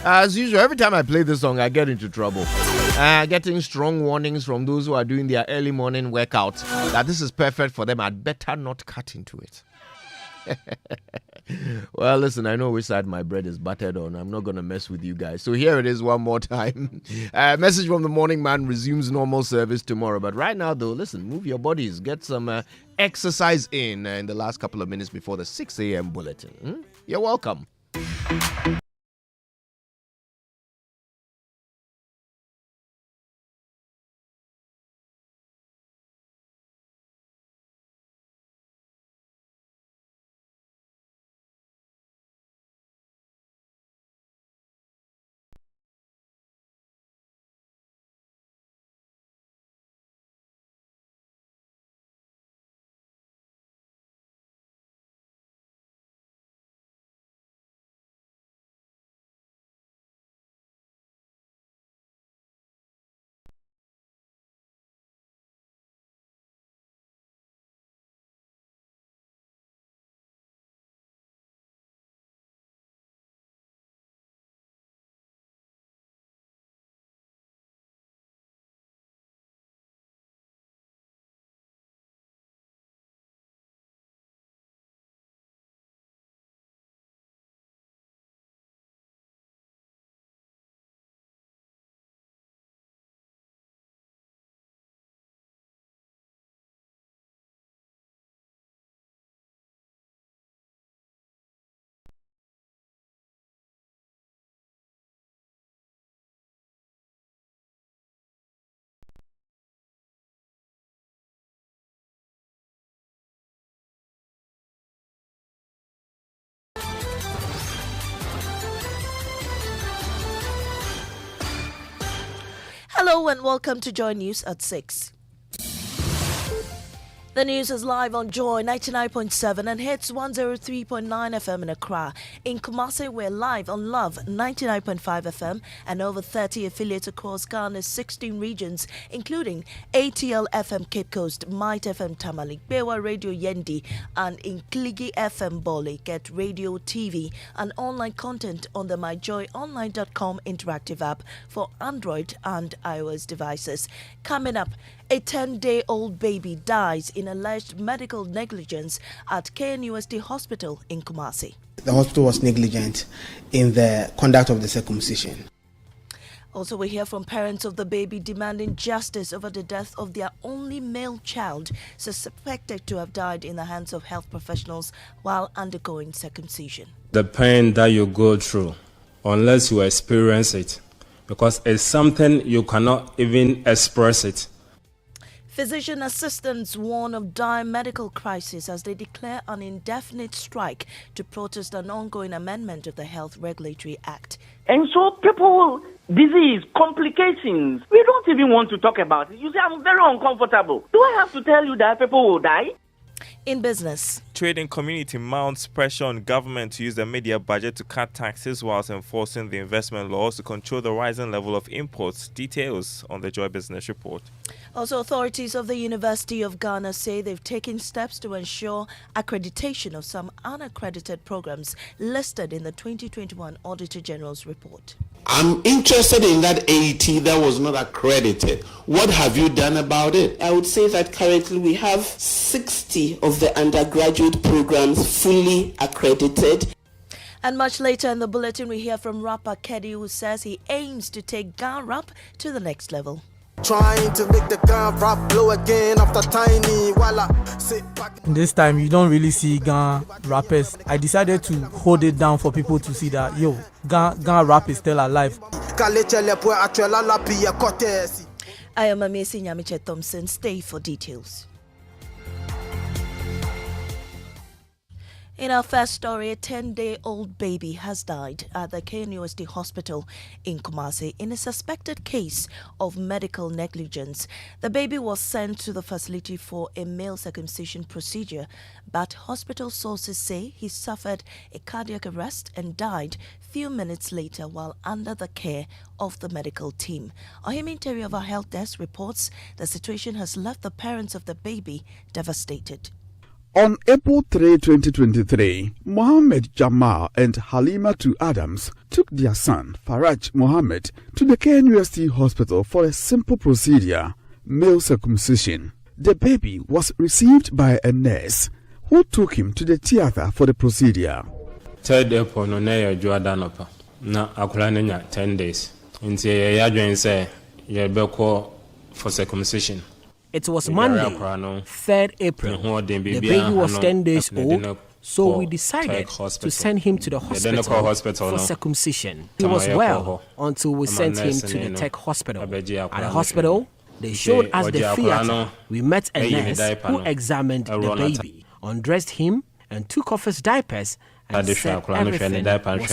As usual, every time I play this song, I get into trouble. Getting strong warnings from those who are doing their early morning workouts that this is perfect for them. I'd better not cut into it. Well, listen, I know which side my bread is buttered on. I'm not going to mess with you guys. So here it is one more time. Message from the morning man resumes normal service tomorrow. But right now, though, listen, move your bodies. Get some exercise in the last couple of minutes before the 6 a.m. bulletin. You're welcome. Hello and welcome to Joy News at 6. The news is live on Joy 99.7 and hits 103.9 FM in Accra. In Kumasi, we're live on Love 99.5 FM and over 30 affiliates across Ghana's 16 regions, including ATL FM Cape Coast, Might FM Tamale, Bewa Radio Yendi, and Inkligi FM Bole. Get radio, TV, and online content on the myjoyonline.com interactive app for Android and iOS devices. Coming up, a 10-day-old baby dies in alleged medical negligence at KNUST Hospital in Kumasi. The hospital was negligent in the conduct of the circumcision. Also, we hear from parents of the baby demanding justice over the death of their only male child, suspected to have died in the hands of health professionals while undergoing circumcision. The pain that you go through, unless you experience it, because it's something you cannot even express it. Physician assistants warn of dire medical crisis as they declare an indefinite strike to protest an ongoing amendment of the Health Regulatory Act. And so people, disease, complications, we don't even want to talk about it. You see, I'm very uncomfortable. Do I have to tell you that people will die? In business, trading community mounts pressure on government to use the media budget to cut taxes whilst enforcing the investment laws to control the rising level of imports. Details on the Joy Business Report. Also, authorities of the University of Ghana say they've taken steps to ensure accreditation of some unaccredited programs listed in the 2021 Auditor General's report. I'm interested in that 80 that was not accredited. What have you done about it? I would say that currently we have 60 of the undergraduate programs fully accredited. And much later in the bulletin, we hear from rapper Keddy, who says he aims to take Ghana rap to the next level. Trying to make the gun rap blow again after Tiny while I sit back. This time you don't really see Ghana rappers. I decided to hold it down for people to see that Ghana rap is still alive. I am Amesi Nyamiche Thompson. Stay for details. In our first story, a 10-day-old baby has died at the KNUST Hospital in Kumasi in a suspected case of medical negligence. The baby was sent to the facility for a male circumcision procedure, but hospital sources say he suffered a cardiac arrest and died few minutes later while under the care of the medical team. Ohimi Terry of our health desk reports the situation has left the parents of the baby devastated. On April 3, 2023, Mohammed Jamal and Halimatu Adams took their son, Faraj Mohammed, to the KNUST hospital for a simple procedure, male circumcision. The baby was received by a nurse who took him to the theater for the procedure. 3rd April no na ya juada nopa na akula nya 10 days. Nti ya adwen say ye beko for circumcision. It was Monday, 3rd April. The baby was 10 days old, so we decided to send him to the hospital for circumcision. He was well until we sent him to the Tech Hospital. At the hospital, they showed us the theater. We met a nurse who examined the baby, undressed him, and took off his diapers and said everything was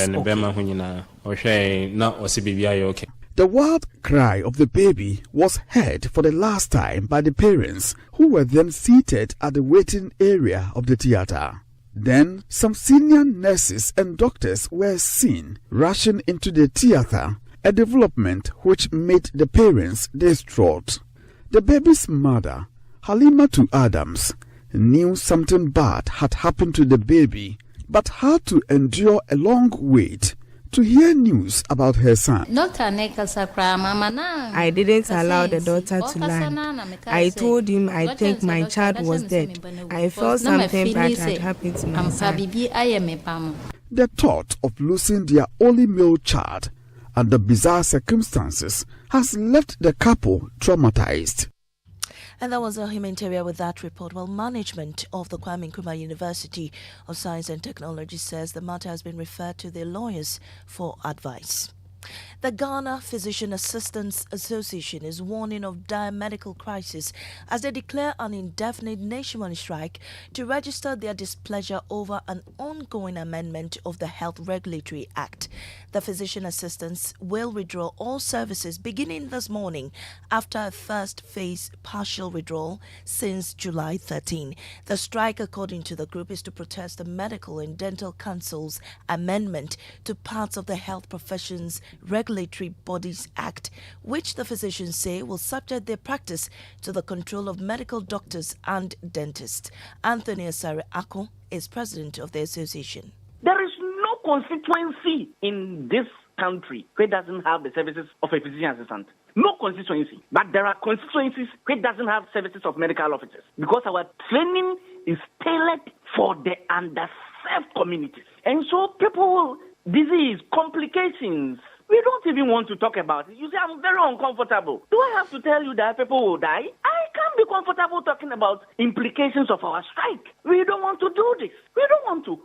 okay. The wild cry of the baby was heard for the last time by the parents, who were then seated at the waiting area of the theater. Then, some senior nurses and doctors were seen rushing into the theater, a development which made the parents distraught. The baby's mother, Halimatu Adams, knew something bad had happened to the baby, but had to endure a long wait to hear news about her son. I didn't allow the daughter to land. I told him I think my child was dead. I felt something bad had happened to my son. The thought of losing their only male child under bizarre circumstances has left the couple traumatized. And that was a humanitarian with that report. Well, management of the Kwame Nkrumah University of Science and Technology says the matter has been referred to their lawyers for advice. The Ghana Physician Assistants Association is warning of dire medical crisis as they declare an indefinite nationwide strike to register their displeasure over an ongoing amendment of the Health Regulatory Act. The physician assistants will withdraw all services beginning this morning after a first phase partial withdrawal since July 13. The strike, according to the group, is to protest the Medical and Dental Council's amendment to parts of the Health Professions Regulatory Bodies Act, which the physicians say will subject their practice to the control of medical doctors and dentists. Anthony Asare Ako is president of the association. There is no constituency in this country which doesn't have the services of a physician assistant. No constituency. But there are constituencies which doesn't have services of medical officers because our training is tailored for the underserved communities. And so people, disease, complications, we don't even want to talk about it. You see, I'm very uncomfortable. Do I have to tell you that people will die? I can't be comfortable talking about implications of our strike. We don't want to do this. We don't want to.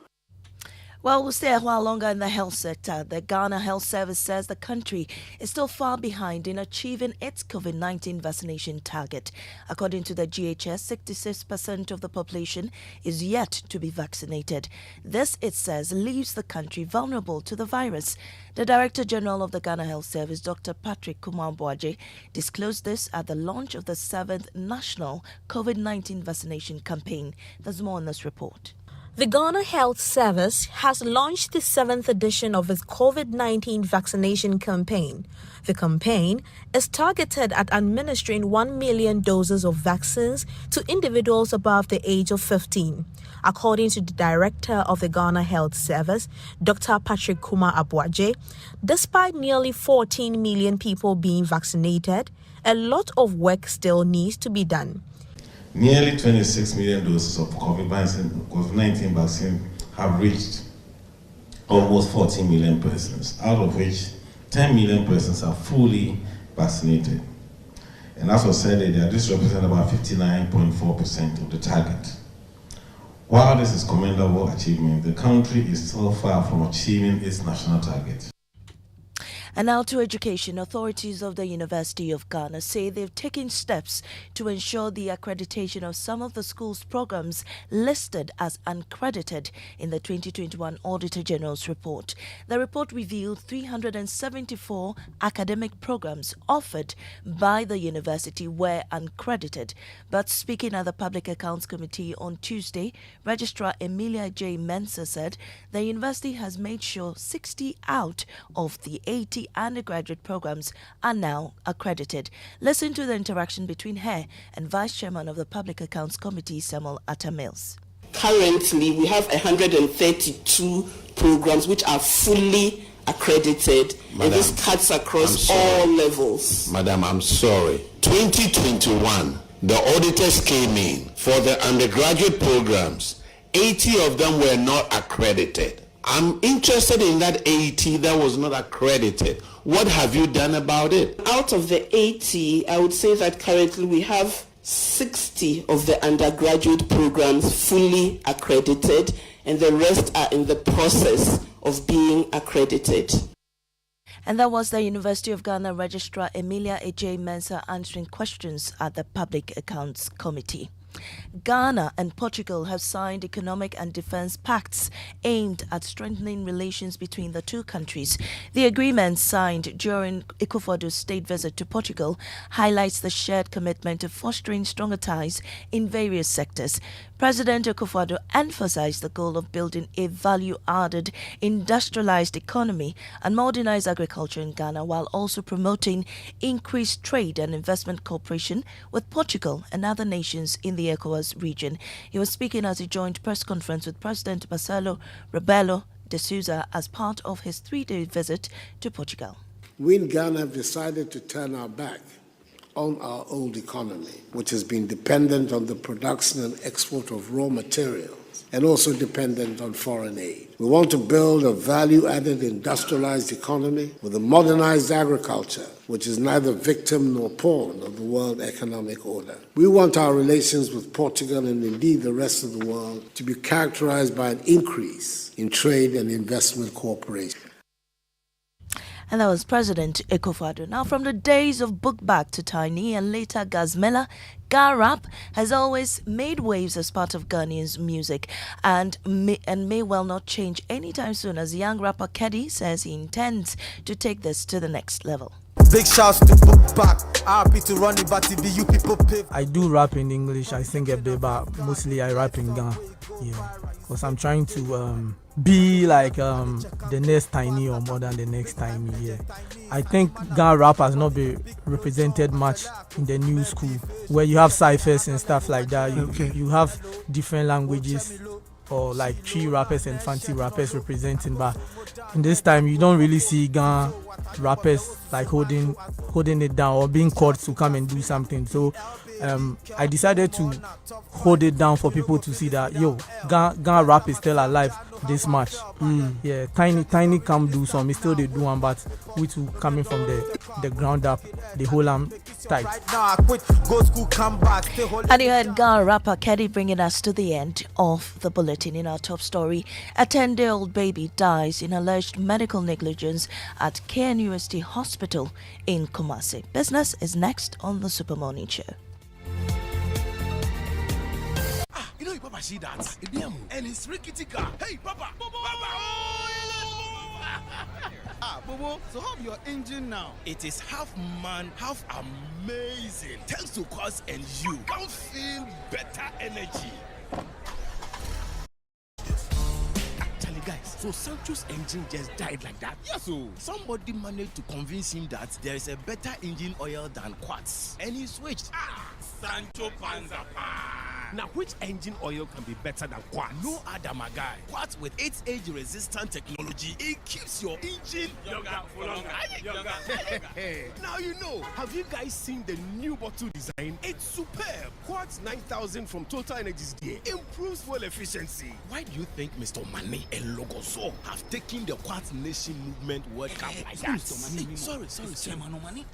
Well, we'll stay a while longer in the health sector. The Ghana Health Service says the country is still far behind in achieving its COVID-19 vaccination target. According to the GHS, 66% of the population is yet to be vaccinated. This, it says, leaves the country vulnerable to the virus. The Director General of the Ghana Health Service, Dr. Patrick Kumar-Boaje, disclosed this at the launch of the 7th National COVID-19 Vaccination Campaign. There's more in this report. The Ghana Health Service has launched the 7th edition of its COVID-19 vaccination campaign. The campaign is targeted at administering 1 million doses of vaccines to individuals above the age of 15. According to the director of the Ghana Health Service, Dr. Patrick Kumar-Boaje, despite nearly 14 million people being vaccinated, a lot of work still needs to be done. Nearly 26 million doses of COVID-19 vaccine have reached almost 14 million persons, out of which 10 million persons are fully vaccinated. And as was said earlier, this represents about 59.4% of the target. While this is commendable achievement, the country is still far from achieving its national target. And now to education. Authorities of the University of Ghana say they've taken steps to ensure the accreditation of some of the school's programs listed as uncredited in the 2021 Auditor General's report. The report revealed 374 academic programs offered by the university were uncredited. But speaking at the Public Accounts Committee on Tuesday, Registrar Emilia J. Mensah said the university has made sure 60 out of the 80 undergraduate programs are now accredited. Listen to the interaction between her and Vice Chairman of the Public Accounts Committee, Samuel Atta Mills. Currently, we have 132 programs which are fully accredited, Madam, and this cuts across all levels. Madam, I'm sorry. 2021, the auditors came in for the undergraduate programs. 80 of them were not accredited. I'm interested in that 80 that was not accredited. What have you done about it? Out of the 80, I would say that currently we have 60 of the undergraduate programs fully accredited, and the rest are in the process of being accredited. And that was the University of Ghana Registrar Emilia Ejay Mensah answering questions at the Public Accounts Committee. Ghana and Portugal have signed economic and defense pacts aimed at strengthening relations between the two countries. The agreement signed during Akufo-Addo's state visit to Portugal highlights the shared commitment to fostering stronger ties in various sectors. President Akufo-Addo emphasized the goal of building a value-added, industrialized economy and modernized agriculture in Ghana, while also promoting increased trade and investment cooperation with Portugal and other nations in the ECOWAS region. He was speaking at a joint press conference with President Marcelo Rebelo de Sousa as part of his 3-day visit to Portugal. We in Ghana have decided to turn our back on our old economy, which has been dependent on the production and export of raw materials and also dependent on foreign aid. We want to build a value-added industrialized economy with a modernized agriculture, which is neither victim nor pawn of the world economic order. We want our relations with Portugal and indeed the rest of the world to be characterized by an increase in trade and investment cooperation. And that was President Akufo-Addo. Now, from the days of Book Bag to Tiny and later Gazmela, Ga Rap has always made waves as part of Ghanaians' music and may well not change anytime soon, as young rapper Keddy says he intends to take this to the next level. Big shouts to Book Bag. Happy to run it, but you people pay. I do rap in English, I sing a bit, but mostly I rap in Ghana. Yeah, because I'm trying to be like the next Tiny or more than the next Tiny. Yeah, I think Ghana rap has not been represented much in the new school, where you have ciphers and stuff like that. You have different languages, or like tree rappers and fancy rappers representing, but in this time you don't really see Ghana rappers like holding it down or being called to come and do something. So I decided to hold it down for people to see that Ghana rap is still alive this much. Yeah, Tiny come do some, still they do one, but we two coming from the ground up, the whole tight. And you heard Ghana rapper Keddy bringing us to the end of the bulletin. In our top story, a 10-day-old baby dies in alleged medical negligence at KNUST Hospital in Kumasi. Business is next on the Super Morning Show. You know, Papa, see that? And it's rickety car. Hey, Papa! Bobo, so how your engine now? It is half man, half amazing. Thanks to Quartz and you can feel better energy. Actually, guys, so Sancho's engine just died like that. Yes, so somebody managed to convince him that there is a better engine oil than Quartz, and he switched. Sancho Panzapa. Now, which engine oil can be better than Quartz? No other, my guy. Quartz with its age-resistant technology, it keeps your engine younger for longer. Now you know. Have you guys seen the new bottle design? It's superb. Quartz 9000 from Total Energies there improves fuel efficiency. Why do you think Mr. Mane and Logoso have taken the Quartz Nation movement World Cup like that? Sorry, Chairman Omani.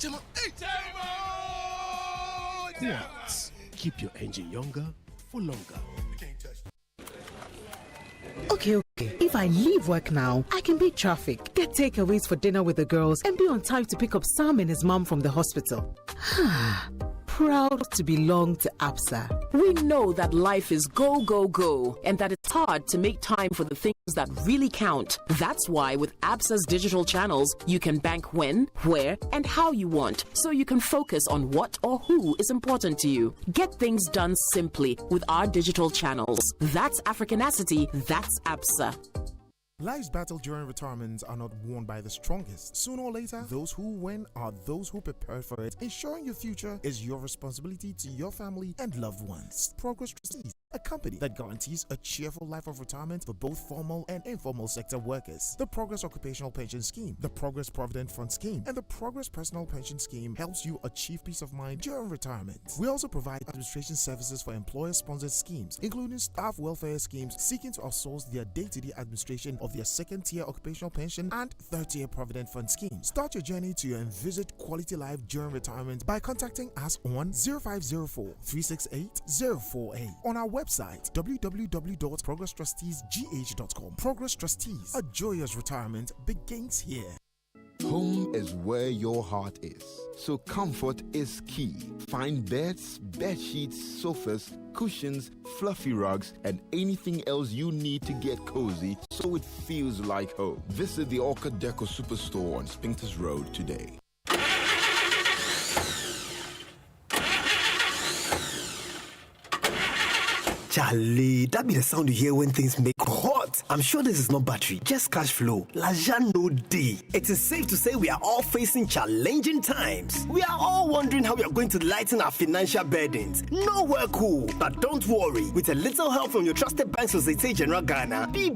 Quartz. Keep your engine younger for longer. Okay. If I leave work now, I can beat traffic, get takeaways for dinner with the girls, and be on time to pick up Sam and his mom from the hospital. Proud to belong to ABSA. We know that life is go, go, go, and that it's hard to make time for the things that really count. That's why with ABSA's digital channels, you can bank when, where, and how you want, so you can focus on what or who is important to you. Get things done simply with our digital channels. That's Africanacity, that's ABSA. Life's battle during retirement are not won by the strongest. Sooner or later, those who win are those who prepare for it. Ensuring your future is your responsibility to your family and loved ones. Progress Trustees. a company that guarantees a cheerful life of retirement for both formal and informal sector workers. The Progress Occupational Pension Scheme, the Progress Provident Fund Scheme, and the Progress Personal Pension Scheme helps you achieve peace of mind during retirement. We also provide administration services for employer-sponsored schemes, including staff welfare schemes seeking to outsource their day-to-day administration of their second-tier occupational pension and third-tier Provident Fund schemes. Start your journey to envisage quality life during retirement by contacting us on 0504 368 048 on our website www.progresstrusteesgh.com. Progress Trustees, a joyous retirement begins here. Home is where your heart is, so comfort is key. Find beds, bed sheets, sofas, cushions, fluffy rugs, and anything else you need to get cozy so it feels like home. Visit the Orca Deco Superstore on Spinkters Road today. Charlie, that be the sound you hear when things make hot. I'm sure this is not battery, just cash flow. Laja no day. It is safe to say we are all facing challenging times. We are all wondering how we are going to lighten our financial burdens. Nowhere cool, but don't worry. With a little help from your trusted bank, Societe Generale Ghana, be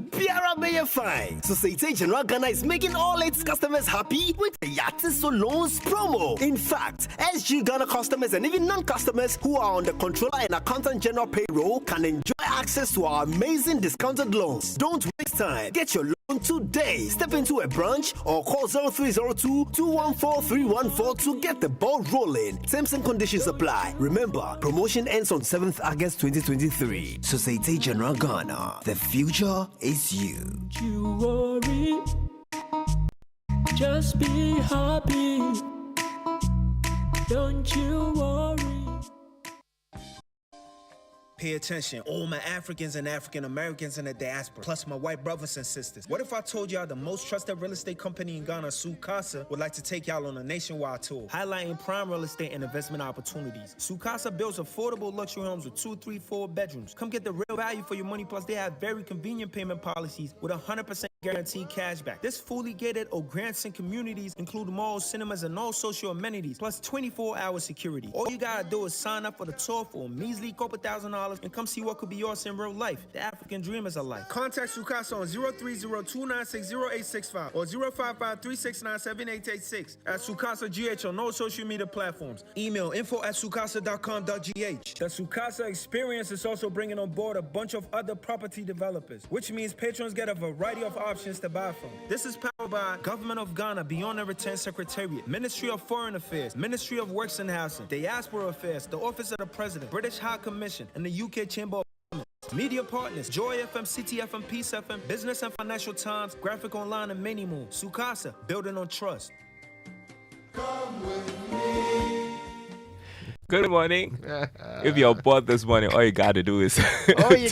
fine. Societe Generale Ghana is making all its customers happy with the Yatiso Loans promo. In fact, SG Ghana customers and even non-customers who are on the controller and accountant general payroll can enjoy access to our amazing discounted loans. Don't waste time. Get your loan today. Step into a branch or call 0302-214-314 to get the ball rolling. Terms and conditions apply. Remember, promotion ends on 7th August 2023. Societe Generale Ghana. The future is you. You worry. Just be happy. Don't you worry. Pay attention, all my Africans and African Americans in the diaspora, plus my white brothers and sisters. What if I told y'all the most trusted real estate company in Ghana, Sukasa, would like to take y'all on a nationwide tour, highlighting prime real estate and investment opportunities. Sukasa builds affordable luxury homes with 2, 3, 4 bedrooms. Come get the real value for your money, plus they have very convenient payment policies with 100% guaranteed cashback. This fully gated or Grandson communities include malls, cinemas, and all social amenities, plus 24-hour security. All you gotta do is sign up for the tour for a measly couple $1,000 and come see what could be yours in real life. The African dream is alive. Contact Sukasa on 030-296-0865 or 055-369-7886 at Sukasa GH on all social media platforms. Email info@sukasa.com.gh. The Sukasa experience is also bringing on board a bunch of other property developers, which means patrons get a variety of options to buy from. This is powered by Government of Ghana, Beyond and Return Secretariat, Ministry of Foreign Affairs, Ministry of Works and Housing, Diaspora Affairs, the Office of the President, British High Commission, and the UK Chamber of Commerce. Media partners, Joy FM, City FM, Peace FM, Business and Financial Times, Graphic Online, and many more. Sukasa, building on trust. Come with me. Good morning. If you're bored this morning, all you gotta do is all you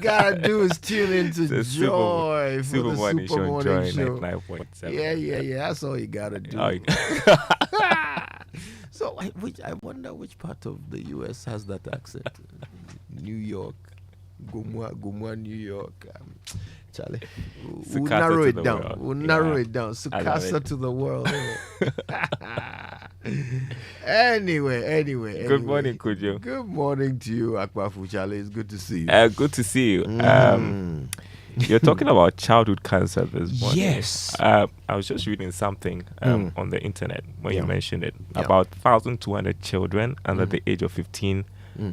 gotta do is tune into the Joy Super Morning Show. Joy 99.7. Yeah. That's all you gotta do. So I wonder which part of the U.S. has that accent. New York, Gumwa, New York. Charlie, we'll narrow it down. We'll narrow it down. Sukasa to the world. Anyway. Good morning, Kujo. Good morning to you, Akwafu Charlie. It's good to see you. Good to see you. You're talking about childhood cancer this morning. Yes. I was just reading something on the internet when you mentioned it. About 1,200 children under the age of 15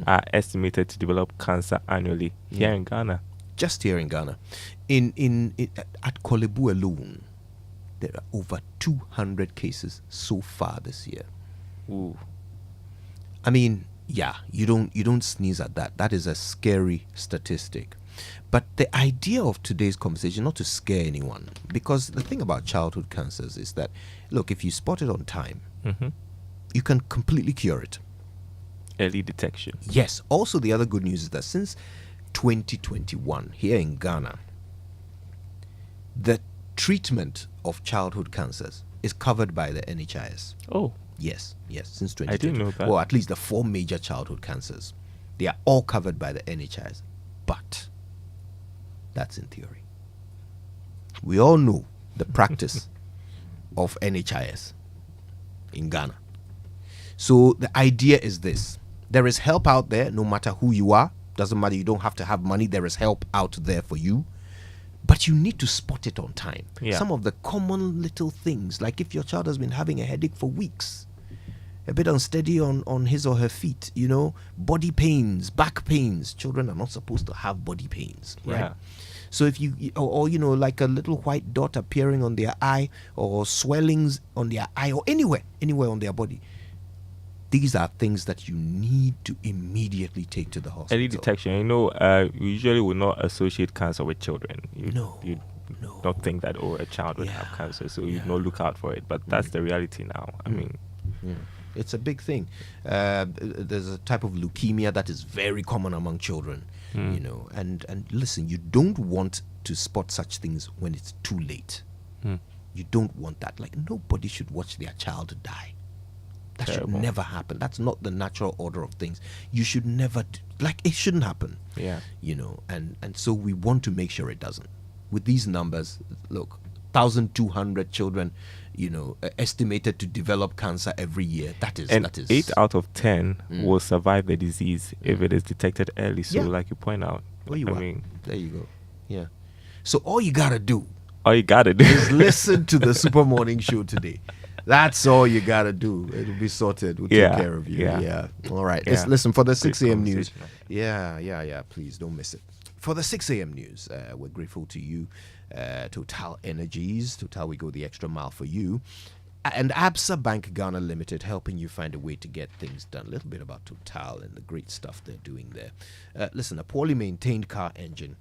are estimated to develop cancer annually here in Ghana. Just here in Ghana. At Korle Bu alone, there are over 200 cases so far this year. Ooh. I mean, you don't sneeze at that. That is a scary statistic. But the idea of today's conversation, not to scare anyone, because the thing about childhood cancers is that, look, if you spot it on time, you can completely cure it. Early detection. Yes. Also, the other good news is that since 2021, here in Ghana, the treatment of childhood cancers is covered by the NHIS. Oh. Yes, since 2020. I didn't know that. Well, at least the 4 major childhood cancers. They are all covered by the NHIS. But that's in theory. We all know the practice of NHIS in Ghana. So the idea is this. There is help out there, no matter who you are, Doesn't matter. You don't have to have money. There is help out there for you. But you need to spot it on time. Yeah. Some of the common little things, like if your child has been having a headache for weeks, a bit unsteady on his or her feet, body pains, back pains. Children are not supposed to have body pains, right? Yeah. So if you, or like a little white dot appearing on their eye, or swellings on their eye, or anywhere on their body, these are things that you need to immediately take to the hospital. Early detection. We usually will not associate cancer with children. You don't think that a child would have cancer, so you not look out for it. But that's the reality now. I mean, it's a big thing. There's a type of leukemia that is very common among children. And listen, you don't want to spot such things when it's too late. You don't want that. Like, nobody should watch their child die. That should never happen. That's not the natural order of things. You should never, it shouldn't happen. Yeah. And so we want to make sure it doesn't. With these numbers, look, 1,200 children, estimated to develop cancer every year. That is 8 out of 10 will survive the disease if it is detected early. So, like you point out, there you go. Yeah. So all you gotta do is listen to the Super Morning Show today. That's all you gotta do. It'll be sorted. We'll take care of you. Yeah. All right. Listen, for the 6 a.m. news. Yeah. Please don't miss it. For the 6 a.m. news, we're grateful to you, Total Energies. Total, we go the extra mile for you. And Absa Bank Ghana Limited, helping you find a way to get things done. A little bit about Total and the great stuff they're doing there. Listen, a poorly maintained car engine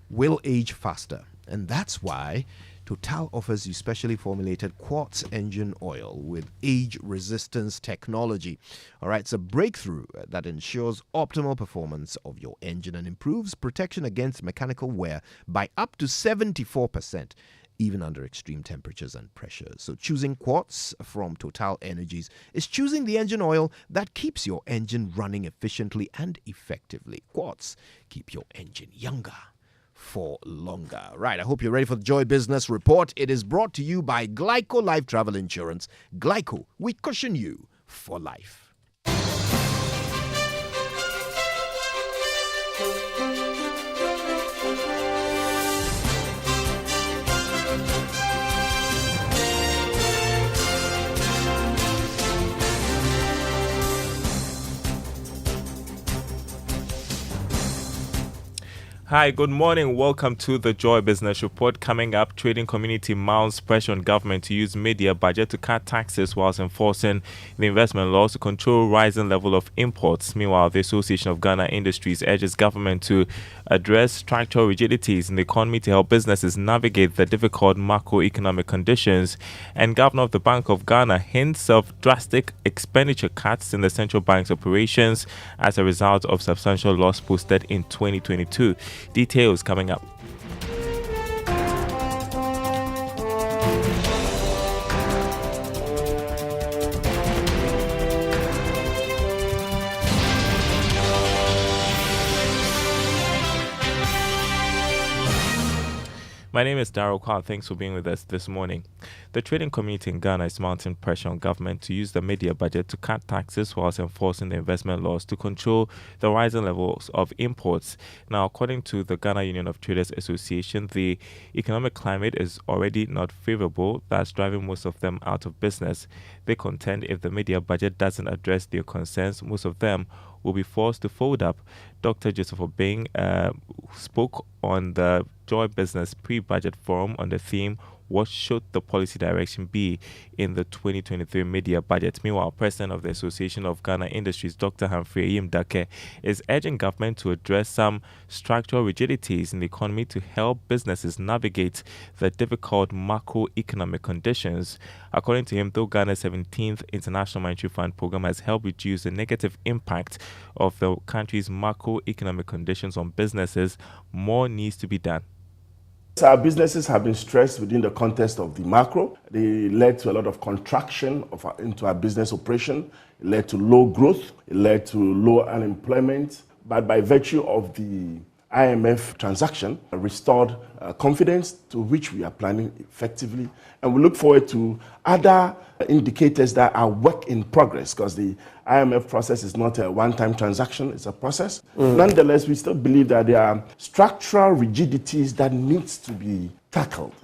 will age faster. And that's why Total offers you specially formulated quartz engine oil with age resistance technology. All right, it's a breakthrough that ensures optimal performance of your engine and improves protection against mechanical wear by up to 74%, even under extreme temperatures and pressures. So choosing quartz from Total Energies is choosing the engine oil that keeps your engine running efficiently and effectively. Quartz, keep your engine younger for longer. Right, I hope you're ready for the Joy Business Report. It is brought to you by Glyco Life Travel Insurance. Glyco, we cushion you for life. Hi, good morning. Welcome to the Joy Business Report. Coming up, trading community mounts pressure on government to use media budget to cut taxes whilst enforcing the investment laws to control rising level of imports. Meanwhile, the Association of Ghana Industries urges government to address structural rigidities in the economy to help businesses navigate the difficult macroeconomic conditions. And Governor of the Bank of Ghana hints of drastic expenditure cuts in the central bank's operations as a result of substantial loss posted in 2022. Details coming up. My name is Daryl Kwao. Thanks for being with us this morning. The trading community in Ghana is mounting pressure on government to use the media budget to cut taxes whilst enforcing the investment laws to control the rising levels of imports. Now, according to the Ghana Union of Traders Association, the economic climate is already not favorable. That's driving most of them out of business. They contend if the media budget doesn't address their concerns, most of them will be forced to fold up. Dr. Joseph Obeng spoke on the Joy Business pre-budget forum on the theme, what should the policy direction be in the 2023 media budget? Meanwhile, President of the Association of Ghana Industries, Dr. Humphrey Ayim Dake, is urging government to address some structural rigidities in the economy to help businesses navigate the difficult macroeconomic conditions. According to him, though Ghana's 17th International Monetary Fund program has helped reduce the negative impact of the country's macroeconomic conditions on businesses, more needs to be done. Our businesses have been stressed within the context of the macro. They led to a lot of contraction into our business operation. It led to low growth. It led to low unemployment. But by virtue of the IMF transaction restored confidence, to which we are planning effectively. And we look forward to other indicators that are work in progress, because the IMF process is not a one-time transaction, it's a process. Nonetheless, we still believe that there are structural rigidities that needs to be tackled.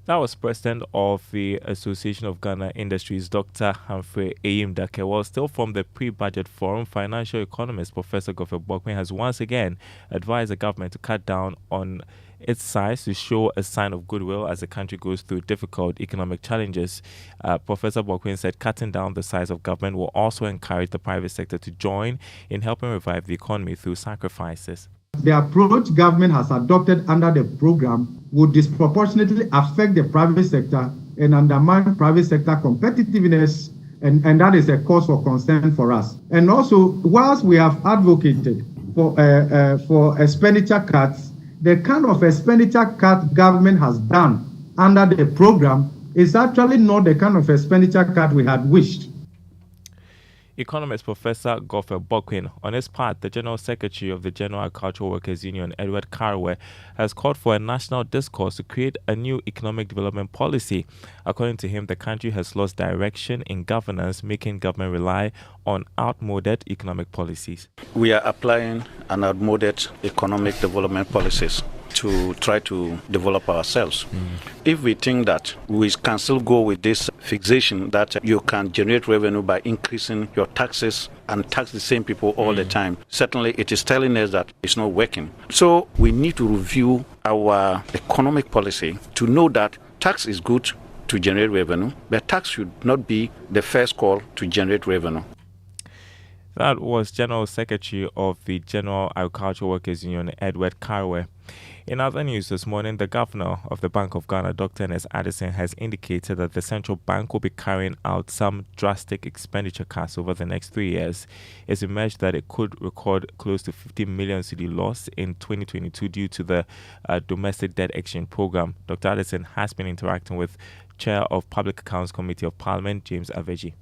That was President of the Association of Ghana Industries, Dr. Humphrey Eyim-Dake. Well, still from the pre-budget forum, financial economist Professor Godfrey Boakwin has once again advised the government to cut down on its size to show a sign of goodwill as the country goes through difficult economic challenges. Professor Boakwin said cutting down the size of government will also encourage the private sector to join in helping revive the economy through sacrifices. The approach government has adopted under the program would disproportionately affect the private sector and undermine private sector competitiveness, and that is a cause for concern for us. And also, whilst we have advocated for expenditure cuts, the kind of expenditure cut government has done under the program is actually not the kind of expenditure cut we had wished. Economist Professor Godfrey Boakwin. On his part, the General Secretary of the General Agricultural Workers Union, Edward Karwe, has called for a national discourse to create a new economic development policy. According to him, the country has lost direction in governance, making government rely on outmoded economic policies. We are applying an outmoded economic development policies to try to develop ourselves. If we think that we can still go with this fixation that you can generate revenue by increasing your taxes and tax the same people all the time, certainly it is telling us that it's not working. So we need to review our economic policy to know that tax is good to generate revenue, but tax should not be the first call to generate revenue. That was General Secretary of the General Agricultural Workers Union, Edward Karwe. In other news this morning, the Governor of the Bank of Ghana, Dr. Ernest Addison, has indicated that the central bank will be carrying out some drastic expenditure cuts over the next 3 years. It's emerged that it could record close to 50 million cedi loss in 2022 due to the domestic debt exchange program. Dr. Addison has been interacting with Chair of Public Accounts Committee of Parliament, James Aveji.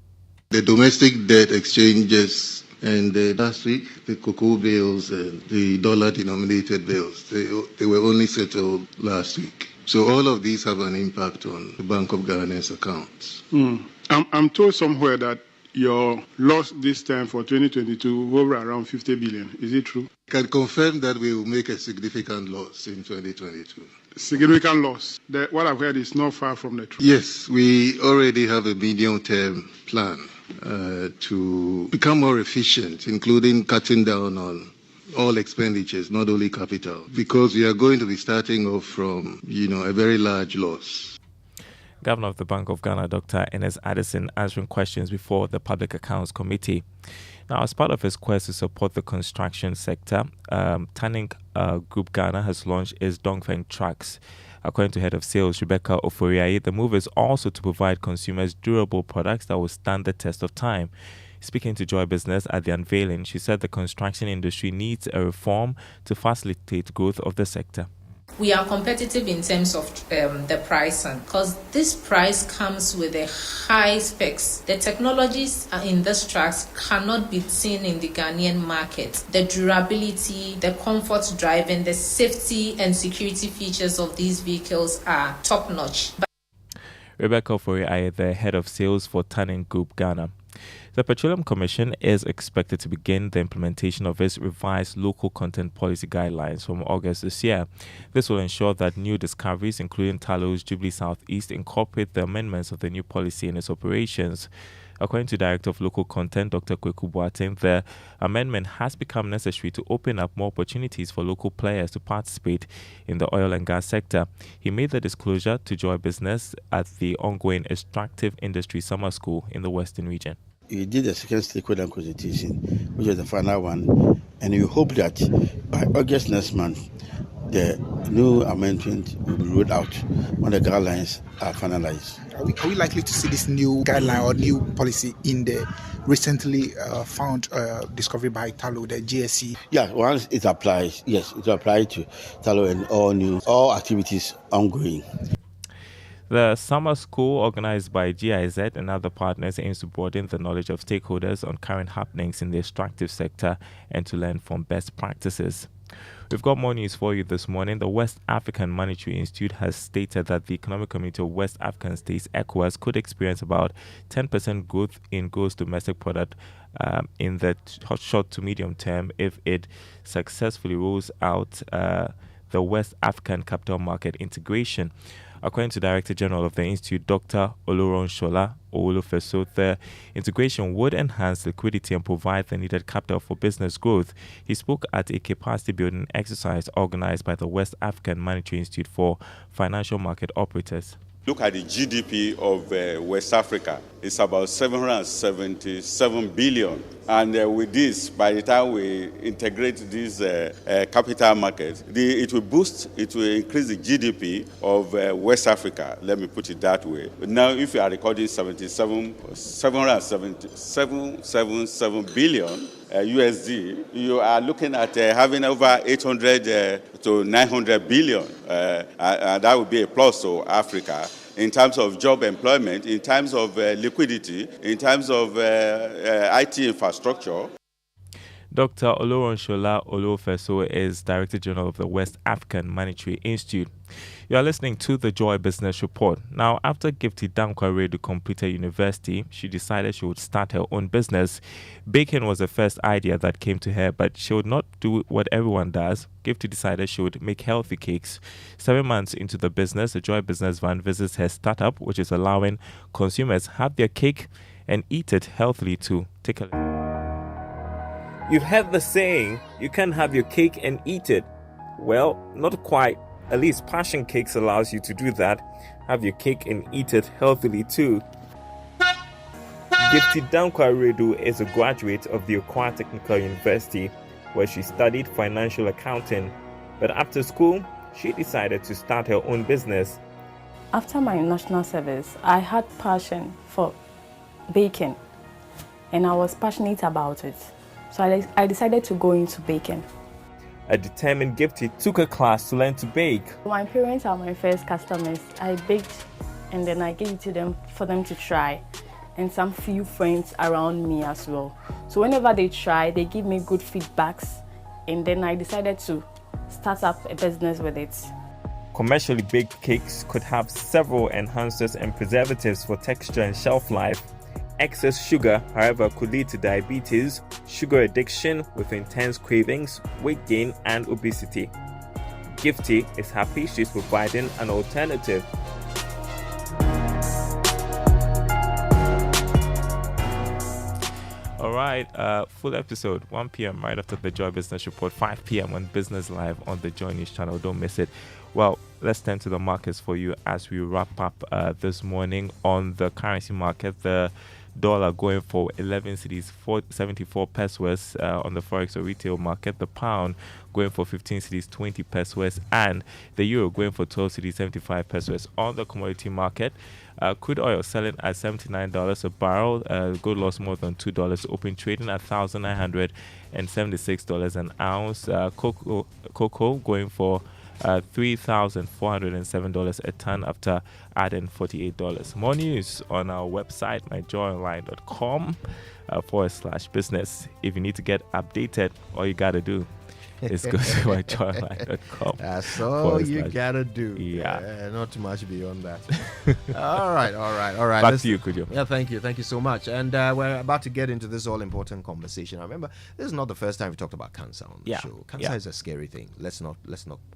The domestic debt exchanges and last week, the cocoa bills and the dollar-denominated bills, they were only settled last week. So all of these have an impact on the Bank of Ghana's accounts. I'm told somewhere that your loss this time for 2022 will be around 50 billion. Is it true? I can confirm that we will make a significant loss in 2022. Significant loss. What I've heard is not far from the truth. Yes, we already have a medium-term plan to become more efficient, including cutting down on all expenditures, not only capital, because we are going to be starting off from, a very large loss. Governor of the Bank of Ghana, Dr. Ernest Addison, answering questions before the Public Accounts Committee. Now, as part of his quest to support the construction sector, Tanning Group Ghana has launched its Dongfeng trucks. According to Head of Sales Rebecca Oforiayi, the move is also to provide consumers durable products that will stand the test of time. Speaking to Joy Business at the unveiling, she said the construction industry needs a reform to facilitate growth of the sector. We are competitive in terms of the pricing, because this price comes with a high specs. The technologies in these trucks cannot be seen in the Ghanaian market. The durability, the comfort driving, the safety and security features of these vehicles are top-notch. Rebecca Oforiayi, the head of sales for Tanning Group Ghana. The Petroleum Commission is expected to begin the implementation of its revised local content policy guidelines from August this year. This will ensure that new discoveries, including Talos Jubilee Southeast, incorporate the amendments of the new policy in its operations. According to Director of Local Content, Dr. Kweku Boateng, the amendment has become necessary to open up more opportunities for local players to participate in the oil and gas sector. He made the disclosure to Joy Business at the ongoing Extractive Industry Summer School in the Western region. We did the second stakeholder consultation, which was the final one, and we hope that by August next month, the new amendment will be rolled out when the guidelines are finalized. Are we likely to see this new guideline or new policy in the recently found discovery by Talo, the GSC? Yeah, once it applies, yes, it will apply to Talo and all activities ongoing. The summer school, organized by GIZ and other partners, aims to broaden the knowledge of stakeholders on current happenings in the extractive sector and to learn from best practices. We've got more news for you this morning. The West African Monetary Institute has stated that the Economic Community of West African States, ECOWAS, could experience about 10% growth in gross domestic product in the short to medium term if it successfully rolls out the West African Capital Market Integration. According to Director General of the Institute, Dr. Oluwanshola Owolofeso, the integration would enhance liquidity and provide the needed capital for business growth. He spoke at a capacity building exercise organized by the West African Monetary Institute for Financial Market Operators. Look at the GDP of West Africa. It's about 777 billion. And with this, by the time we integrate this capital market, it will increase the GDP of West Africa. Let me put it that way. Now, if you are recording 777 billion USD, you are looking at having over 800 to 900 billion. And that would be a plus to Africa in terms of job employment, in terms of liquidity, in terms of IT infrastructure. Dr. Oluwanshola Owolofeso is Director General of the West African Monetary Institute. You are listening to the Joy Business Report. Now, after Gifty Dankwa-Redu completed university, she decided she would start her own business. Baking was the first idea that came to her, but she would not do what everyone does. Gifty decided she would make healthy cakes. 7 months into the business, the Joy Business Van visits her startup, which is allowing consumers have their cake and eat it healthily too. Take a look. You've heard the saying, you can have your cake and eat it. Well, not quite. At least Passion Cakes allows you to do that. Have your cake and eat it healthily too. Gifty Dankwa-Redu is a graduate of the Okwa Technical University, where she studied financial accounting. But after school, she decided to start her own business. After my national service, I had passion for baking, and I was passionate about it. So I decided to go into baking. A determined Gifty took a class to learn to bake. My parents are my first customers. I baked and then I gave it to them for them to try, and some few friends around me as well. So whenever they try, they give me good feedbacks, and then I decided to start up a business with it. Commercially baked cakes could have several enhancers and preservatives for texture and shelf life. Excess sugar, however, could lead to diabetes, sugar addiction with intense cravings, weight gain, and obesity. Gifty is happy she's providing an alternative. All right, full episode, 1 p.m. right after the Joy Business Report, 5 p.m. on Business Live on the Joy News channel. Don't miss it. Well, let's turn to the markets for you as we wrap up this morning on the currency market. The dollar going for 11 cedis, 74 pesos on the forex or retail market. The pound going for 15 cedis, 20 pesos, and the euro going for 12 cedis, 75 pesos. On the commodity market, crude oil selling at $79 a barrel. Gold lost more than $2. Open trading at $1,976 an ounce. Cocoa going for $3,407 a ton after adding $48. More news on our website, myjoyonline.com/business. If you need to get updated, all you gotta do is go to myjoyonline.com. That's all you gotta do. Yeah. Not too much beyond that. all right. Back to you, Kujo. Yeah, thank you so much. And we're about to get into this all-important conversation. I remember this is not the first time we talked about cancer on the show. Cancer is a scary thing. Let's not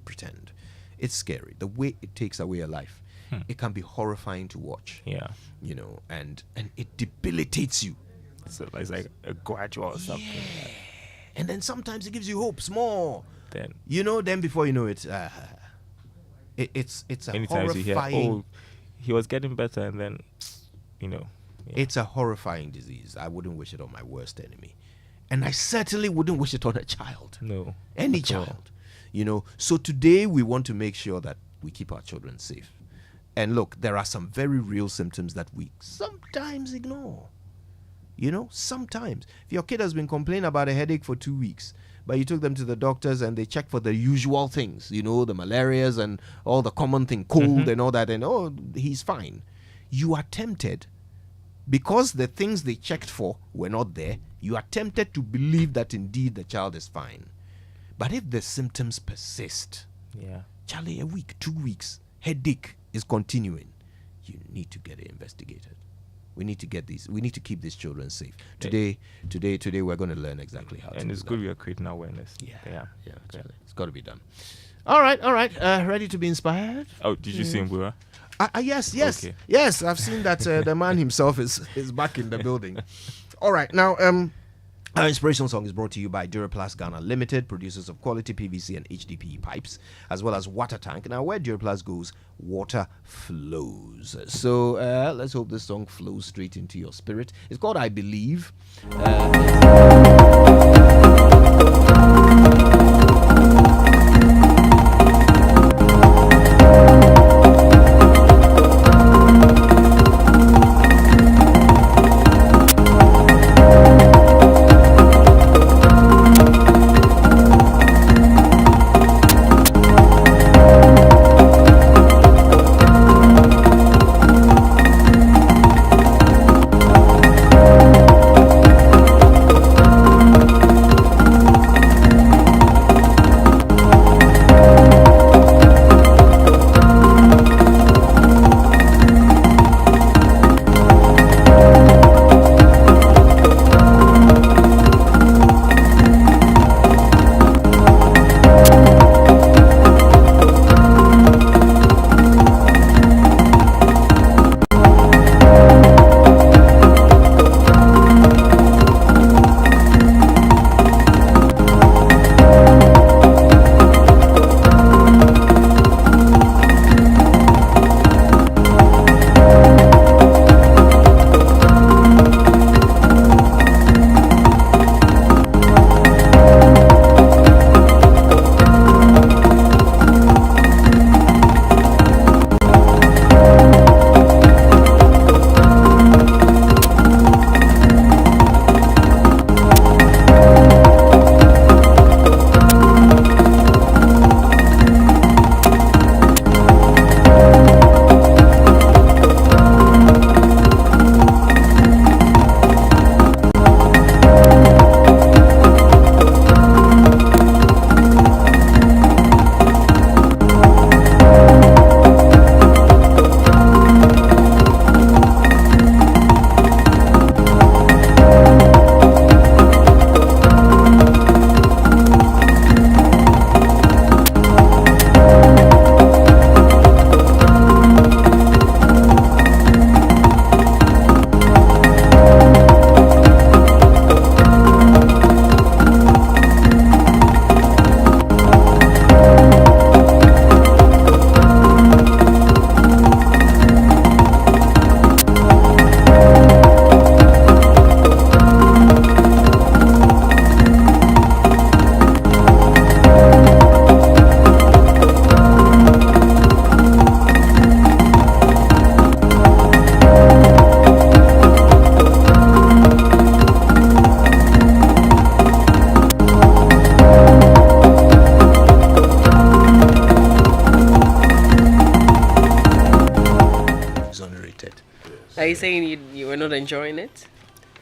pretend. It's scary. The way it takes away a life, it can be horrifying to watch. Yeah, you know, and it debilitates you. So it's like a gradual or something. Yeah. And then sometimes it gives you hope, small. Then before you know it, it's a anytime horrifying. You hear, oh, he was getting better, and then, it's a horrifying disease. I wouldn't wish it on my worst enemy, and I certainly wouldn't wish it on a child. No, any child. So today we want to make sure that we keep our children safe. And look, there are some very real symptoms that we sometimes ignore. Sometimes. If your kid has been complaining about a headache for 2 weeks, but you took them to the doctors and they checked for the usual things, the malarias and all the common thing, cold and all that, and he's fine. You are tempted, because the things they checked for were not there, you are tempted to believe that indeed the child is fine. But if the symptoms persist, Yeah. Charlie, a week, 2 weeks, headache is continuing, you need to get it investigated. We need to get these. We need to keep these children safe. Today, we're going to learn exactly how to. And do it's that. good we are creating awareness. Yeah. Okay. Charlie, it's got to be done. All right. Ready to be inspired? Oh, did you see Mbura? Yes. Okay. Yes, I've seen that the man himself is back in the building. All right, now our inspirational song is brought to you by Duraplast Ghana Limited, producers of quality PVC and HDPE pipes, as well as water tank. Now, where Duraplast goes, water flows. So let's hope this song flows straight into your spirit. It's called I Believe. Are you saying you were not enjoying it?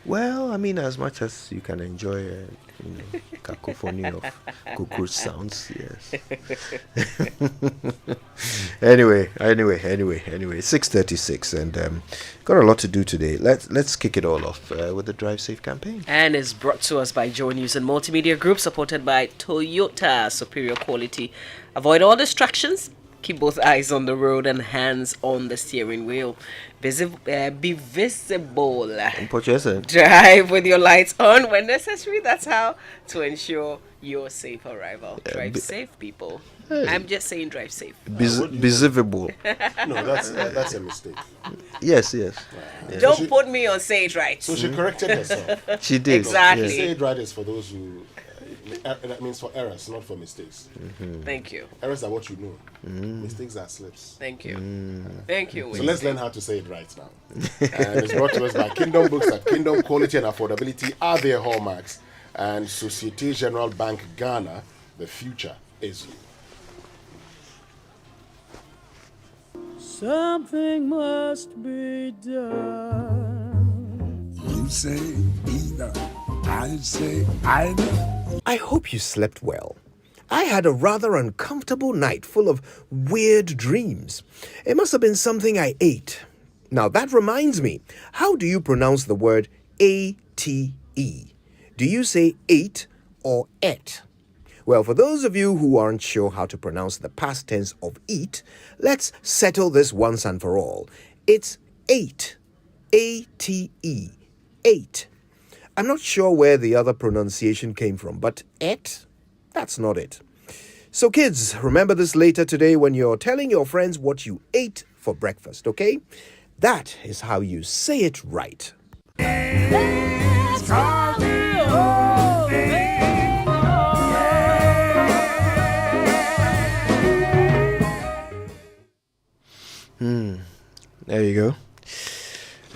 Well, I mean, as much as you can enjoy cacophony of cockroach sounds, yes. Anyway, 6:36, and got a lot to do today. Let's kick it all off with the Drive Safe campaign. And it's brought to us by Joy News and Multimedia Group, supported by Toyota, superior quality. Avoid all distractions. Keep both eyes on the road and hands on the steering wheel. Be visible. Drive with your lights on when necessary. That's how to ensure your safe arrival. Drive safe, people. Hey. I'm just saying drive safe. Visible. No, that's a mistake. Yes. Don't put me on say it right. So she corrected herself. She did. Exactly. Say it right is for those who... that means for errors, not for mistakes. Mm-hmm. Thank you. Errors are what you know. Mistakes are slips. Thank you. Thank you. So let's learn how to say it right now. And it's brought to us by Kingdom Books. At Kingdom, quality and affordability are their hallmarks. And Societe Generale Bank Ghana, the future is you. Something must be done. You say either. I say either. I hope you slept well. I had a rather uncomfortable night full of weird dreams. It must have been something I ate. Now that reminds me, how do you pronounce the word A-T-E? Do you say ate or ate? Well, for those of you who aren't sure how to pronounce the past tense of eat, let's settle this once and for all. It's ate. A-T-E. Ate. I'm not sure where the other pronunciation came from, but ate? That's not it. So kids, remember this later today when you're telling your friends what you ate for breakfast, okay? That is how you say it right. There you go.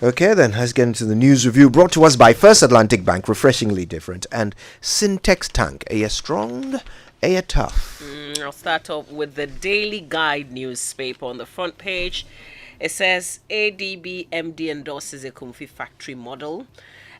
Okay, then, let's get into the news review brought to us by First Atlantic Bank, refreshingly different, and Syntex Tank, a strong, a tough. I'll start off with the Daily Guide newspaper on the front page. It says ADB MD endorses a Kumfi factory model.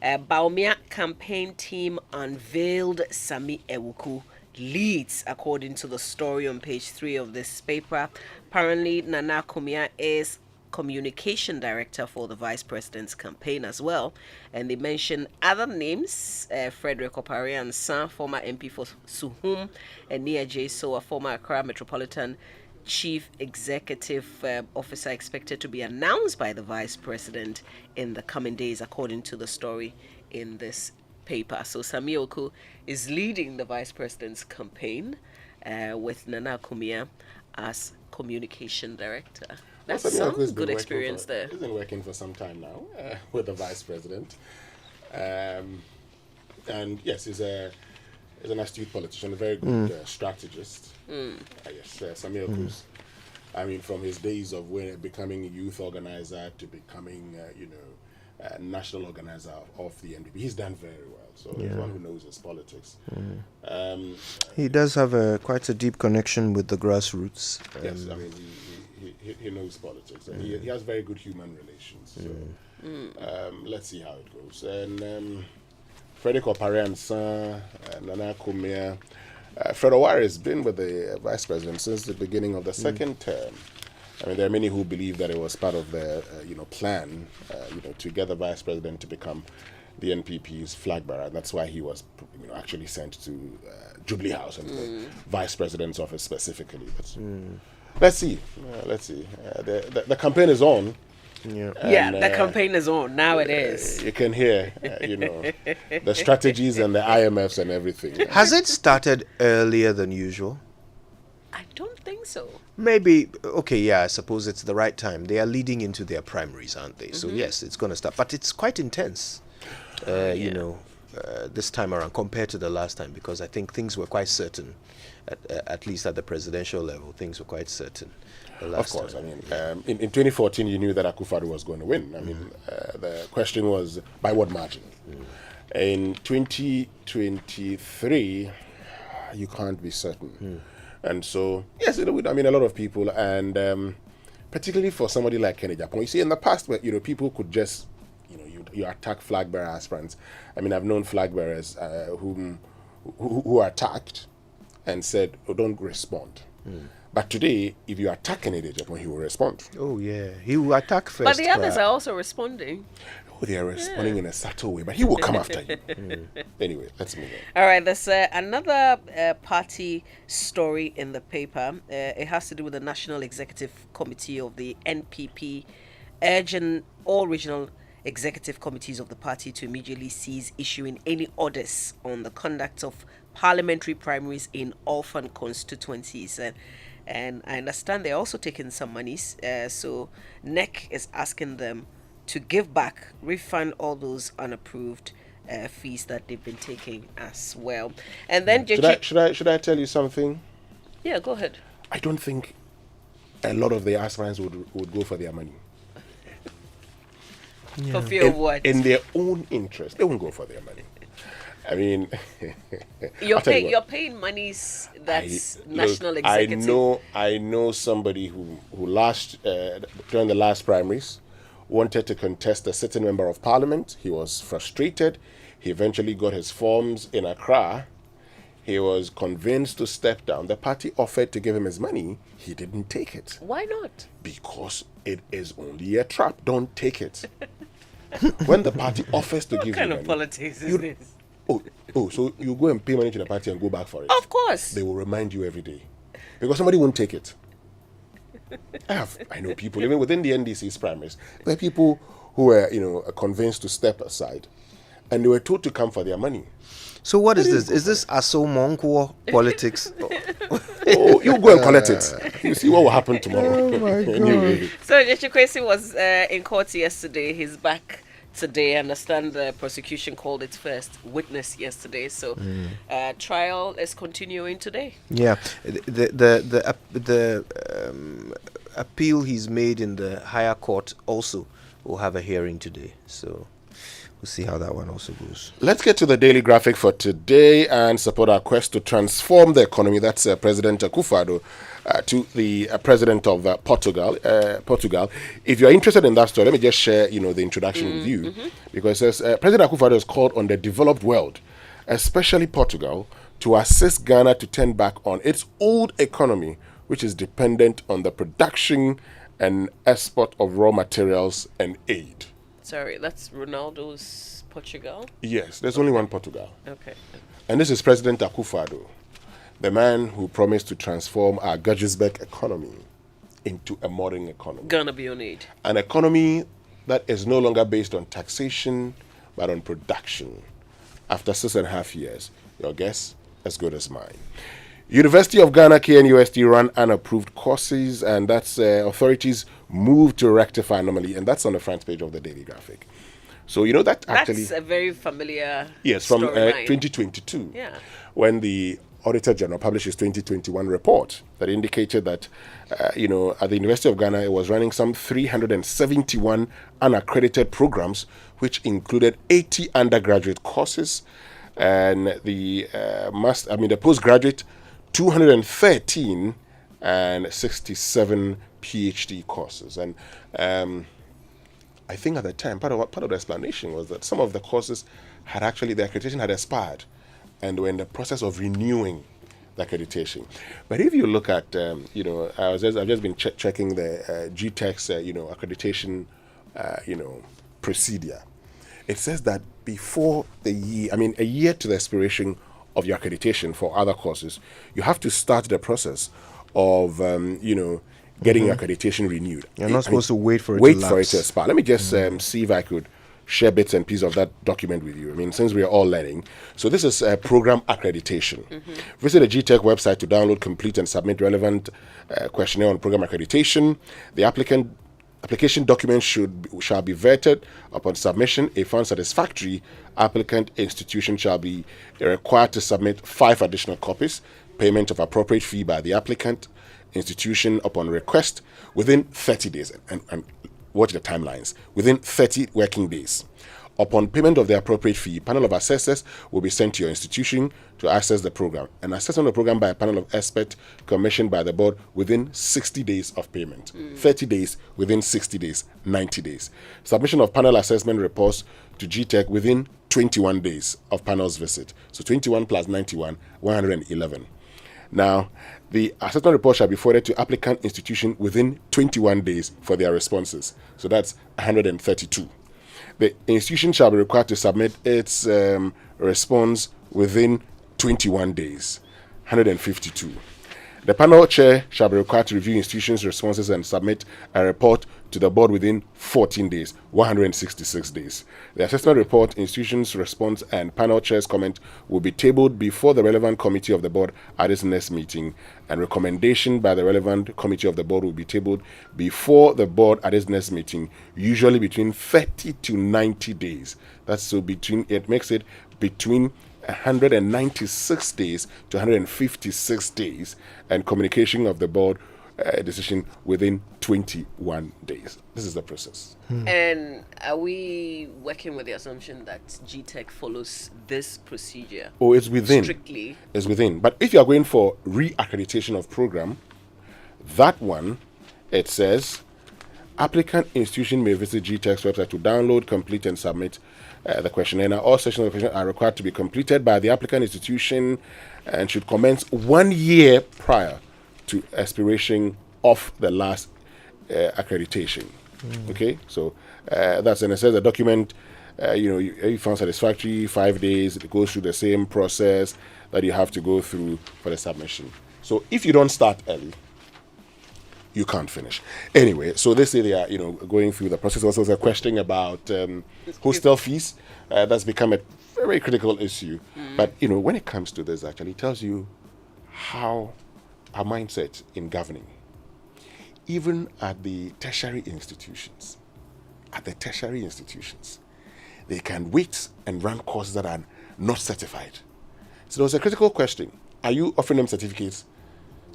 Baumia campaign team unveiled Sami Ewuku leads, according to the story on page 3 of this paper. Apparently, Nana Kumia is communication director for the vice president's campaign as well, and they mention other names: Frederick Oparian-San, former MP for Suhum, and Nia J. Soa, former Accra Metropolitan Chief Executive Officer, expected to be announced by the vice president in the coming days, according to the story in this paper. So Sami Ewuku is leading the vice president's campaign with Nana Kumia as communication director. That's some good experience there. He's been working for some time now with the vice president. And yes, he's an astute politician, a very good strategist. Yes, Sami Ewuku's, I mean, from his days of becoming a youth organizer to becoming, national organizer of the NDP, he's done very well. So he's one who knows his politics. He does have quite a deep connection with the grassroots. Yes, I mean, he knows politics, and he has very good human relations. So let's see how it goes. And Frederick Oparian-San, Nana Kumia, Fred Owari has been with the vice president since the beginning of the second term. I mean, there are many who believe that it was part of their, plan, to get the vice president to become the NPP's flag bearer. And that's why he was, actually sent to Jubilee House and the vice president's office specifically. But let's see. The campaign is on. The campaign is on. Now it is. You can hear, the strategies and the IMFs and everything. Has it started earlier than usual? I don't think so. Maybe, I suppose it's the right time. They are leading into their primaries, aren't they? So yes, it's going to start. But it's quite intense, this time around compared to the last time, because I think things were quite certain, at least at the presidential level, things were quite certain. Of course, I mean, in 2014, you knew that Akufo-Addo was going to win. I mean, the question was by what margin? In 2023, you can't be certain. And so, yes, a lot of people, and particularly for somebody like Kenny Japon, you see, in the past, people could just, you attack flag bearer aspirants. I mean, I've known flag bearers who are attacked and said, don't respond. But today, if you attack Kennedy Japon, he will respond. Oh, yeah. He will attack first. But the others are also responding. Oh, they are responding in a subtle way, but he will come after you. Anyway, let's move on. All right, there's another party story in the paper. It has to do with the National Executive Committee of the NPP, urging all regional executive committees of the party to immediately cease issuing any orders on the conduct of parliamentary primaries in orphan constituencies. And I understand they're also taking some monies. So NEC is asking them to give back, refund all those unapproved fees that they've been taking as well. And then should I tell you something? Yeah, go ahead. I don't think a lot of the aspirants would go for their money. For fear of what? In their own interest, they won't go for their money. I mean, you're paying monies that's national executive. I know somebody who during the last primaries wanted to contest a sitting member of parliament. He was frustrated. He eventually got his forms in Accra. He was convinced to step down. The party offered to give him his money. He didn't take it. Why not? Because it is only a trap. Don't take it. When the party offers to give you money. What kind of politics is this? Oh, so you go and pay money to the party and go back for it? Of course. They will remind you every day. Because somebody won't take it. I know people, even within the NDC's primaries, there are people who were, convinced to step aside. And they were told to come for their money. So what is this? Is this Aso Monkwo politics? You go and collect it. You see what will happen tomorrow. Oh my God. Anyway. So Gyekye Kwesi was in court yesterday. He's back today. I understand the prosecution called its first witness yesterday. So trial is continuing today. Yeah, the appeal he's made in the higher court also will have a hearing today. So we'll see how that one also goes. Let's get to the daily graphic for today and support our quest to transform the economy. That's President Akufo-Addo to the President of Portugal. If you're interested in that story, let me just share, the introduction with you. Because it says President Akufo-Addo has called on the developed world, especially Portugal, to assist Ghana to turn back on its old economy, which is dependent on the production and export of raw materials and aid. Sorry, that's Ronaldo's Portugal? Yes, there's only one Portugal. Okay. And this is President Akufo-Addo, the man who promised to transform our Guggisberg economy into a modern economy. Ghana be on aid. An economy that is no longer based on taxation, but on production. After 6.5 years, your guess as good as mine. University of Ghana, KNUST, run unapproved courses, and that's authorities move to rectify anomaly, and that's on the front page of the daily graphic. So that actually... That's a very familiar Yes, from storyline. 2022. Yeah. When the Auditor General published his 2021 report that indicated that, at the University of Ghana, it was running some 371 unaccredited programs, which included 80 undergraduate courses, and the postgraduate 213 and 67 PhD courses. And I think at the time, part of the explanation was that some of the courses the accreditation had expired, and were in the process of renewing the accreditation. But if you look at, I've just been checking the GTEC's, accreditation, procedure. It says that before a year to the expiration of your accreditation for other courses, you have to start the process of, getting your accreditation renewed. You're not supposed to wait for it to lapse. to expire. Let me just see if I could share bits and pieces of that document with you. Since we are all learning. So this is program accreditation. Visit the GTEC website to download, complete, and submit relevant questionnaire on program accreditation. The application documents shall be vetted. Upon submission, if found satisfactory, applicant institution shall be required to submit 5 additional copies. Payment of appropriate fee by the applicant institution upon request within 30 days. And watch the timelines. Within 30 working days. Upon payment of the appropriate fee, panel of assessors will be sent to your institution to assess the program. An assessment of the program by a panel of experts commissioned by the board within 60 days of payment. 30 days, within 60 days, 90 days. Submission of panel assessment reports to GTEC within 21 days of panel's visit. So 21 plus 91, 111. Now, the assessment report shall be forwarded to applicant institution within 21 days for their responses. So that's 132. The institution shall be required to submit its response within 21 days, 152. The panel chair shall be required to review institutions' responses and submit a report to the board within 14 days, 166 days. The assessment report, institutions' response, and panel chair's comment will be tabled before the relevant committee of the board at its next meeting, and recommendation by the relevant committee of the board will be tabled before the board at its next meeting, usually between 30 to 90 days. It makes it between 196 days to 156 days, and communication of the board decision within 21 days. This is the process. And are we working with the assumption that GTEC follows this procedure? Oh, it's within. Strictly. It's within. But if you are going for re-accreditation of program, that one, it says applicant institution may visit GTEC's website to download, complete, and submit the questionnaire. Now, all sections of the questionnaire are required to be completed by the applicant institution and should commence 1 year prior to expiration of the last accreditation. Okay, so that's, and it says the document, you found satisfactory, 5 days, it goes through the same process that you have to go through for the submission. So if you don't start early, you can't finish. Anyway, so they say they are, going through the process. Also, there's a question about hostel fees. That's become a very critical issue. But, when it comes to this, actually, it tells you how our mindset in governing, even at the tertiary institutions, they can wait and run courses that are not certified. So there was a critical question. Are you offering them certificates?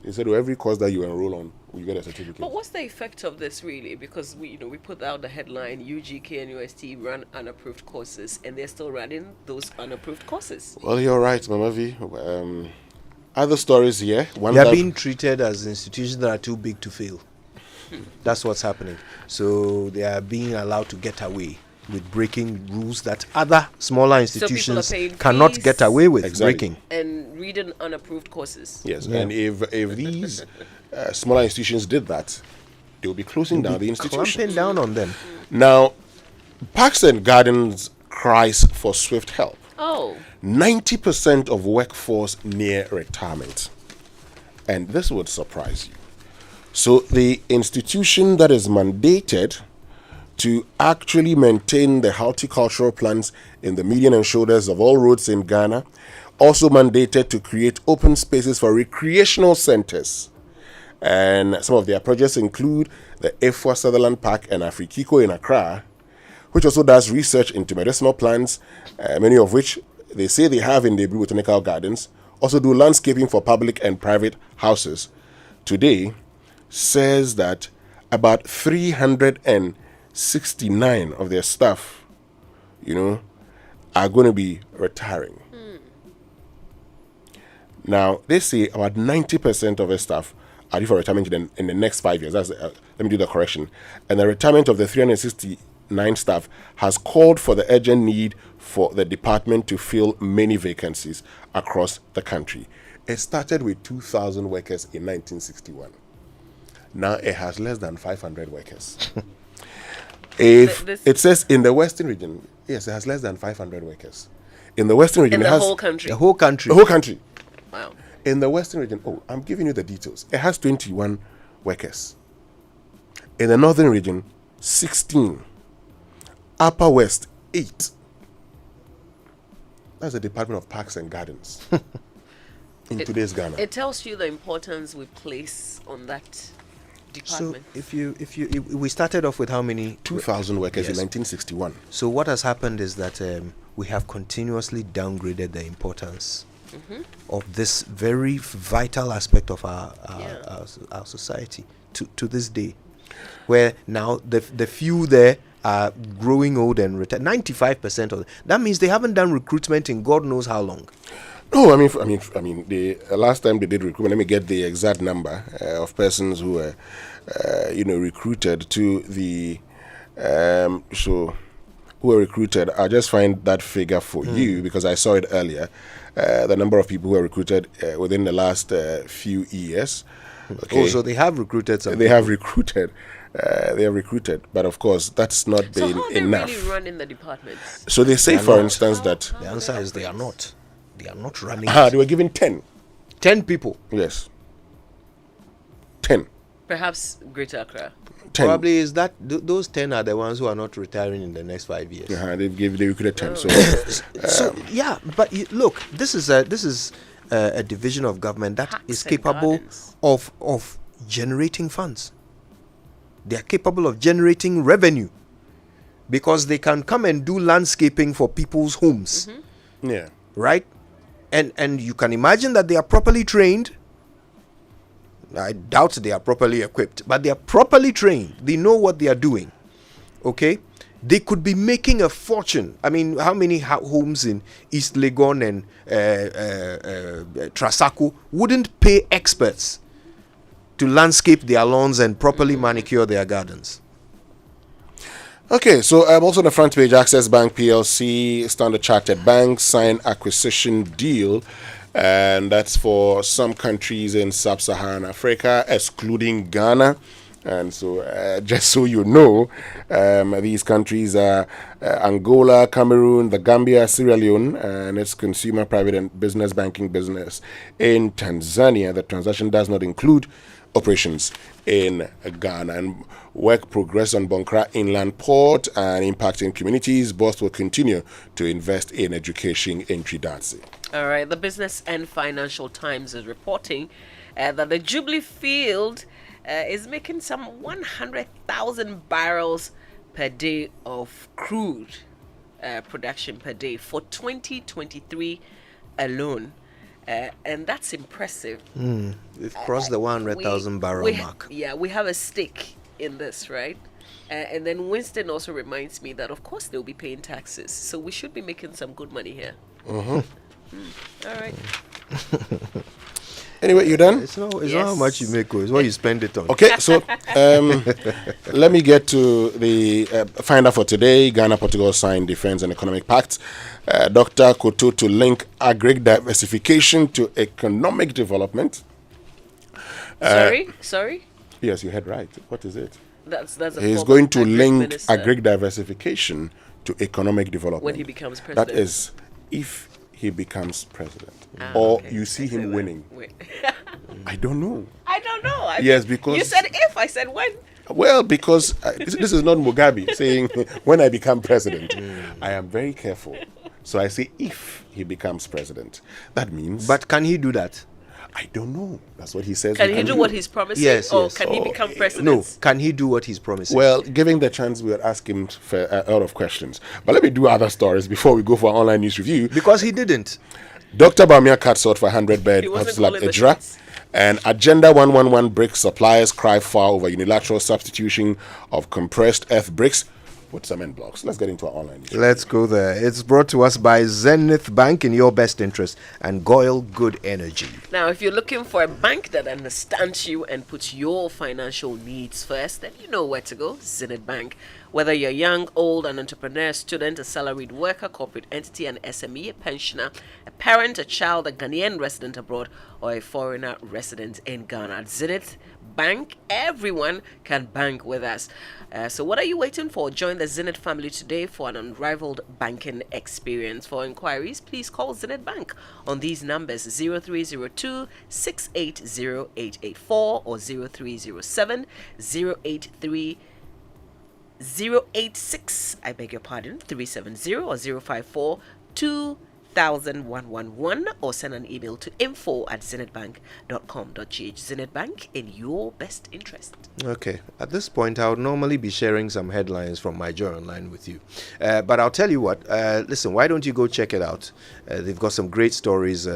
They said, every course that you enroll on, you get a certificate. But what's the effect of this really? Because we put out the headline, UGK and UST run unapproved courses, and they're still running those unapproved courses. Well, you're right, Mama V. Other stories here. They are being treated as institutions that are too big to fail. That's what's happening. So they are being allowed to get away with breaking rules that other smaller institutions cannot get away with breaking. And reading unapproved courses. Yes, and if these smaller institutions did that, they will be closing down the institutions. Clamping down on them. Now, Parks and Gardens cries for swift help. 90% of workforce near retirement. And this would surprise you. So the institution that is mandated to actually maintain the horticultural plants in the median and shoulders of all roads in Ghana, also mandated to create open spaces for recreational centers. And some of their projects include the Efua Sutherland Park and Afrikiko in Accra, which also does research into medicinal plants, many of which they say they have in the Botanical Gardens, also do landscaping for public and private houses. Today, says that about 369 of their staff, are going to be retiring. Now, they say about 90% of their staff are due for retirement in the next 5 years. Let me do the correction. And the retirement of the 369 staff has called for the urgent need for the department to fill many vacancies across the country. It started with 2,000 workers in 1961. Now it has less than 500 workers. It says in the Western region, yes, it has less than 500 workers. In the Western region, it has whole country. The whole country. The whole country. Wow. In the Western region, I'm giving you the details. It has 21 workers. In the Northern region, 16. Upper West, 8. That's the Department of Parks and Gardens in today's Ghana. It tells you the importance we place on that department. So if we started off with how many? 2,000 workers in 1961. So what has happened is that we have continuously downgraded the importance of this very vital aspect of our society to this day, where now the few there are growing old and retired. 95% of them. That means they haven't done recruitment in God knows how long. No, I mean, the last time they did recruitment, let me get the exact number of persons who were, recruited to the, who were recruited. I'll just find that figure for you because I saw it earlier. The number of people who were recruited within the last few years. Okay. So they have recruited some. They have recruited. But of course, that's not been enough. So how they really run in the departments? So they say, for instance, that the answer is they are not. They are not running. They were given 10. 10 people. Yes. 10. Perhaps Greater Accra. 10. Probably is that those 10 are the ones who are not retiring in the next 5 years. They recruited 10. So yeah, but look, this is a division of government that is capable of generating funds. They are capable of generating revenue because they can come and do landscaping for people's homes. Yeah. Right? And you can imagine that they are properly trained. I doubt they are properly equipped, but they are properly trained. They know what they are doing. Okay? They could be making a fortune. I mean, how many homes in East Legon and Trasaco wouldn't pay experts to landscape their lawns and properly manicure their gardens? Okay, so also on the front page, Access Bank PLC, Standard Chartered Bank sign acquisition deal, and that's for some countries in sub-Saharan Africa, excluding Ghana. And so, just so you know, these countries are Angola, Cameroon, the Gambia, Sierra Leone, and its consumer, private, and business banking business in Tanzania. The transaction does not include operations in Ghana. And work progress on Bonkra Inland Port and impacting communities. Both will continue to invest in education in Trinidad. All right, the Business and Financial Times is reporting that the Jubilee field is making some 100,000 barrels per day of crude production per day for 2023 alone. And that's impressive. We've crossed the 100,000 barrel mark. Yeah, we have a stake in this, right? And then Winston also reminds me that, of course, they'll be paying taxes. So we should be making some good money here. Mm-hmm. All right. Anyway, you done? It's not how much you make, it's what you spend it on. Okay, so let me get to the finder for today. Ghana, Portugal signed Defense and Economic Pact. Dr. Koto to link agri diversification to economic development. Sorry? Yes, you heard right. What is it? That's a He's former going to agri link minister. agri diversification to economic development. When he becomes president. That is, if he becomes president. Or you see him winning. I don't know. I don't know. Yes, because... You said if, I said when. Well, because this is not Mugabe saying, when I become president. I am very careful. So I say, if he becomes president. That means... But can he do that? I don't know. That's what he says. Can he do what he's promising? Yes, or yes. can he become president? No, can he do what he's promising? Well, giving the chance, we'll ask him for a lot of questions. But let me do other stories before we go for our online news review. Because he didn't. Dr. Bamia cuts out for 100-bed hospital at Idra. And Agenda 111 brick suppliers cry foul over unilateral substitution of compressed earth bricks with cement blocks. Let's get into our online news. Let's go there. It's brought to us by Zenith Bank, in your best interest, and Goyle Good Energy. Now, if you're looking for a bank that understands you and puts your financial needs first, then you know where to go. Zenith Bank. Whether you're young, old, an entrepreneur, student, a salaried worker, corporate entity, an SME, a pensioner, a parent, a child, a Ghanaian resident abroad, or a foreigner resident in Ghana, at Zenith Bank, everyone can bank with us. So what are you waiting for? Join the Zenith family today for an unrivaled banking experience. For inquiries, please call Zenith Bank on these numbers: 0302 680 884 or 0307 083 086, I beg your pardon, 370 or 054 2111, or send an email to info@zenithbank.com.gh. Zenith Bank, in your best interest. Okay, at this point, I would normally be sharing some headlines from my Joy Online with you. But I'll tell you what, listen, why don't you go check it out? They've got some great stories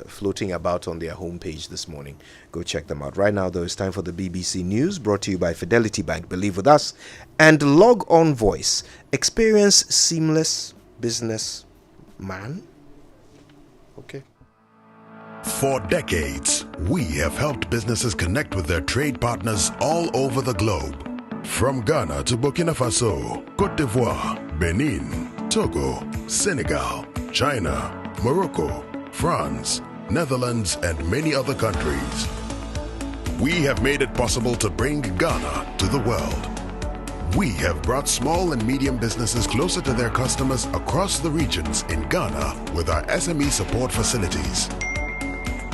floating about on their homepage this morning. Go check them out. Right now, though, it's time for the BBC News, brought to you by Fidelity Bank. Believe with us. And Log On Voice. Experience seamless business man. Okay. For decades, we have helped businesses connect with their trade partners all over the globe. From Ghana to Burkina Faso, Côte d'Ivoire, Benin, Togo, Senegal, China, Morocco, France, Netherlands, and many other countries. We have made it possible to bring Ghana to the world. We have brought small and medium businesses closer to their customers across the regions in Ghana with our SME support facilities.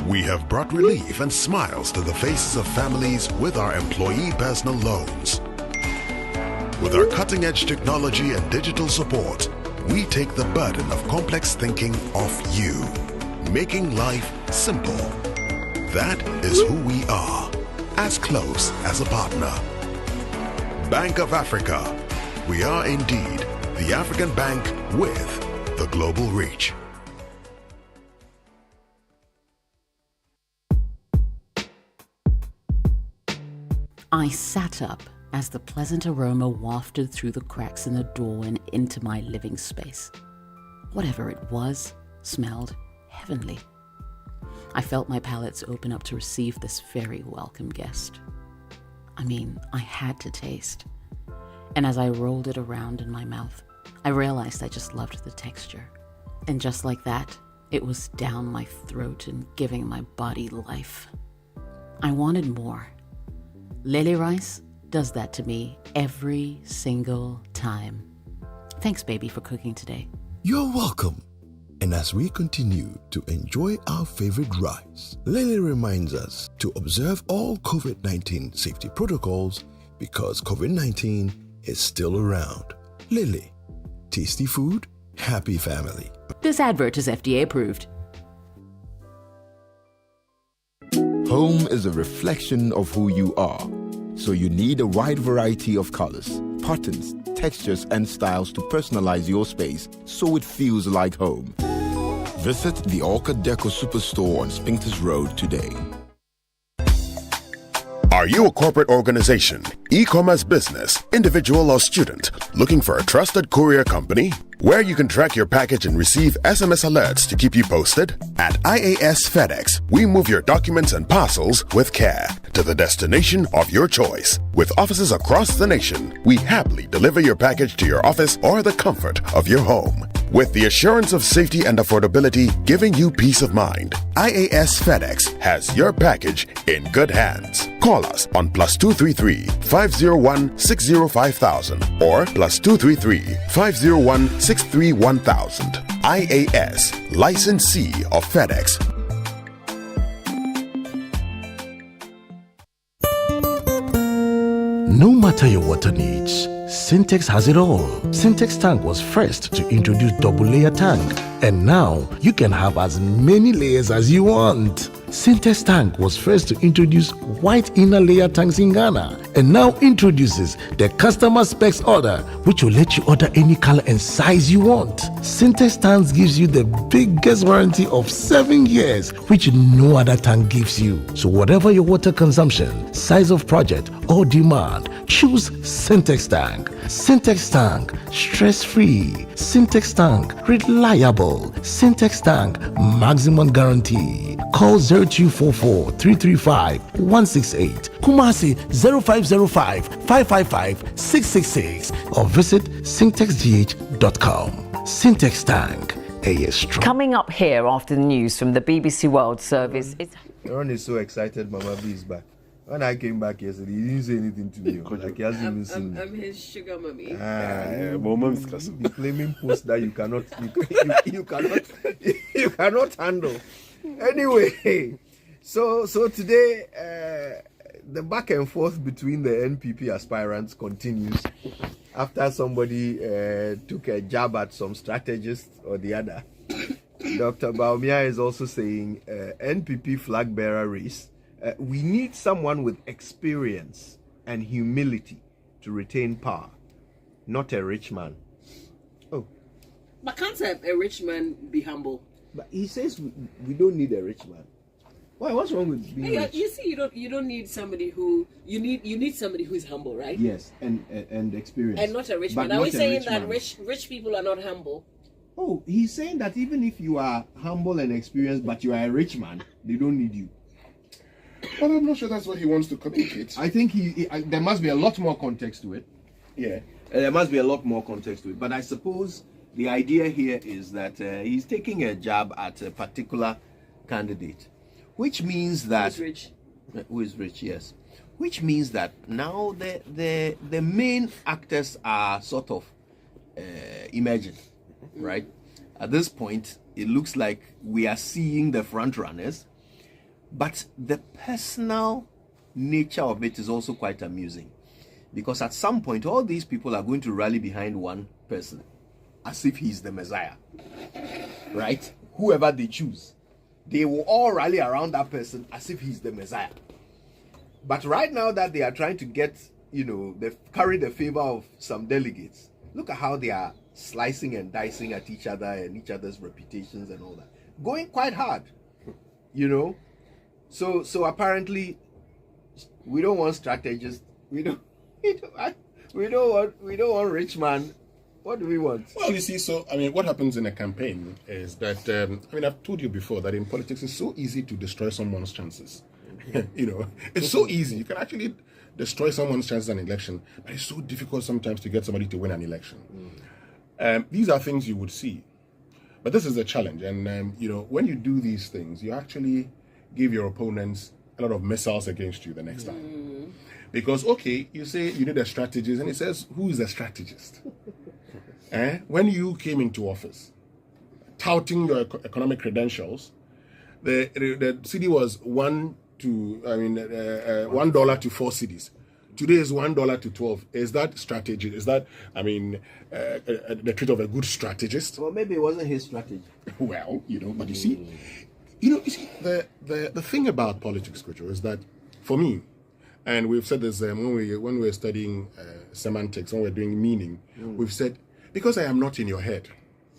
We have brought relief and smiles to the faces of families with our employee personal loans. With our cutting-edge technology and digital support, we take the burden of complex thinking off you, making life simple. That is who we are, as close as a partner. Bank of Africa. We are indeed the African bank with the global reach. I sat up as the pleasant aroma wafted through the cracks in the door and into my living space. Whatever it was, smelled heavenly. I felt my palates open up to receive this very welcome guest. I mean, I had to taste. And as I rolled it around in my mouth, I realized I just loved the texture. And just like that, it was down my throat and giving my body life. I wanted more. Lele rice does that to me every single time. Thanks, baby, for cooking today. You're welcome. And as we continue to enjoy our favorite rice, Lele reminds us to observe all COVID-19 safety protocols because COVID-19 is still around. Lele, tasty food, happy family. This advert is FDA approved. Home is a reflection of who you are. So you need a wide variety of colors, patterns, textures, and styles to personalize your space so it feels like home. Visit the Orca Deco Superstore on Spinkters Road today. Are you a corporate organization, e-commerce business, individual or student looking for a trusted courier company where you can track your package and receive SMS alerts to keep you posted? At IAS FedEx, we move your documents and parcels with care to the destination of your choice. With offices across the nation, we happily deliver your package to your office or the comfort of your home. With the assurance of safety and affordability giving you peace of mind, IAS FedEx has your package in good hands. Call us on +233 501 605,000 or +233 501 631,000. IAS, licensee of FedEx. No matter your water needs, Sintex has it all. Sintex Tank was first to introduce double layer tank, and now you can have as many layers as you want. Sintex Tank was first to introduce white inner layer tanks in Ghana, and now introduces the customer specs order, which will let you order any color and size you want. Sintex Tanks gives you the biggest warranty of 7 years, which no other tank gives you. So whatever your water consumption, size of project, or demand, choose Sintex Tank. Sintex Tank, stress-free. Sintex Tank, reliable. Sintex Tank, maximum guarantee. Call 0244 335 168, Kumasi 0505 555 666, or visit sintexgh.com. Sintex Tank, a strong. Coming up here after the news from the BBC World Service. Aaron is so excited Mama B is back. When I came back yesterday, he didn't say anything to me. Like he hasn't even seen me. I'm his sugar mommy. The claiming post that you cannot you cannot handle. Anyway, so today the back and forth between the NPP aspirants continues after somebody took a jab at some strategist or the other. Dr. Baumia is also saying NPP flag bearer race. We need someone with experience and humility to retain power, not a rich man. Oh. But can't a rich man be humble? But he says we don't need a rich man. Why? What's wrong with being rich? You see, you don't need somebody who you need somebody who's humble, right? Yes, and experience. And not a rich man. Are we saying that rich people are not humble? Oh, he's saying that even if you are humble and experienced, but you are a rich man, they don't need you. But I'm not sure that's what he wants to communicate. I think there must be a lot more context to it. Yeah, there must be a lot more context to it. But I suppose the idea here is that he's taking a jab at a particular candidate, which means that who is rich, yes. Which means that now the main actors are sort of emerging, right? At this point, it looks like we are seeing the front runners. But the personal nature of it is also quite amusing, because at some point all these people are going to rally behind one person as if he's the Messiah, right? Whoever they choose, they will all rally around that person as if he's the Messiah. But right now that they are trying to get, they carry the favor of some delegates, look at how they are slicing and dicing at each other and each other's reputations and all that, going quite hard, So apparently, we don't want strategists. We don't want rich man. What do we want? Well, you see, what happens in a campaign is that I've told you before that in politics it's so easy to destroy someone's chances. It's so easy. You can actually destroy someone's chances in an election, but it's so difficult sometimes to get somebody to win an election. These are things you would see. But this is a challenge. And, when you do these things, you actually give your opponents a lot of missiles against you the next time. Because, okay, you say you need a strategist, and it says, who is a strategist? When you came into office, touting your economic credentials, the cedi was $1 to 4 cedis. Today is $1 to 12. Is that strategy? Is that, the trait of a good strategist? Well, maybe it wasn't his strategy. Well, but you see, the thing about politics, Kojo, is that for me, and we've said this when we're studying semantics, when we're doing meaning, we've said, because I am not in your head,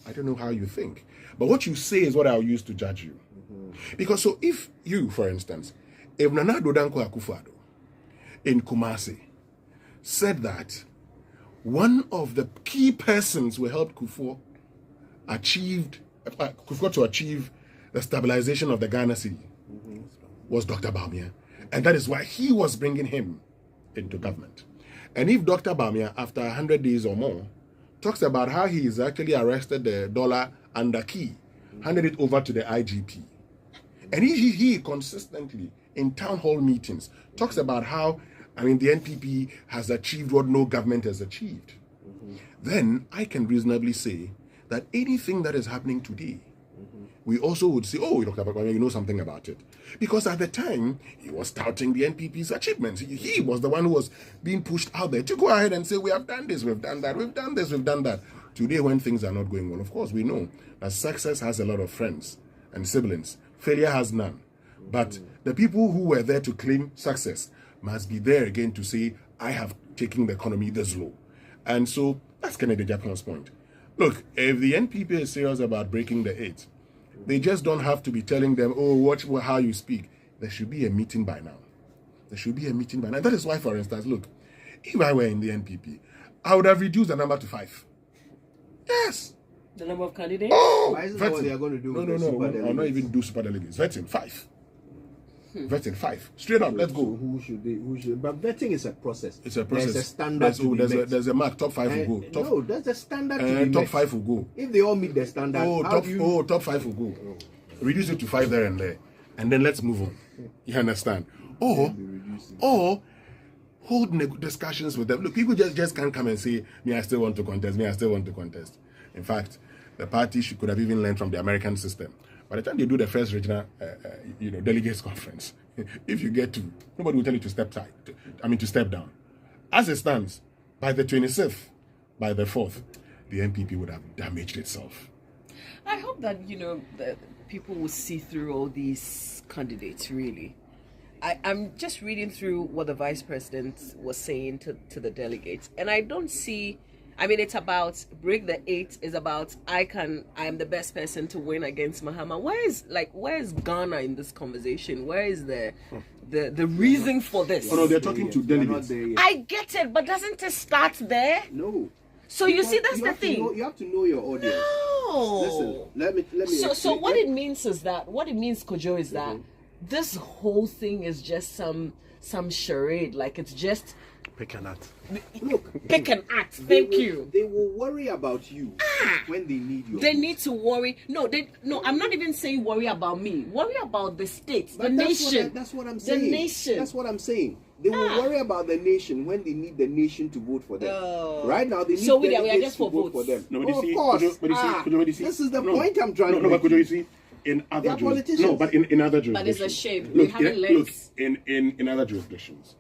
I don't know how you think. But what you say is what I'll use to judge you. Because so if you, for instance, if Nana Addo Dankwa Akufo-Addo in Kumasi said that one of the key persons who helped Kufuor to achieve the stabilization of the Ghana cedi was Dr. Bawumia. And that is why he was bringing him into government. And if Dr. Bawumia, after 100 days or more, talks about how he actually arrested the dollar under key, handed it over to the IGP, and he consistently in town hall meetings talks about how, the NPP has achieved what no government has achieved, then I can reasonably say that anything that is happening today, we also would say, oh, Dr. Bawumia, you know something about it. Because at the time, he was touting the NPP's achievements. He was the one who was being pushed out there to go ahead and say, we have done this, we've done that, we've done this, we've done that. Today, when things are not going well, of course, we know that success has a lot of friends and siblings. Failure has none. But the people who were there to claim success must be there again to say, I have taken the economy this low. And so that's Kennedy Japan's point. Look, if the NPP is serious about breaking the 8, they just don't have to be telling them, oh, watch how you speak. There should be a meeting by now. There should be a meeting by now. That is why, for instance, look, if I were in the NPP, I would have reduced the number to 5. Yes. The number of candidates? Oh, why is that what they are going to do? No, not even do super delegates. Vetting 5. Vetting 5. Straight up, let's go. So who should? But vetting is a process. It's a process. There's a standard. There's a mark. Top 5 will go. No, there's a standard. To be top met. 5 will go. If they all meet the standard, top 5 will go. Reduce it to 5 there and there, and then let's move on. You understand? Or hold discussions with them. Look, people just can't come and say, me, I still want to contest. In fact, the party could have even learned from the American system. By the time they do the first regional, delegates conference, if you get to, nobody will tell you to step down. As it stands, by the 26th, by the 4th, the NPP would have damaged itself. I hope that, that people will see through all these candidates, really. I'm just reading through what the vice president was saying to the delegates, and I don't see... it's about break the 8. Is about I am the best person to win against Mahama. Where is Ghana in this conversation? Where is the reason for this? Oh no, they're talking to delegates. I get it, but doesn't it start there? No. So you see, that's the thing. You have to know your audience. No. Listen, let me. So what it means is that Kojo, is that this whole thing is just some charade. Like it's just. Pick an act. Look, pick an act. Thank you. They will worry about you when they need you. They need to worry. No, I'm not even saying worry about me. Worry about the state, the nation. That's what I'm saying. The nation. That's what I'm saying. They will worry about the nation when they need the nation to vote for them. Right now, they need delegates to vote for them. No, of course. This is the point I'm trying to make. No, but you see, in other jurisdictions. In other jurisdictions. But it's a shame. We haven't learned. In other jurisdictions,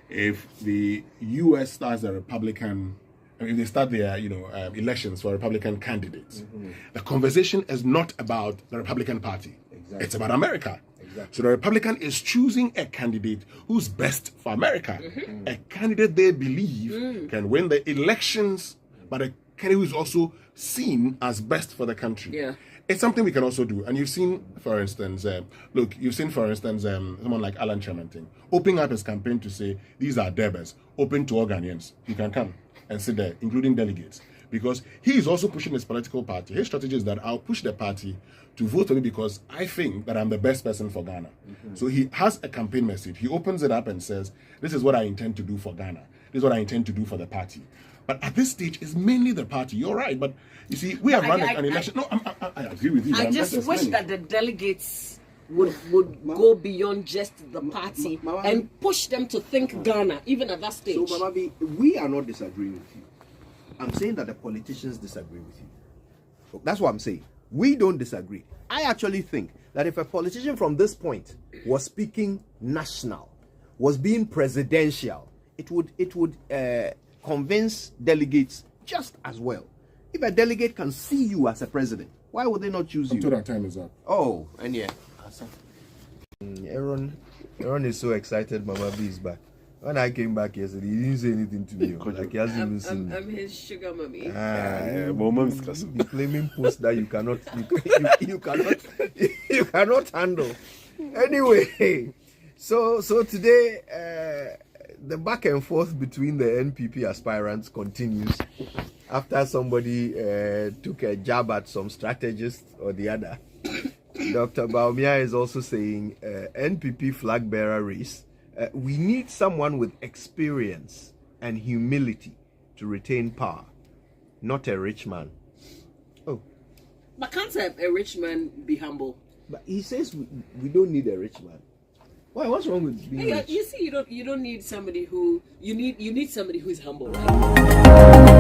if the U.S. starts a Republican, if they start their elections for Republican candidates, the conversation is not about the Republican Party. Exactly. It's about America. Exactly. So the Republican is choosing a candidate who's best for America, a candidate they believe can win the elections, but a candidate who's also seen as best for the country. Yeah. It's something we can also do. And you've seen, for instance, someone like Alan Chementing opening up his campaign to say, these are Debers, open to all Ghanaians. You can come and sit there, including delegates. because he is also pushing his political party. His strategy is that I'll push the party to vote for me because I think that I'm the best person for Ghana. So he has a campaign message. He opens it up and says, this is what I intend to do for Ghana. This is what I intend to do for the party. But at this stage, it's mainly the party. You're right, but you see, we have run an election. I agree with you. I just wish that the delegates would go beyond just the party and push them to think Ghana, even at that stage. So, Mamabi, we are not disagreeing with you. I'm saying that the politicians disagree with you. So that's what I'm saying. We don't disagree. I actually think that if a politician from this point was speaking national, was being presidential, it would convince delegates just as well. If a delegate can see you as a president, why would they not choose you? Until that time is up. Oh, and yeah. Aaron is so excited Mama B is back. When I came back yesterday, he didn't say anything to me. Like he hasn't even seen me. I'm his sugar mommy. Be claiming posts that you cannot handle. Anyway, so today the back and forth between the NPP aspirants continues after somebody took a jab at some strategist or the other. Dr. Baumia is also saying NPP flag bearer race. We need someone with experience and humility to retain power, not a rich man. Oh. But can't a rich man be humble? But he says we don't need a rich man. Why? What's wrong with being rich? You see, you don't need somebody who you need somebody who is humble, right?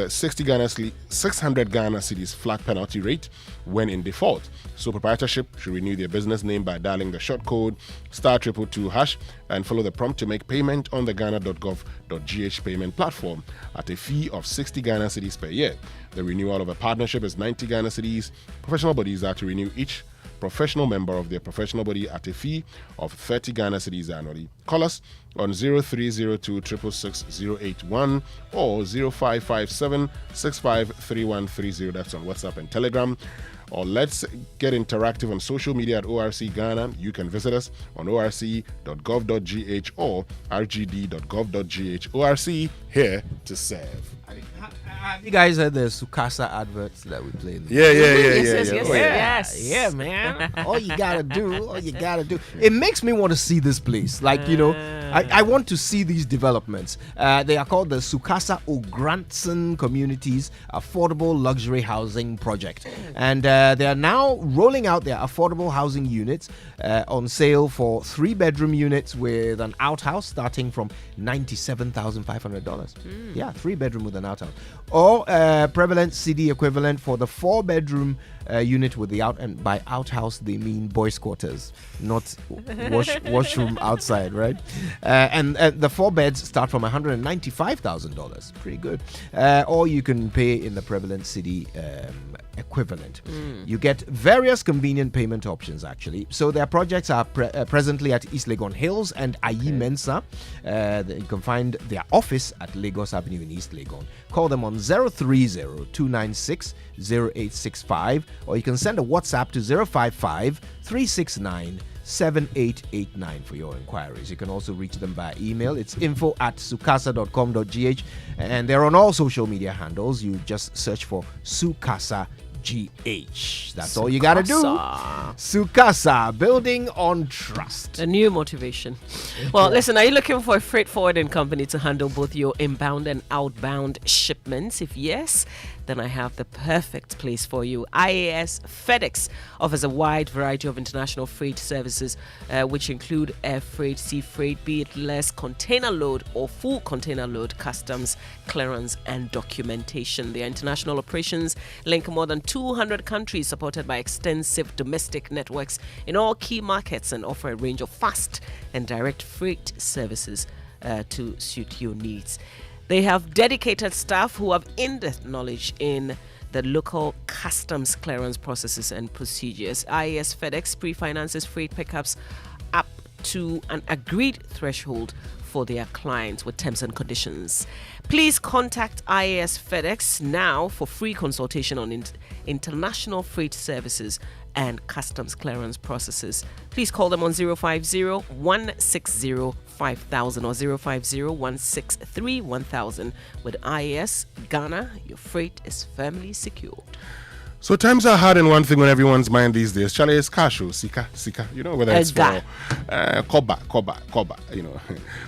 a 600 Ghana cedis flat penalty rate when in default. So proprietorship should renew their business name by dialing the short code *222# and follow the prompt to make payment on the ghana.gov.gh payment platform at a fee of 60 Ghana cedis per year. The renewal of a partnership is 90 Ghana cedis. Professional bodies are to renew each professional member of their professional body at a fee of 30 Ghana cedis annually. Call us on 0302 666 081 or 0557 653130. That's on WhatsApp and Telegram. Or let's get interactive on social media at ORC Ghana. You can visit us on orc.gov.gh or rgd.gov.gh. ORC, here to serve. Have you guys heard the Sukasa adverts that we played? Yes. Yeah, man. all you gotta do. It makes me want to see this place. Like, you know, I want to see these developments. They are called the Sukasa O'Grantson Communities Affordable Luxury Housing Project. And they are now rolling out their affordable housing units on sale for 3-bedroom units with an outhouse starting from $97,500. Yeah, 3-bedroom with an outhouse. Or prevalent city equivalent for the 4-bedroom unit with the by outhouse they mean boys' quarters, not washroom outside, right? And the 4 beds start from $195,000. Pretty good. Or you can pay in the prevalent city equivalent. You get various convenient payment options actually. So their projects are presently at East Legon Hills and Ayi Mensa. You can find their office at Lagos Avenue in East Legon. Call them on 030-296-0865 or you can send a WhatsApp to 055-369-7889 for your inquiries. You can also reach them via email. It's info@sukasa.com.gh and they're on all social media handles. You just search for Sukasa GH. That's all you gotta do. Sukasa, building on trust. A new motivation. Well, listen, are you looking for a freight forwarding company to handle both your inbound and outbound shipments? If yes, then I have the perfect place for you. IAS FedEx offers a wide variety of international freight services, which include air freight, sea freight, be it less container load or full container load, customs, clearance, and documentation. Their international operations link more than 200 countries, supported by extensive domestic networks in all key markets, and offer a range of fast and direct freight services to suit your needs. They have dedicated staff who have in-depth knowledge in the local customs clearance processes and procedures. IAS FedEx pre-finances freight pickups up to an agreed threshold for their clients with terms and conditions. Please contact IAS FedEx now for free consultation on international freight services and customs clearance processes. Please call them on 050-160-5000 or 050-163-1000. With IAS Ghana, your freight is firmly secured. So times are hard, and one thing on everyone's mind these days, Charlie, is cash, sika. You know, whether it's for Koba, you know.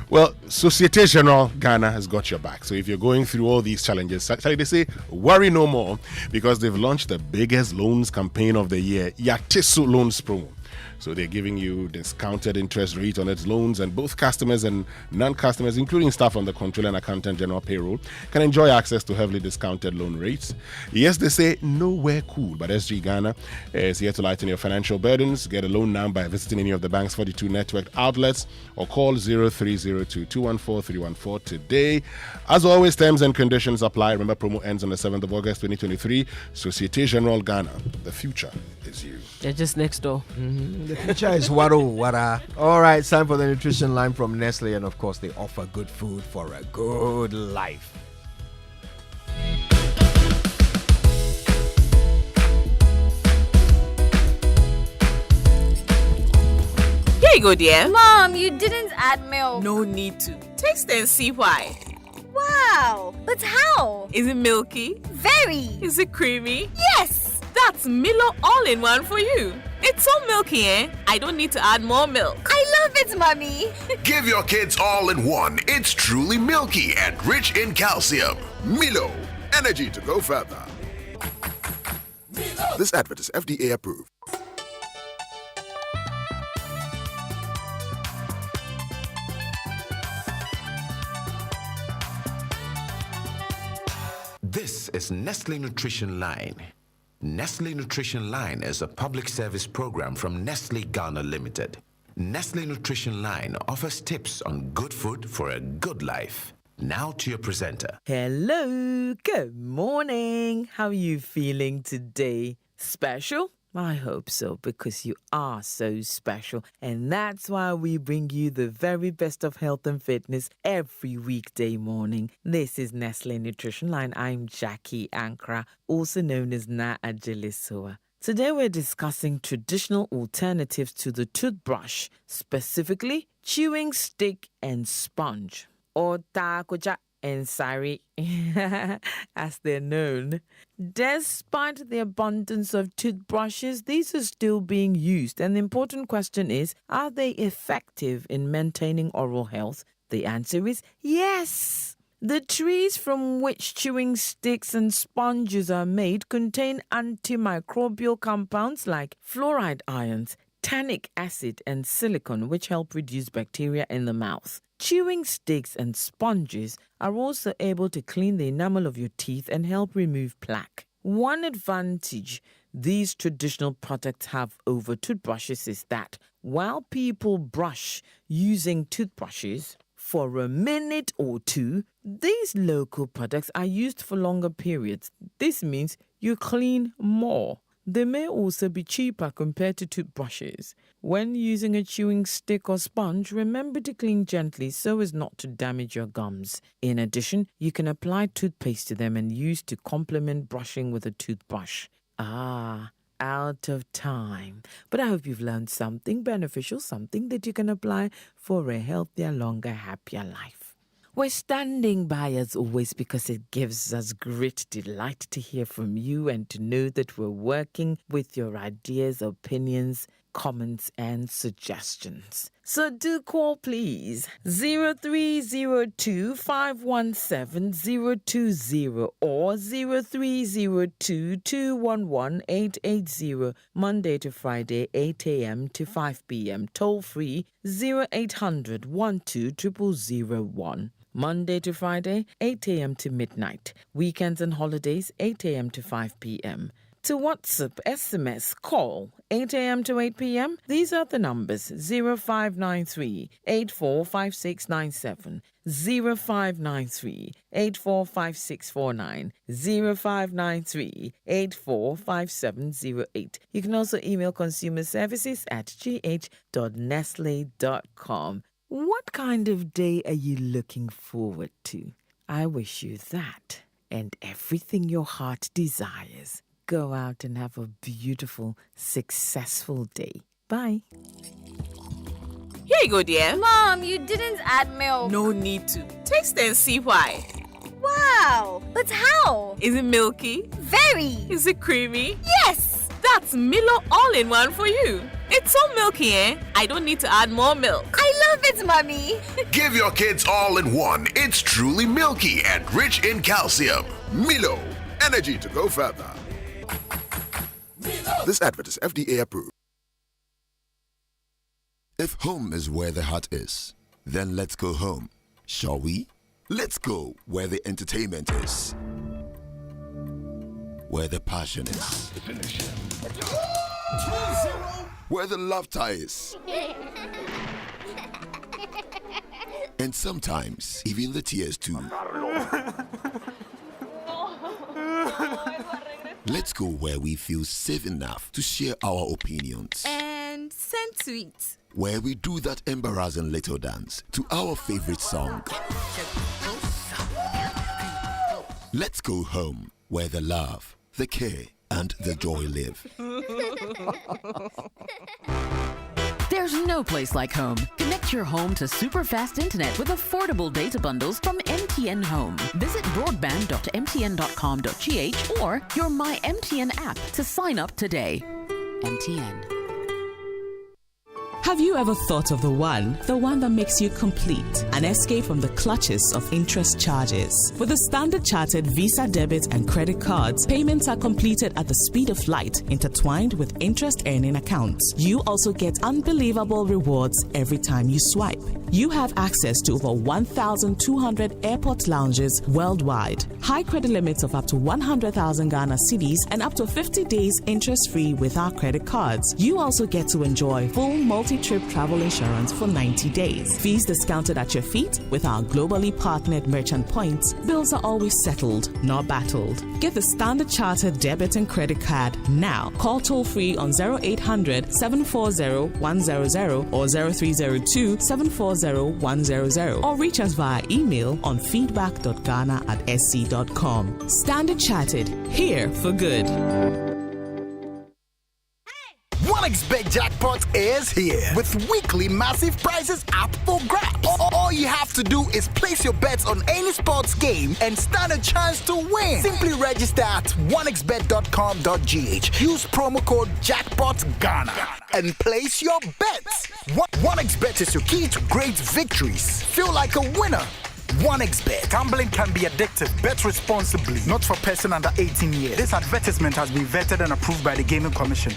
Well, Societe Generale Ghana has got your back. So if you're going through all these challenges, Charlie, they say, worry no more, because they've launched the biggest loans campaign of the year, Yatesu Loans Promo. So they're giving you discounted interest rate on its loans, and both customers and non-customers, including staff on the Controller and Accountant General payroll, can enjoy access to heavily discounted loan rates. Yes, they say nowhere cool, but SG Ghana is here to lighten your financial burdens. Get a loan now by visiting any of the bank's 42 network outlets or call 0302-214-314 today. As always, terms and conditions apply. Remember, promo ends on the 7th of August 2023. Societe Generale Ghana. The future is you. They're just next door. The future is wara. All right, it's time for the nutrition line from Nestle, and of course, they offer good food for a good life. Here you go, dear. Mom, you didn't add milk. No need to. Taste and see why. Wow, but how? Is it milky? Very. Is it creamy? Yes. That's Milo all-in-one for you. It's so milky, eh? I don't need to add more milk. I love it, Mommy. Give your kids all-in-one. It's truly milky and rich in calcium. Milo, energy to go further. This advert is FDA approved. This is Nestle Nutrition Line. Nestle Nutrition Line is a public service program from Nestle Ghana Limited. Nestle Nutrition Line offers tips on good food for a good life. Now to your presenter. Hello, good morning. How are you feeling today? Special? I hope so, because you are so special. And that's why we bring you the very best of health and fitness every weekday morning. This is Nestle Nutrition Line. I'm Jackie Ankara, also known as Na Ajilisua. Today we're discussing traditional alternatives to the toothbrush, specifically chewing stick and sponge, or takuja and sari, as they're known. Despite the abundance of toothbrushes, these are still being used. And the important question is, are they effective in maintaining oral health? The answer is yes. The trees from which chewing sticks and sponges are made contain antimicrobial compounds like fluoride ions, tannic acid, and silicon, which help reduce bacteria in the mouth. Chewing sticks and sponges are also able to clean the enamel of your teeth and help remove plaque. One advantage these traditional products have over toothbrushes is that while people brush using toothbrushes for a minute or two, these local products are used for longer periods. This means you clean more. They may also be cheaper compared to toothbrushes. When using a chewing stick or sponge, remember to clean gently so as not to damage your gums. In addition, you can apply toothpaste to them and use to complement brushing with a toothbrush. Out of time. But I hope you've learned something beneficial, something that you can apply for a healthier, longer, happier life. We're standing by as always because it gives us great delight to hear from you and to know that we're working with your ideas, opinions, comments and suggestions. So do call please 0302 517 020 or 0302 211 880 Monday to Friday 8 a.m. to 5 p.m. Toll free 0800 12 0001. Monday to Friday, 8 a.m. to midnight. Weekends and holidays, 8 a.m. to 5 p.m. To WhatsApp, SMS, call, 8 a.m. to 8 p.m. These are the numbers: 0593 845697, 0593 845649, 0593 845708. You can also email consumerservices@gh.nestle.com. What kind of day are you looking forward to? I wish you that and everything your heart desires. Go out and have a beautiful, successful day. Bye. Here you go, dear. Mom, you didn't add milk. No need to. Taste and see why. Wow, but how? Is it milky? Very. Is it creamy? Yes. That's Milo all-in-one for you. It's so milky, eh? I don't need to add more milk. I love it, Mommy. Give your kids all in one. It's truly milky and rich in calcium. Milo, energy to go further. This advert is FDA approved. If home is where the heart is, then let's go home, shall we? Let's go where the entertainment is, where the passion is, where the laughter is, and sometimes even the tears too. Let's go where we feel safe enough to share our opinions. And send tweets. Where we do that embarrassing little dance to our favorite song. Let's go home where the love, the care, and the joy live. There's no place like home. Connect your home to super fast internet with affordable data bundles from MTN Home. Visit broadband.mtn.com.gh or your My MTN app to sign up today. MTN. Have you ever thought of the one that makes you complete? An escape from the clutches of interest charges. With the Standard Chartered Visa debit and credit cards, payments are completed at the speed of light, intertwined with interest earning accounts. You also get unbelievable rewards every time you swipe. You have access to over 1,200 airport lounges worldwide. High credit limits of up to 100,000 Ghana cedis and up to 50 days interest-free with our credit cards. You also get to enjoy full multi-trip travel insurance for 90 days. Fees discounted at your feet with our globally partnered merchant points. Bills are always settled, not battled. Get the Standard Chartered debit and credit card now. Call toll-free on 0800 740 100 or 0302 740 100 or reach us via email on feedback.ghana@sc.com. Standard Chartered, here for good. 1xBet Jackpot is here with weekly massive prizes up for grabs. All you have to do is place your bets on any sports game and stand a chance to win. Simply register at 1xbet.com.gh. Use promo code JackpotGhana and place your bets. 1xBet is your key to great victories. Feel like a winner. 1xBet. Gambling can be addictive. Bet responsibly. Not for person under 18 years. This advertisement has been vetted and approved by the Gaming Commission.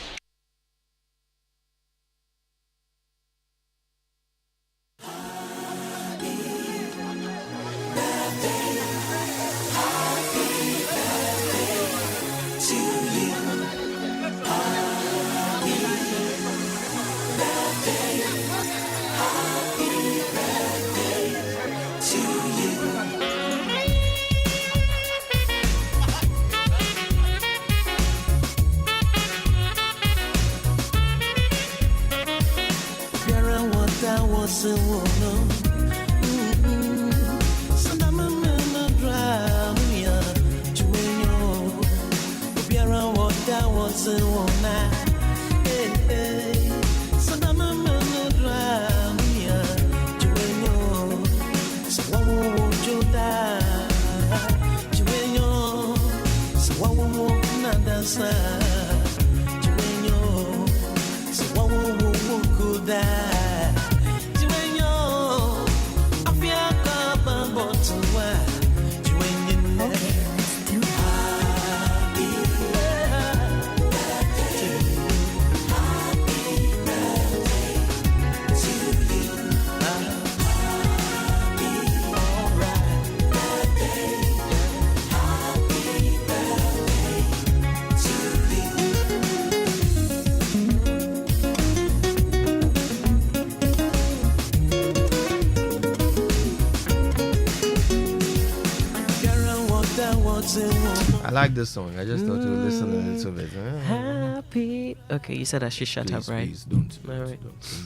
I like this song. I just thought you would listen a little bit. Happy. Okay, you said I should shut up, right? Please don't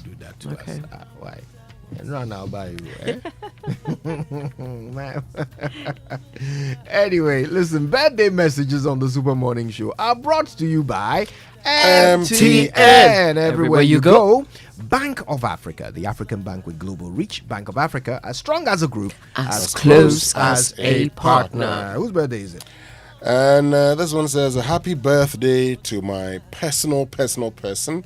do that to us. Why? And run out by you. Anyway, listen, birthday messages on the Super Morning Show are brought to you by MTN. Everywhere you go. Bank of Africa, the African bank with global reach. Bank of Africa, as strong as a group, as close as a partner. Whose birthday is it? And this one says, a happy birthday to my personal person,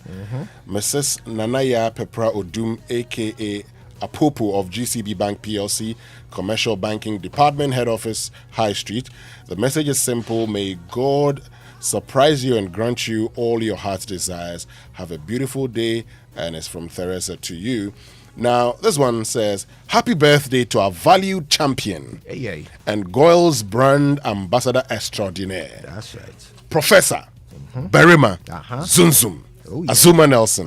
Mrs. Nanaya Pepra Odum, a.k.a. Apopo of GCB Bank PLC, Commercial Banking Department, Head Office, High Street. The message is simple. May God surprise you and grant you all your heart's desires. Have a beautiful day. And it's from Theresa to you. Now, this one says, happy birthday to our valued champion and Goyle's brand ambassador extraordinaire. That's right. Professor Berima Zunzum. Azuma Nelson.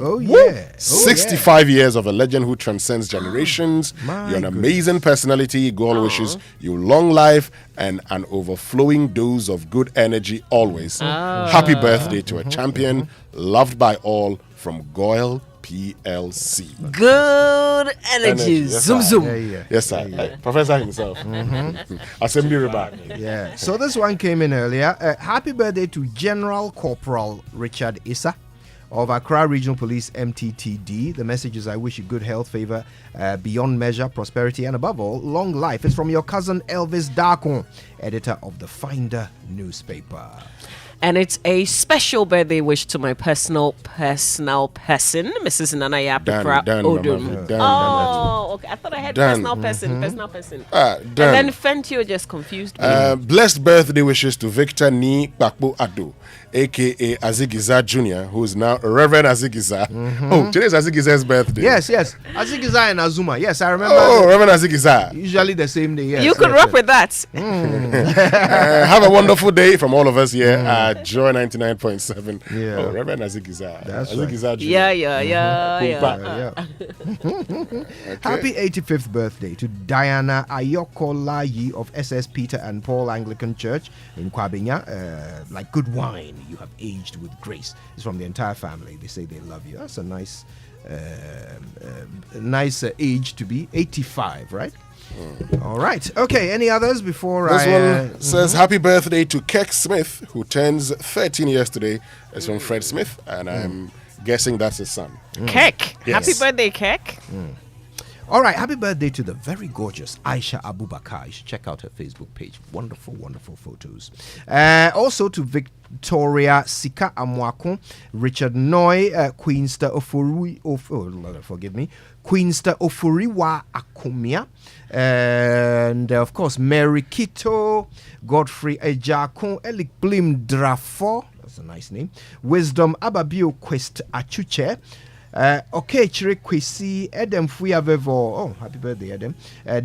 65 years of a legend who transcends generations. You're an amazing personality. God wishes you long life and an overflowing dose of good energy always. Happy birthday to a champion, loved by all, from Goyle PLC. Good energy. Yes, Zoom, zoom. Yes, sir. Professor himself. Assembly Reback. Yeah. So this one came in earlier. Happy birthday to General Corporal Richard Issa of Accra Regional Police, MTTD. The message is, I wish you good health, favor, beyond measure, prosperity, and above all, long life. It's from your cousin Elvis Darkon, editor of the Finder newspaper. And it's a special birthday wish to my personal person, Mrs. Nanaya Pipra Odum. Okay. I thought I had personal person. And then Fentio just confused me. Blessed birthday wishes to Victor Ni Bakbo Ado, a.k.a. Azigiza Jr., who is now Reverend Azigiza. Oh, today's Azigiza's birthday. Yes. Azigiza and Azuma. Yes, I remember. Oh, Reverend Azigiza. Usually the same day. Yes, you could rock with that. Have a wonderful day from all of us here at Joy 99.7. Yeah. Oh, Reverend Azigiza. That's Azigiza right. Jr. Yeah. Okay. Happy 85th birthday to Diana Ayokolayi of SS Peter and Paul Anglican Church in Kwabenya. Like good wine, you have aged with grace. It's from the entire family. They say they love you. That's a nice age to be. 85, right? All right. Okay, any others before this one says happy birthday to Keck Smith, who turns 13 years today. It's from Fred Smith, and I'm guessing that's his son. Keck. Yes. Happy birthday, Keck. All right, happy birthday to the very gorgeous Aisha Abubakar. You should check out her Facebook page. Wonderful, wonderful photos. Also to Victoria Sika Amwako, Richard Noy, Queenster Queenster Ofuriwa Akumia, and of course Mary Kito, Godfrey Ejakon, Elik Blim Drafo. That's a nice name. Wisdom Ababio Quest Achuche. Okay, Chiri Kwesi, Edem Fuyavevo. Oh, happy birthday, Edem.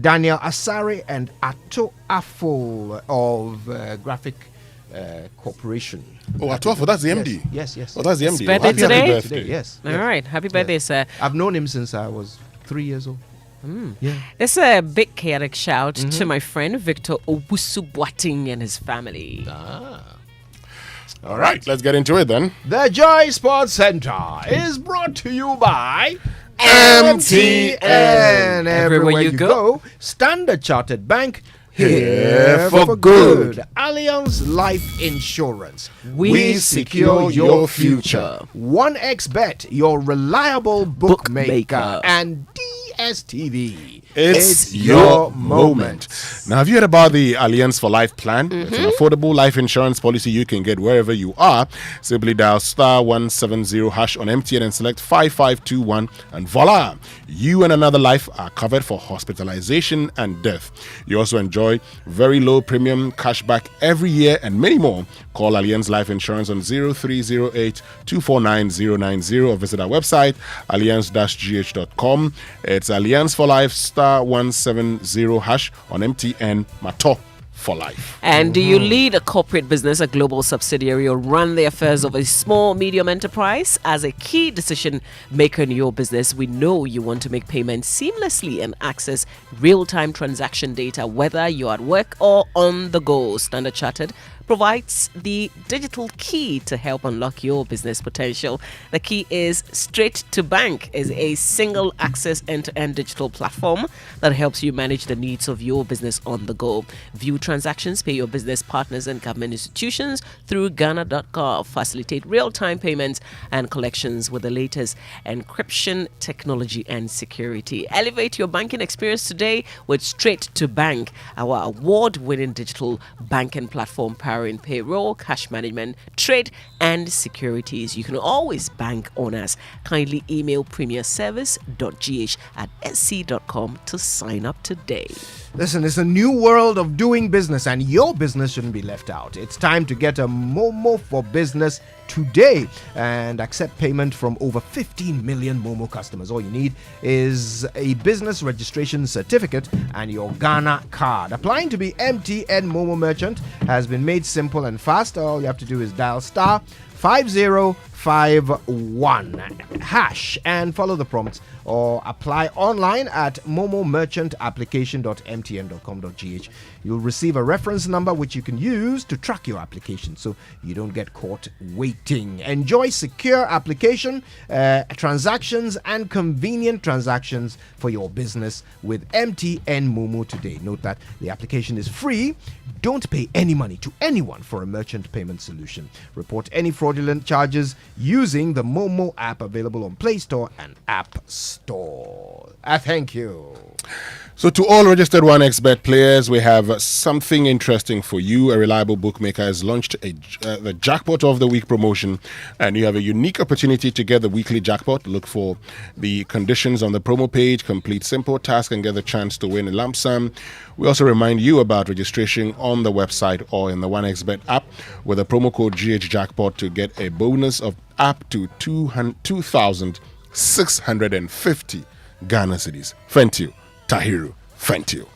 Daniel Asare and Ato Afol of Graphic Corporation. Oh, Ato Afol, that's the MD. Yes. Oh, that's the MD. His birthday today? Happy birthday. Yes. All right, happy birthday, sir. I've known him since I was 3 years old. Yeah. It's a big chaotic shout to my friend Victor Owusu Boating and his family. All right, let's get into it then. The Joy Sports Center is brought to you by MTN. Everywhere you go, Standard Chartered Bank, here for good. Allianz Life Insurance. We secure your future. 1xBet, your reliable bookmaker. And DSTV. It's your moment. Now, have you heard about the Allianz for Life plan? It's an affordable life insurance policy you can get wherever you are. Simply dial *170# on MTN and select 5521, and voila! You and another life are covered for hospitalization and death. You also enjoy very low premium cashback every year and many more. Call Allianz Life Insurance on 0308 249 090 or visit our website allianz-gh.com. It's Allianz for Life *170# on MTN Mato for life. And do you lead a corporate business, a global subsidiary, or run the affairs of a small, medium enterprise? As a key decision maker in your business, we know you want to make payments seamlessly and access real-time transaction data, whether you're at work or on the go. Standard Chartered provides the digital key to help unlock your business potential. The key is Straight to Bank, is a single access end-to-end digital platform that helps you manage the needs of your business on the go. View transactions, pay your business partners and government institutions through Ghana.gov, facilitate real-time payments and collections with the latest encryption technology and security. Elevate your banking experience today with Straight to Bank, our award-winning digital banking platform powering payroll, cash management, trade, and securities. You can always bank on us. Kindly email premierservice.gh@sc.com to sign up today. Listen, it's a new world of doing business, and your business shouldn't be left out. It's time to get a Momo for Business today and accept payment from over 15 million Momo customers. All you need is a business registration certificate and your Ghana card. Applying to be MTN Momo merchant has been made simple and fast. All you have to do is dial *5051# and follow the prompts, or apply online at momomerchantapplication.mtn.com.gh. You'll receive a reference number which you can use to track your application so you don't get caught waiting. Enjoy secure application, transactions, and convenient transactions for your business with MTN Momo today. Note that the application is free. Don't pay any money to anyone for a merchant payment solution. Report any fraudulent charges using the Momo app available on Play Store and App Store. Thank you. So to all registered 1xBet players, we have something interesting for you. A reliable bookmaker has launched the Jackpot of the Week promotion, and you have a unique opportunity to get the weekly jackpot. Look for the conditions on the promo page, complete simple task, and get the chance to win a lump sum. We also remind you about registration on the website or in the 1xBet app with the promo code GHJackpot to get a bonus of up to 2,650 Ghana cedis. Fentiu Tahiru Fentiu.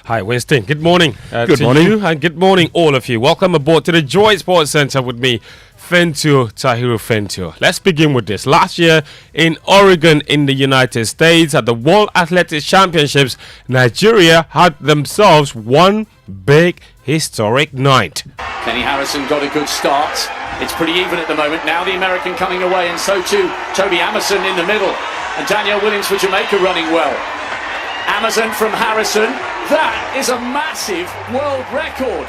Hi, Winston. Good morning. Good to morning. you, and good morning, all of you. Welcome aboard to the Joy Sports Center with me, Fentiu Tahiru Fentiu. Let's begin with this. Last year in Oregon, in the United States, at the World Athletics Championships, Nigeria had themselves one big historic night. Kenny Harrison got a good start. It's pretty even at the moment. Now the American coming away, and so too Toby Amerson in the middle. And Danielle Williams for Jamaica running well. Amazon from Harrison. That is a massive world record.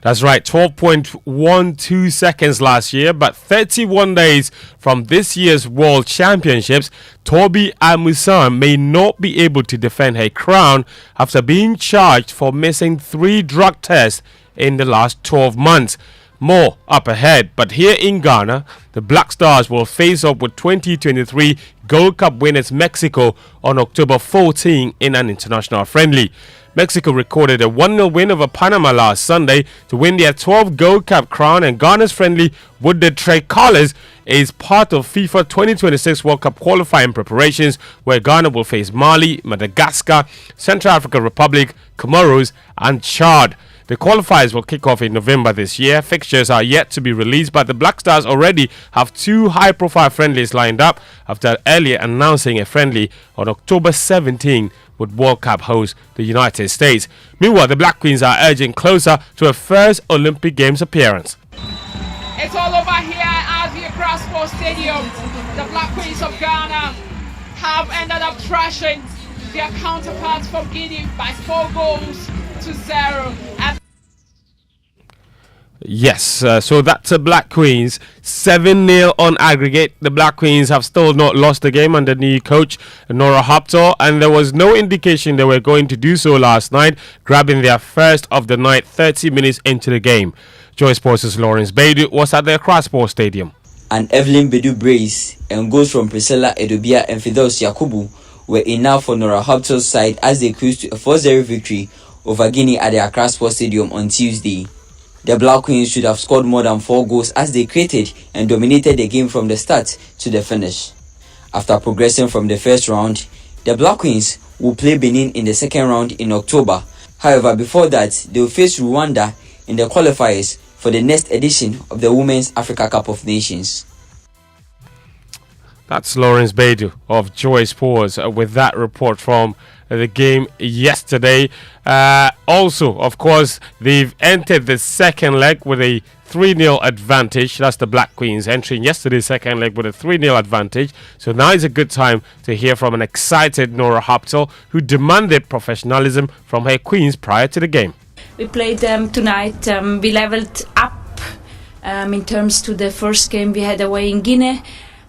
That's right, 12.12 seconds last year, but 31 days from this year's World Championships, Toby Amusan may not be able to defend her crown after being charged for missing 3 drug tests in the last 12 months. More up ahead, but here in Ghana, the Black Stars will face up with 2023 Gold Cup winners Mexico on October 14 in an international friendly. Mexico recorded a 1-0 win over Panama last Sunday to win their 12th Gold Cup crown, and Ghana's friendly with the Tricolors is part of FIFA 2026 World Cup qualifying preparations, where Ghana will face Mali, Madagascar, Central African Republic, Comoros and Chad. The qualifiers will kick off in November this year. Fixtures are yet to be released, but the Black Stars already have 2 high-profile friendlies lined up after earlier announcing a friendly on October 17 with World Cup host the United States. Meanwhile, the Black Queens are edging closer to a first Olympic Games appearance. It's all over here at the Accra Sports Stadium. The Black Queens of Ghana have ended up thrashing their counterparts from Guinea by 4 goals to 0. Yes, so that's the Black Queens, 7-0 on aggregate. The Black Queens have still not lost the game under new coach Nora Hoptor, and there was no indication they were going to do so last night, grabbing their first of the night 30 minutes into the game. Joy Sports' Lawrence Beidou was at the Accra Sports Stadium. And Evelyn Bedu brace and goals from Priscilla Edobia and Fidelis Yakubu were enough for Nora Hoptor's side as they cruised to a 4-0 victory over Guinea at the Accra Sports Stadium on Tuesday. The Black Queens should have scored more than 4 goals as they created and dominated the game from the start to the finish. After progressing from the first round, the Black Queens will play Benin in the second round in October. However, before that, they will face Rwanda in the qualifiers for the next edition of the Women's Africa Cup of Nations. That's Lawrence Beidou of Joy Sports with that report from the game yesterday. Also, of course, they've entered the second leg with a 3-0 advantage. That's the Black Queens entering yesterday's second leg with a 3-0 advantage. So now is a good time to hear from an excited Nora Hoptor, who demanded professionalism from her queens prior to the game. We played them tonight. We leveled up in terms to the first game we had away in Guinea.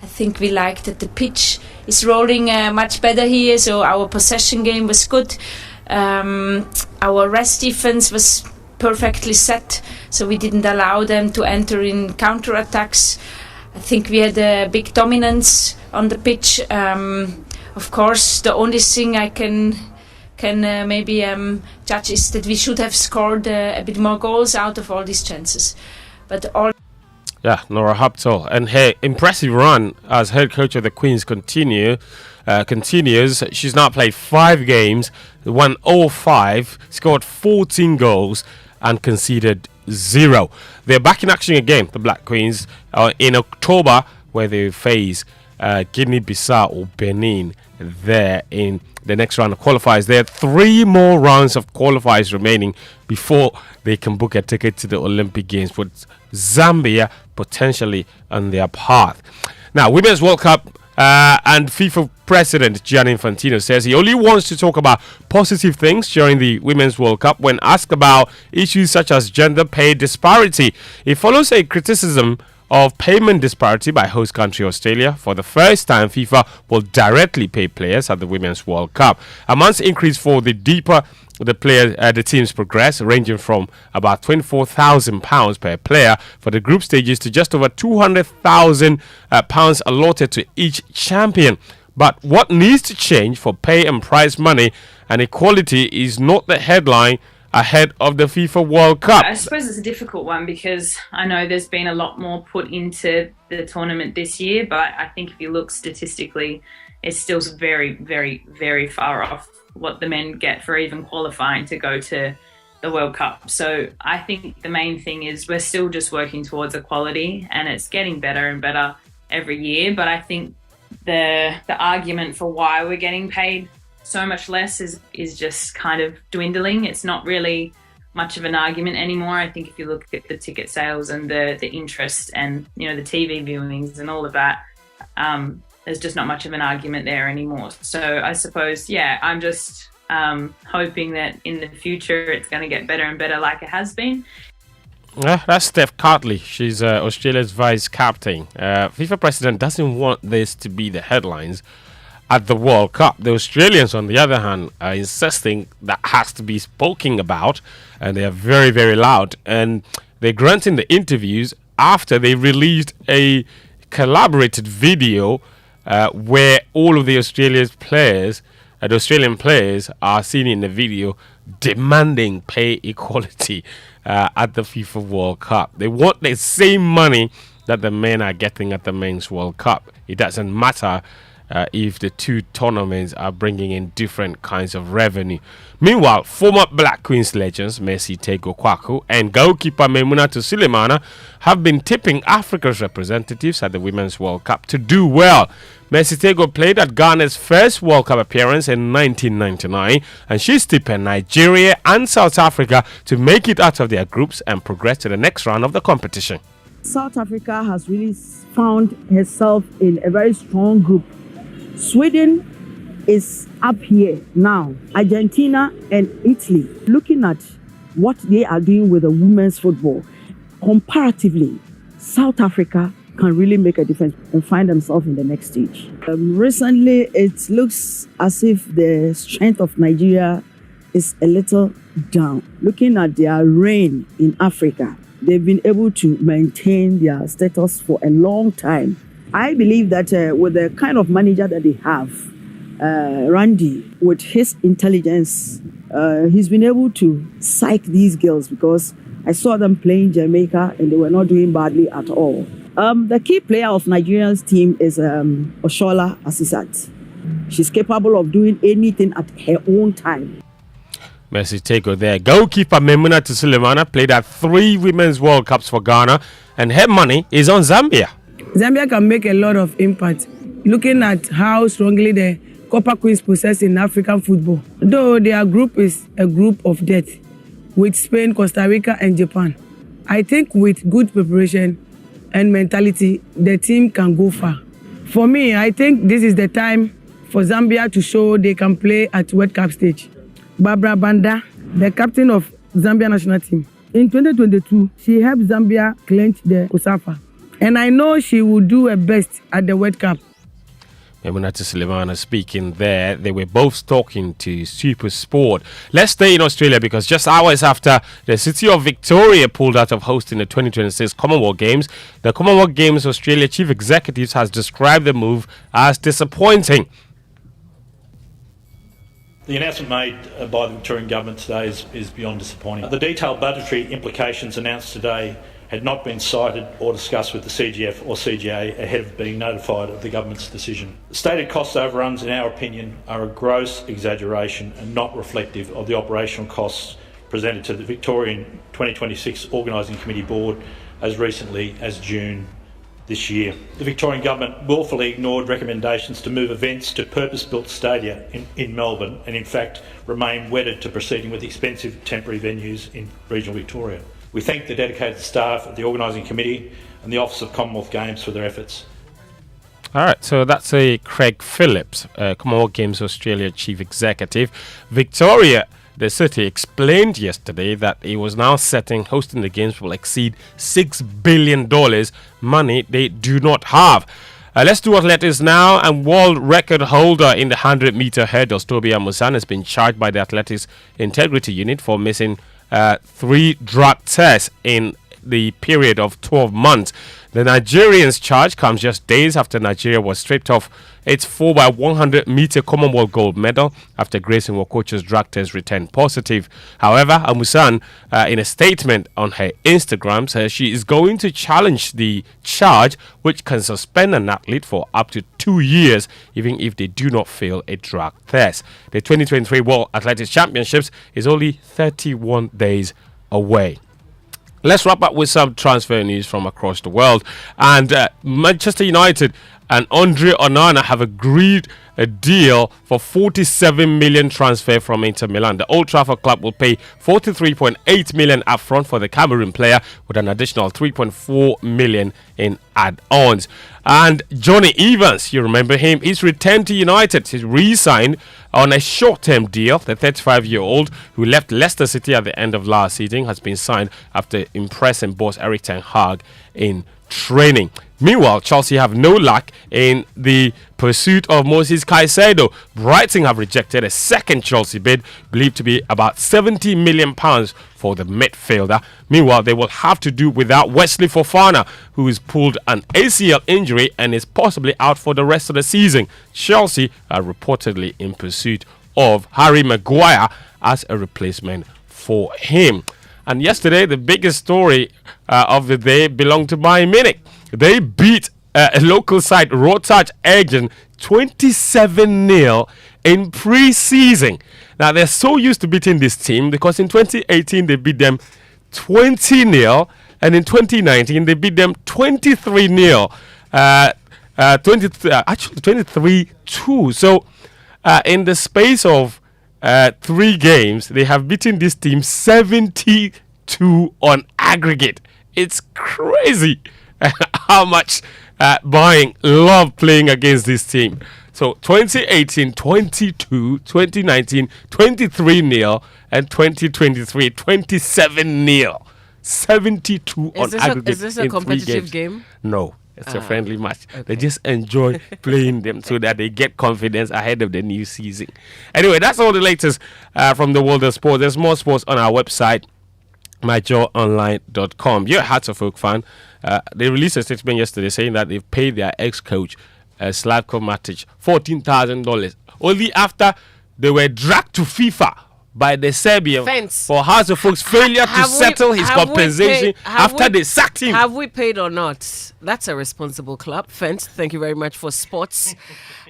I think we liked that the pitch is rolling much better here, so our possession game was good. Our rest defense was perfectly set, so we didn't allow them to enter in counter-attacks. I think we had a big dominance on the pitch. Of course, the only thing I can maybe judge is that we should have scored a bit more goals out of all these chances. But all. Yeah, Nora Hoptor, and her impressive run as head coach of the Queens continues. She's now played 5 games, won all 5, scored 14 goals and conceded 0. They're back in action again, the Black Queens, in October, where they face Guinea-Bissau or Benin there in the next round of qualifiers. There are 3 more rounds of qualifiers remaining before they can book a ticket to the Olympic Games, with Zambia potentially on their path. Now, Women's World Cup and FIFA President Gianni Infantino says he only wants to talk about positive things during the Women's World Cup when asked about issues such as gender pay disparity. It follows a criticism of payment disparity by host country Australia. For the first time, FIFA will directly pay players at the Women's World Cup. A month's increase for the deeper the teams progress, ranging from about £24,000 per player for the group stages to just over £200,000 allotted to each champion. But what needs to change for pay and prize money and equality is not the headline ahead of the FIFA World Cup. I suppose it's a difficult one because I know there's been a lot more put into the tournament this year, but I think if you look statistically, it's still very, very, very far off what the men get for even qualifying to go to the World Cup. So I think the main thing is we're still just working towards equality, and it's getting better and better every year. But I think the argument for why we're getting paid so much less is just kind of dwindling. It's not really much of an argument anymore. I think if you look at the ticket sales and the interest and, you know, the TV viewings and all of that, there's just not much of an argument there anymore. So I suppose, yeah, I'm just hoping that in the future it's going to get better and better like it has been. That's Steph Cartley. She's Australia's vice captain. FIFA president doesn't want this to be the headlines at the World Cup. The Australians, on the other hand, are insisting that has to be spoken about, and they are very, very loud. And they're granting the interviews after they released a collaborated video where all of the Australian players are seen in the video demanding pay equality at the FIFA World Cup. They want the same money that the men are getting at the Men's World Cup. It doesn't matter if the two tournaments are bringing in different kinds of revenue. Meanwhile, former Black Queens legends Mercy Tego Kwaku and goalkeeper Memunatu Sulemana have been tipping Africa's representatives at the Women's World Cup to do well. Mercy Tego played at Ghana's first World Cup appearance in 1999, and she's tipping Nigeria and South Africa to make it out of their groups and progress to the next round of the competition. South Africa has really found herself in a very strong group. Sweden is up here now. Argentina and Italy, looking at what they are doing with the women's football, comparatively, South Africa can really make a difference and find themselves in the next stage. Recently, it looks as if the strength of Nigeria is a little down. Looking at their reign in Africa, they've been able to maintain their status for a long time. I believe that with the kind of manager that they have, Randy, with his intelligence, he's been able to psych these girls, because I saw them playing Jamaica and they were not doing badly at all. The key player of Nigeria's team is Oshola Asisat. She's capable of doing anything at her own time. Mercy Tego there. Goalkeeper Memunatu Sulemana played at 3 Women's World Cups for Ghana, and her money is on Zambia. Zambia can make a lot of impact, looking at how strongly the Copper Queens possess in African football. Though their group is a group of death, with Spain, Costa Rica and Japan. I think with good preparation and mentality, the team can go far. For me, I think this is the time for Zambia to show they can play at World Cup stage. Barbara Banda, the captain of Zambia national team. In 2022, she helped Zambia clinch the COSAFA. And I know she will do her best at the World Cup. Memunatu Sulemana speaking there. They were both talking to Super Sport. Let's stay in Australia, because just hours after the city of Victoria pulled out of hosting the 2026 Commonwealth Games, the Commonwealth Games Australia Chief Executive has described the move as disappointing. The announcement made by the Victorian Government today is beyond disappointing. The detailed budgetary implications announced today had not been cited or discussed with the CGF or CGA ahead of being notified of the government's decision. The stated cost overruns, in our opinion, are a gross exaggeration and not reflective of the operational costs presented to the Victorian 2026 Organising Committee Board as recently as June this year. The Victorian Government willfully ignored recommendations to move events to purpose-built stadia in Melbourne, and in fact remain wedded to proceeding with expensive temporary venues in regional Victoria. We thank the dedicated staff at the Organising Committee and the Office of Commonwealth Games for their efforts. All right, so that's Craig Phillips, Commonwealth Games Australia Chief Executive. Victoria the city explained yesterday that it was now hosting the games will exceed $6 billion, money they do not have. Let's do athletics now. And world record holder in the 100-meter hurdles, Toby Amusan, has been charged by the Athletics Integrity Unit for missing 3 drug tests in the period of 12 months. The Nigerian's charge comes just days after Nigeria was stripped of its 4x100-meter Commonwealth gold medal after Grace Nwokocha's drug test returned positive. However, Amusan, in a statement on her Instagram, says she is going to challenge the charge, which can suspend an athlete for up to 2 years, even if they do not fail a drug test. The 2023 World Athletics Championships is only 31 days away. Let's wrap up with some transfer news from across the world. And Manchester United and Andre Onana have agreed a deal for 47 million transfer from Inter Milan. The Old Trafford club will pay 43.8 million upfront for the Cameroon player, with an additional 3.4 million in add-ons. And Johnny Evans, you remember him, he's returned to United. He's re-signed on a short-term deal. The 35-year-old who left Leicester City at the end of last season has been signed after impressing boss Erik ten Hag in training. Meanwhile, Chelsea have no luck in the pursuit of Moses Caicedo. Brighton have rejected a second Chelsea bid, believed to be about £70 million for the midfielder. Meanwhile, they will have to do without Wesley Fofana, who has pulled an ACL injury and is possibly out for the rest of the season. Chelsea are reportedly in pursuit of Harry Maguire as a replacement for him. And yesterday, the biggest story of the day belonged to Bayern Munich. They beat a local side, Rotterdam Essen, 27-0 in pre-season. Now, they're so used to beating this team because in 2018, they beat them 20-0. And in 2019, they beat them 23-0. Actually, 23-2. So, in the space of 3 games, they have beaten this team 72 on aggregate. It's crazy how much Bayern love playing against this team. So 2018, 22, 2019, 23-0, and 2023, 27-0. 72 on aggregate. Is this a competitive game? No. It's a friendly match. Okay. They just enjoy playing them so that they get confidence ahead of the new season. Anyway, that's all the latest from the world of sports. There's more sports on our website, myjoyonline.com. You're a Hearts of Oak fan. They released a statement yesterday saying that they've paid their ex-coach, Slavko Matic, $14,000 only after they were dragged to FIFA by the Serbian for Hearts of Oak's failure to settle his compensation after they sacked him. Have we paid or not? That's a responsible club. Fence, thank you very much for sports.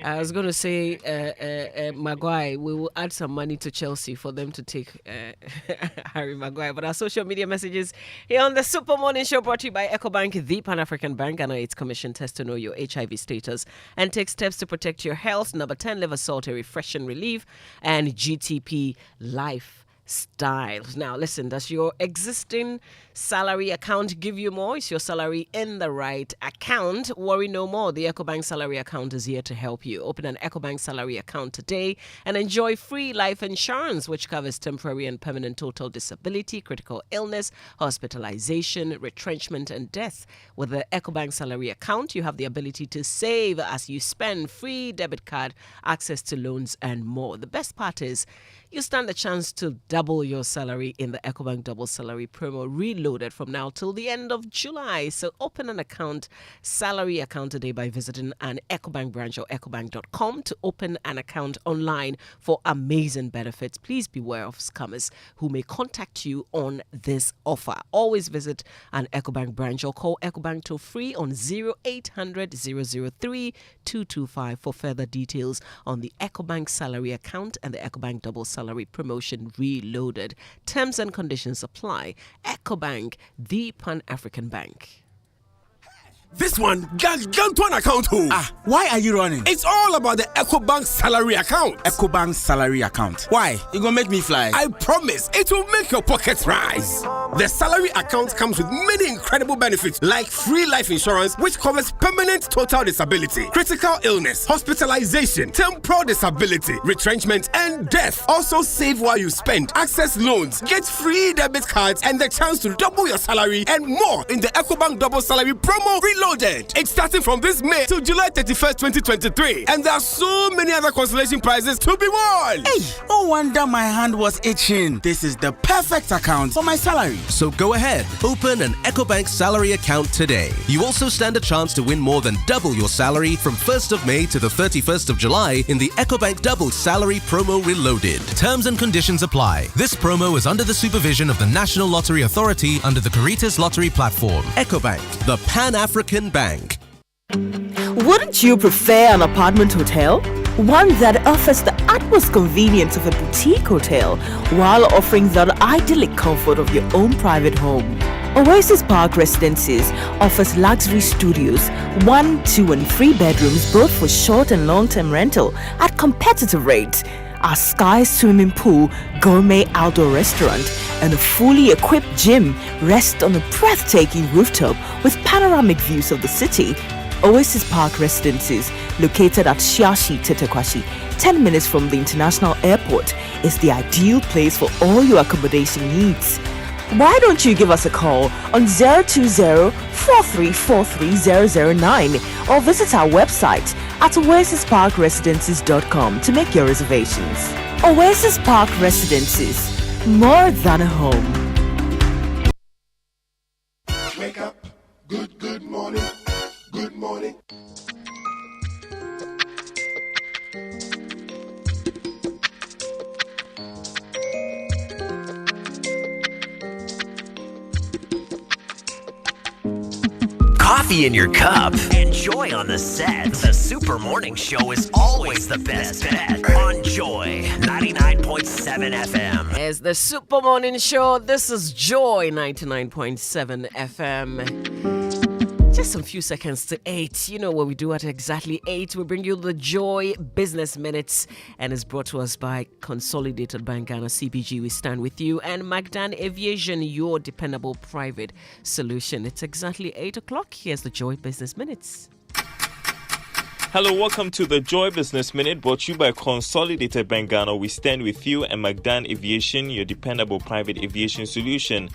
I was going to say, Maguire, we will add some money to Chelsea for them to take Harry Maguire. But our social media messages here on the Super Morning Show, brought to you by EcoBank, the Pan-African Bank, and its commission test to know your HIV status and take steps to protect your health. Number 10, liver salt, a refreshing relief, and GTP Lifestyle. Now, listen, does your existing salary account give you more? Is your salary in the right account? Worry no more. The EcoBank salary account is here to help you. Open an EcoBank salary account today and enjoy free life insurance, which covers temporary and permanent total disability, critical illness, hospitalization, retrenchment, and death. With the EcoBank salary account, you have the ability to save as you spend, free debit card, access to loans, and more. The best part is you stand a chance to double your salary in the EcoBank Double Salary promo, reloaded from now till the end of July. So open an salary account today by visiting an EcoBank branch or ecobank.com to open an account online for amazing benefits. Please beware of scammers who may contact you on this offer. Always visit an EcoBank branch or call EcoBank toll free on 0800 003 225 for further details on the EcoBank salary account and the EcoBank Double Salary promotion reloaded. Terms and conditions apply. EcoBank, the Pan-African Bank. This one, Gantuan account. Why are you running? It's all about the EcoBank salary account. EcoBank salary account. Why? You gonna make me fly? I promise it will make your pockets rise. The salary account comes with many incredible benefits like free life insurance, which covers permanent total disability, critical illness, hospitalization, temporal disability, retrenchment, and death. Also save while you spend, access loans, get free debit cards, and the chance to double your salary and more in the EcoBank Double Salary Promo Reloaded. It's starting from this May to July 31st, 2023. And there are so many other consolation prizes to be won. Hey, no wonder my hand was itching. This is the perfect account for my salary. So go ahead, open an EcoBank salary account today. You also stand a chance to win more than double your salary from 1st of May to the 31st of July in the EcoBank Double Salary Promo Reloaded. Terms and conditions apply. This promo is under the supervision of the National Lottery Authority under the Caritas Lottery Platform. EcoBank, the Pan-African Bank. Wouldn't you prefer an apartment hotel? One that offers the utmost convenience of a boutique hotel while offering the idyllic comfort of your own private home. Oasis Park Residences offers luxury studios, 1, 2 and 3 bedrooms both for short and long-term rental at competitive rates. Our sky swimming pool, gourmet outdoor restaurant, and a fully equipped gym rest on a breathtaking rooftop with panoramic views of the city. Oasis Park Residences, located at Shiashi Tetekwashi, 10 minutes from the international airport, is the ideal place for all your accommodation needs. Why don't you give us a call on 020-4343-009 or visit our website at oasisparkresidences.com to make your reservations. Oasis Park Residences, more than a home. Wake up, good morning, good morning. Coffee in your cup. Enjoy on the set. The Super Morning Show is always the best bet on Joy 99.7 FM. It's the Super Morning Show. This is Joy 99.7 FM. Just some few seconds to 8. You know what we do at exactly 8. We bring you the Joy Business Minutes, and it's brought to us by Consolidated Bank Ghana CBG. We stand with you, and Magdan Aviation, your dependable private solution. It's exactly 8 o'clock. Here's the Joy Business Minutes. Hello, welcome to the Joy Business Minute, brought to you by Consolidated Bank Ghana. We stand with you, and Magdan Aviation, your dependable private aviation solution.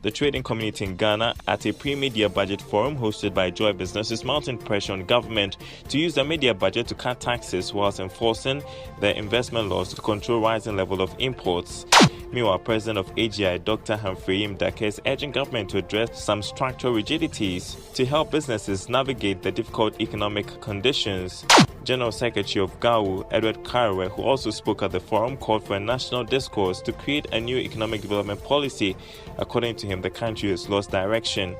The trading community in Ghana at a pre-media budget forum hosted by Joy Business is mounting pressure on government to use the media budget to cut taxes whilst enforcing the investment laws to control rising level of imports. Meanwhile, President of AGI, Dr. Humphrey Mdake, is urging government to address some structural rigidities to help businesses navigate the difficult economic conditions. General Secretary of GAU, Edward Karawe, who also spoke at the forum, called for a national discourse to create a new economic development policy. According to him, the country has lost direction.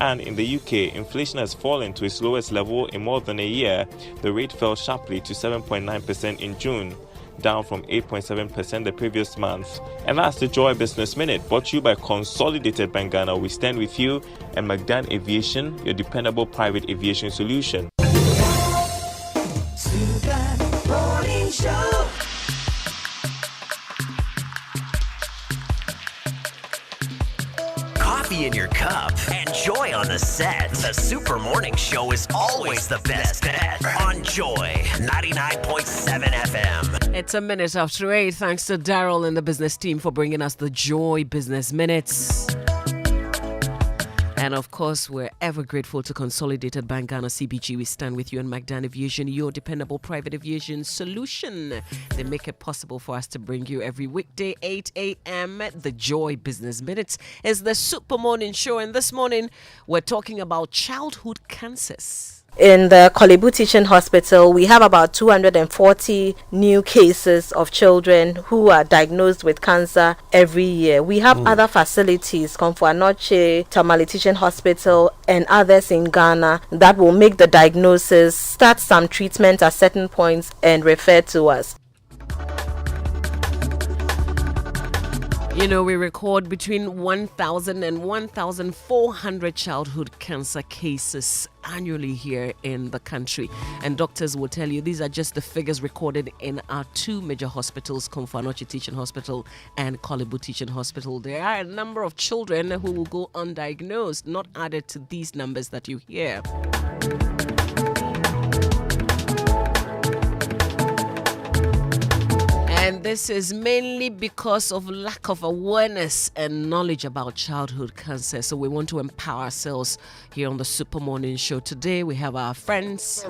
And in the UK, inflation has fallen to its lowest level in more than a year. The rate fell sharply to 7.9% in June, down from 8.7% the previous month. And that's the Joy Business Minute, brought to you by Consolidated Bank Ghana. We stand with you, and Magdan Aviation, your dependable private aviation solution. Morning Show. Coffee in your cup. Enjoy on the set. The Super Morning Show is always the best bet on Joy 99.7 FM. It's a minute after 8. Thanks to Daryl and the business team for bringing us the Joy Business Minutes. And of course, we're ever grateful to Consolidated Bank Ghana CBG. We stand with you, and Magdan Aviation, your dependable private aviation solution. They make it possible for us to bring you every weekday, 8 a.m. The Joy Business Minutes is the Super Morning Show. And this morning, we're talking about childhood cancers. In the Kolebu Teaching Hospital, we have about 240 new cases of children who are diagnosed with cancer every year. We have other facilities, Komfo Anokye, Tamale Teaching Hospital, and others in Ghana that will make the diagnosis, start some treatment at certain points, and refer to us. You know, we record between 1,000 and 1,400 childhood cancer cases annually here in the country. And doctors will tell you these are just the figures recorded in our two major hospitals, Komfo Anokye Teaching Hospital and Korle Bu Teaching Hospital. There are a number of children who will go undiagnosed, not added to these numbers that you hear. And this is mainly because of lack of awareness and knowledge about childhood cancer. So we want to empower ourselves here on the Super Morning Show. Today we have our friends,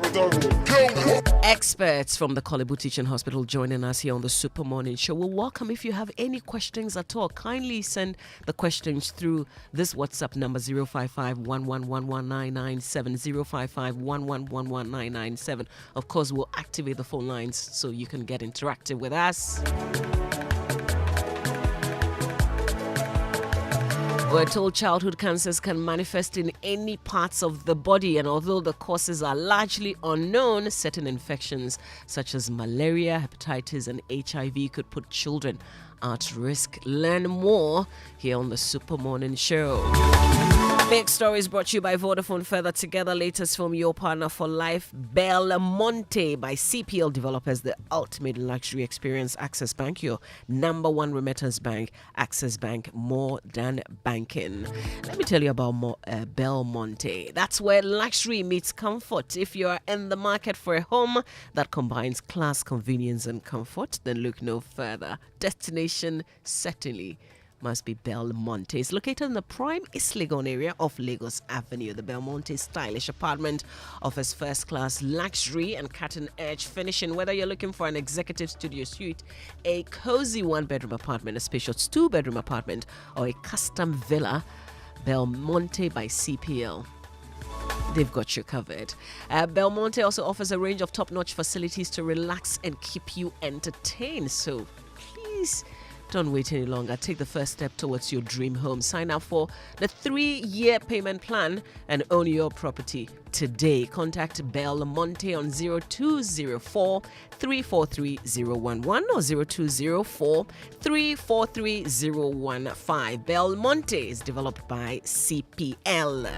experts from the Korle Bu Teaching Hospital joining us here on the Super Morning Show. We'll welcome if you have any questions at all. Kindly send the questions through this WhatsApp number 055-1111-997, 055-1111-997. Of course, we'll activate the phone lines so you can get interactive with us. We're told childhood cancers can manifest in any parts of the body, and although the causes are largely unknown, certain infections such as malaria, hepatitis, and HIV could put children at risk. Learn more here on the Super Morning Show. Big Stories brought to you by Vodafone. Further together, latest from your partner for life, Belmonte by CPL Developers, the ultimate luxury experience. Access Bank, your number one remittance bank. Access Bank, more than banking. Let me tell you about Belmonte. That's where luxury meets comfort. If you're in the market for a home that combines class, convenience, and comfort, then look no further. Destination certainly must be Belmonte. It's located in the prime East Legon area of Lagos Avenue. The Belmonte stylish apartment offers first-class luxury and cutting-edge finishing. Whether you're looking for an executive studio suite, a cozy one-bedroom apartment, a spacious two-bedroom apartment, or a custom villa, Belmonte by CPL, they've got you covered. Belmonte also offers a range of top-notch facilities to relax and keep you entertained. So please don't wait any longer. Take the first step towards your dream home. Sign up for the 3-year payment plan and own your property today. Contact Belmonte on 0204 343 011 or 0204 343 015. Belmonte is developed by CPL.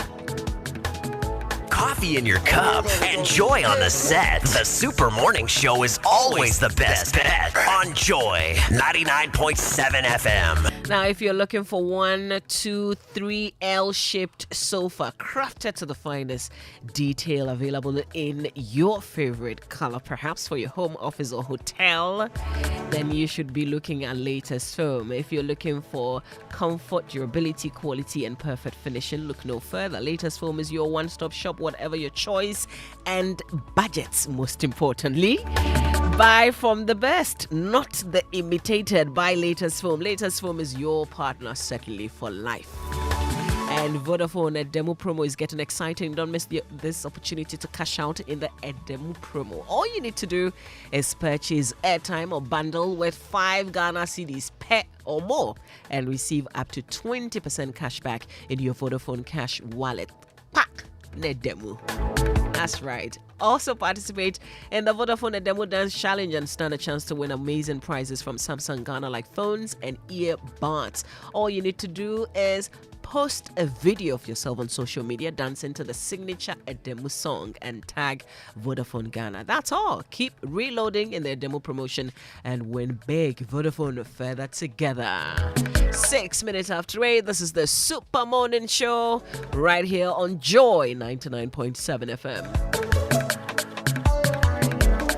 Coffee in your cup and joy on the set. The Super Morning Show is always the best bet on Joy 99.7 FM. Now, if you're looking for 1, 2, 3 L-shaped sofa crafted to the finest detail, available in your favorite color, perhaps for your home, office, or hotel, then you should be looking at Latest Foam. If you're looking for comfort, durability, quality, and perfect finishing, look no further. Latest Foam is your one-stop shop, whatever your choice and budgets, most importantly. Buy from the best, not the imitated. Buy Latest Foam. Latest Foam is your partner, certainly, for life. And Vodafone Edemu promo is getting exciting. Don't miss this opportunity to cash out in the Edemu promo. All you need to do is purchase airtime or bundle with 5 Ghana cedis per or more and receive up to 20% cash back in your Vodafone Cash wallet. Pack Edemu. That's right. Also participate in the Vodafone Edemu Dance Challenge and stand a chance to win amazing prizes from Samsung Ghana, like phones and earbuds. All you need to do is post a video of yourself on social media dancing to the signature Edemu song and tag Vodafone Ghana. That's all. Keep reloading in the Edemu promotion and win big. Vodafone, further together. 6 minutes after 8, this is the Super Morning Show right here on Joy 99.7 FM.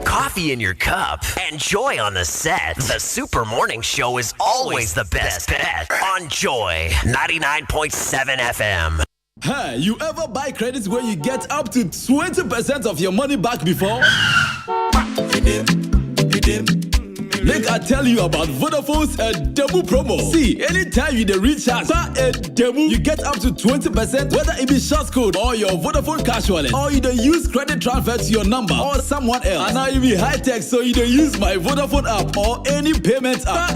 Coffee in your cup and joy on the set. The Super Morning Show is always the best bet on Joy 99.7 FM. Hey, you ever buy credits where you get up to 20% of your money back before? Make I tell you about Vodafone's Edemu promo. See, anytime anytime you the recharge, you get up to 20%, whether it be short code or your Vodafone cash wallet, or you don't use credit transfer to your number or someone else. And now you be high tech, so you don't use my Vodafone app or any payment app.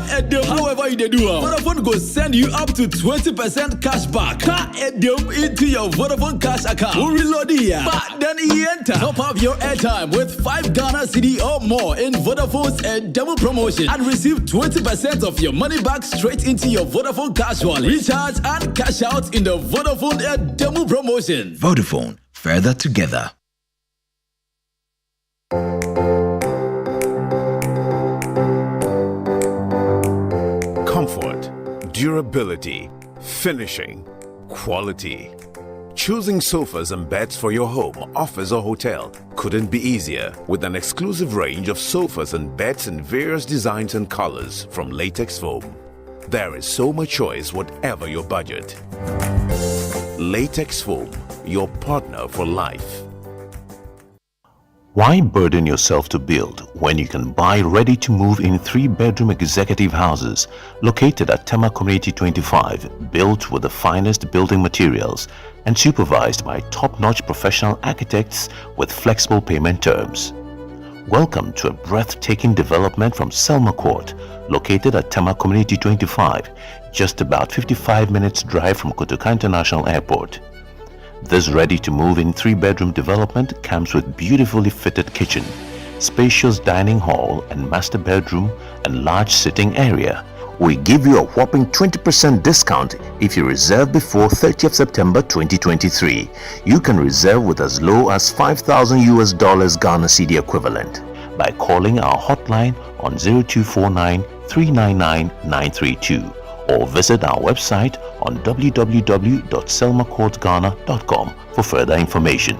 However you do, Vodafone go send you up to 20% cash back into your Vodafone cash account. We'll reload here, but then you enter. Top up your airtime with 5 Ghana cedi or more in Vodafone's double promotion and receive 20% of your money back straight into your Vodafone cash wallet. Recharge and cash out in the Vodafone double promotion. Vodafone, further together. Comfort, durability, finishing, quality. Choosing sofas and beds for your home, office or hotel couldn't be easier with an exclusive range of sofas and beds in various designs and colors from Latex Foam. There is so much choice whatever your budget. Latex Foam, your partner for life. Why burden yourself to build when you can buy ready-to-move in 3-bedroom executive houses located at Tema Community 25, built with the finest building materials and supervised by top-notch professional architects with flexible payment terms? Welcome to a breathtaking development from Selma Court, located at Tema Community 25, just about 55 minutes drive from Kotoka International Airport. This ready-to-move-in 3-bedroom development comes with beautifully fitted kitchen, spacious dining hall and master bedroom, and large sitting area. We give you a whopping 20% discount if you reserve before 30th September 2023. You can reserve with as low as $5,000 Ghana cedi equivalent by calling our hotline on 0249 399 932. or visit our website on www.selmacourtghana.com for further information.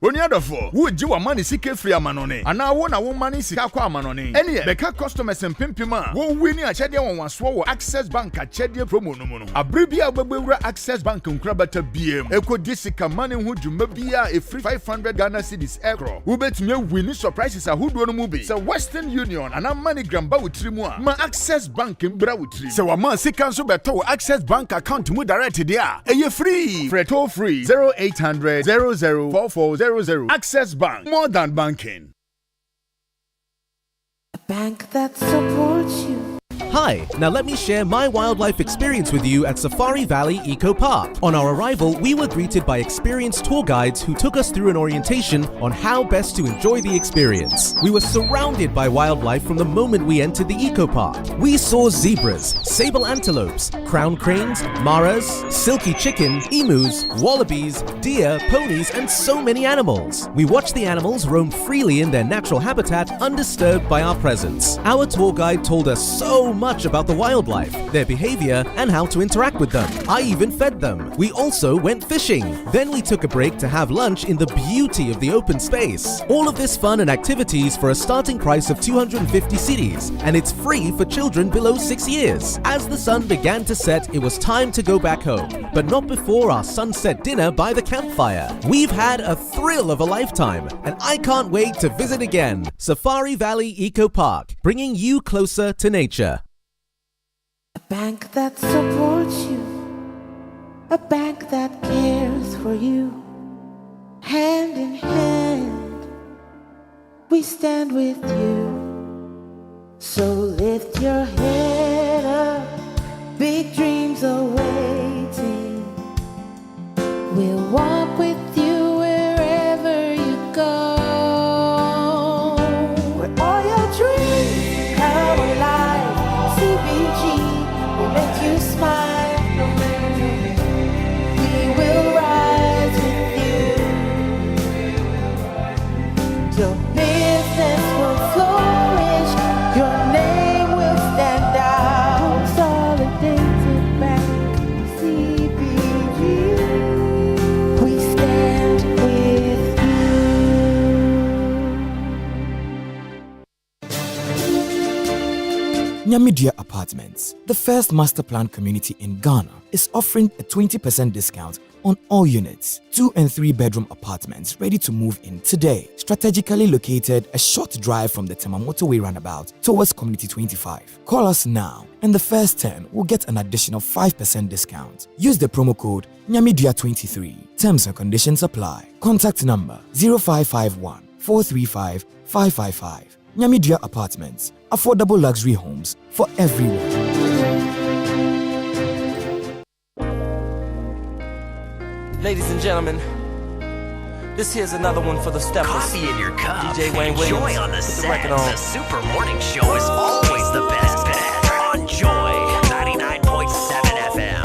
Onyadofo, would you a money sike free amanone? And now one money sika kwa amanone. Any beka customers and pimpima. Wo winning a chedia on one Access Bank a chedia promo no mono. A bribia babura Access Bank unkrabata BM. Eko disika money who jumabia a free 500 Ghana cedis ekro. Ubet me winning surprises a hood one movie. So Western Union and a money gramba with trimua. Ma Access Bank in bra with trim. So a man sika so beto Access Bank account mu direct there. E free. Freto free 0800 004400. Access Bank, more than banking. A bank that supports you. Hi, now let me share my wildlife experience with you at Safari Valley Eco Park. On our arrival, we were greeted by experienced tour guides who took us through an orientation on how best to enjoy the experience. We were surrounded by wildlife from the moment we entered the Eco Park. We saw zebras, sable antelopes, crown cranes, maras, silky chicken, emus, wallabies, deer, ponies, and so many animals. We watched the animals roam freely in their natural habitat, undisturbed by our presence. Our tour guide told us so much about the wildlife, their behavior, and how to interact with them. I even fed them. We also went fishing. Then we took a break to have lunch in the beauty of the open space. All of this fun and activities for a starting price of 250 cedis, and it's free for children below 6 years. As the sun began to set, it was time to go back home, but not before our sunset dinner by the campfire. We've had a thrill of a lifetime, and I can't wait to visit again. Safari Valley Eco Park, bringing you closer to nature. A bank that supports you, a bank that cares for you. Hand in hand, we stand with you. So lift your head up, big dreams are waiting. We'll walk with you wherever you go. Where all your dreams come alive, CBG will make you smile. We will rise with you. Your business will flourish. Your name will stand Nyamidia Apartments, the first master plan community in Ghana, is offering a 20% discount on all units. 2 and 3 bedroom apartments ready to move in today. Strategically located a short drive from the Tema Motorway roundabout towards Community 25. Call us now and the first 10 will get an additional 5% discount. Use the promo code NYAMIDIA23. Terms and conditions apply. Contact number 0551 435 555. Nyamidia Apartments, affordable luxury homes for everyone. Ladies and gentlemen, this here's another one for the steppers. Coffee in your cup. DJ Wayne Enjoy Williams. on the Put set. the record on. The Super Morning Show is always the best bet. On Joy 99.7 FM.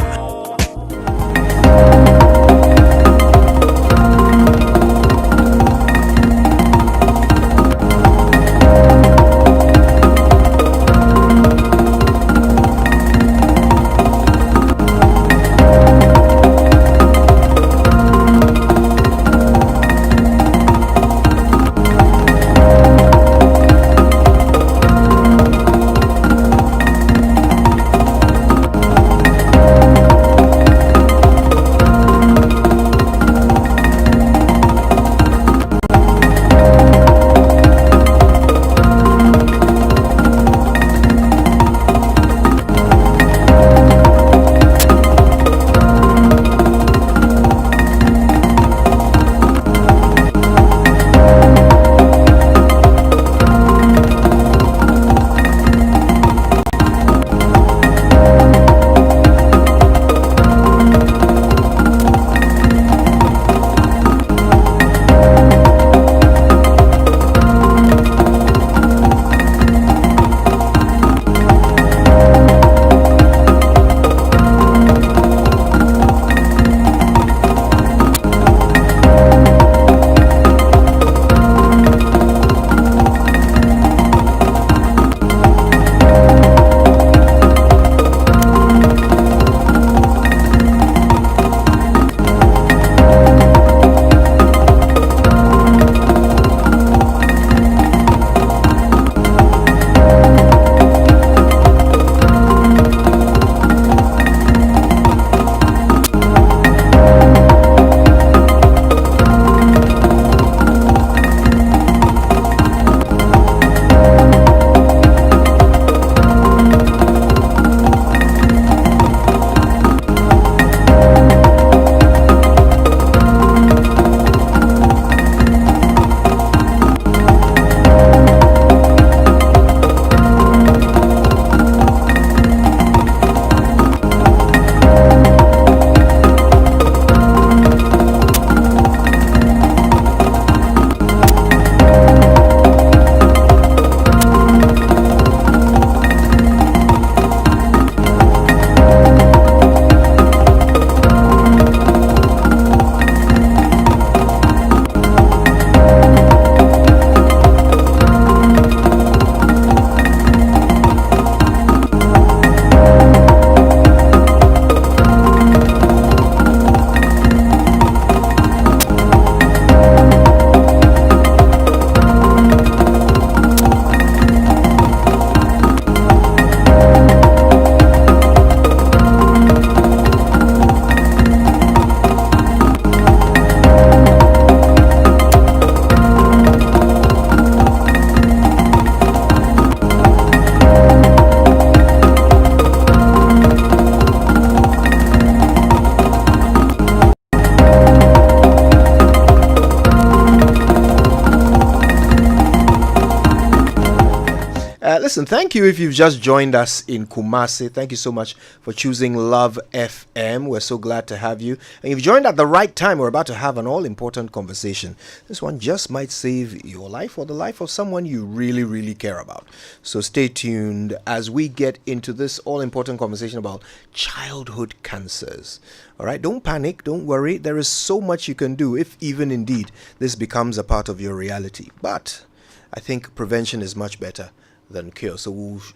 Listen, thank you if you've just joined us in Kumasi. Thank you so much for choosing Love FM. We're so glad to have you. And you've joined at the right time. We're about to have an all-important conversation. This one just might save your life or the life of someone you really, really care about. So stay tuned as we get into this all-important conversation about childhood cancers. All right, don't panic, don't worry. There is so much you can do if even indeed this becomes a part of your reality. But I think prevention is much better than cure. So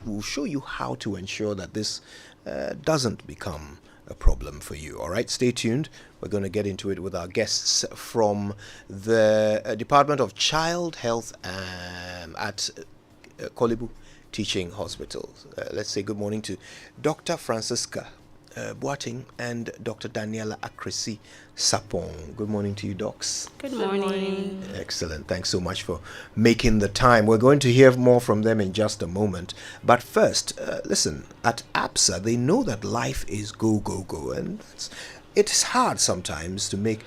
we'll show you how to ensure that this doesn't become a problem for you. All right, stay tuned. We're going to get into it with our guests from the Department of Child Health at Korle Bu Teaching Hospital. Let's say good morning to Dr. Francisca Boating and Dr. Daniela Akresi Sapong. Good morning to you, docs. Good morning. Excellent. Thanks so much for making the time. We're going to hear more from them in just a moment. But first, listen, at APSA, they know that life is go, go, go. And it's hard sometimes to make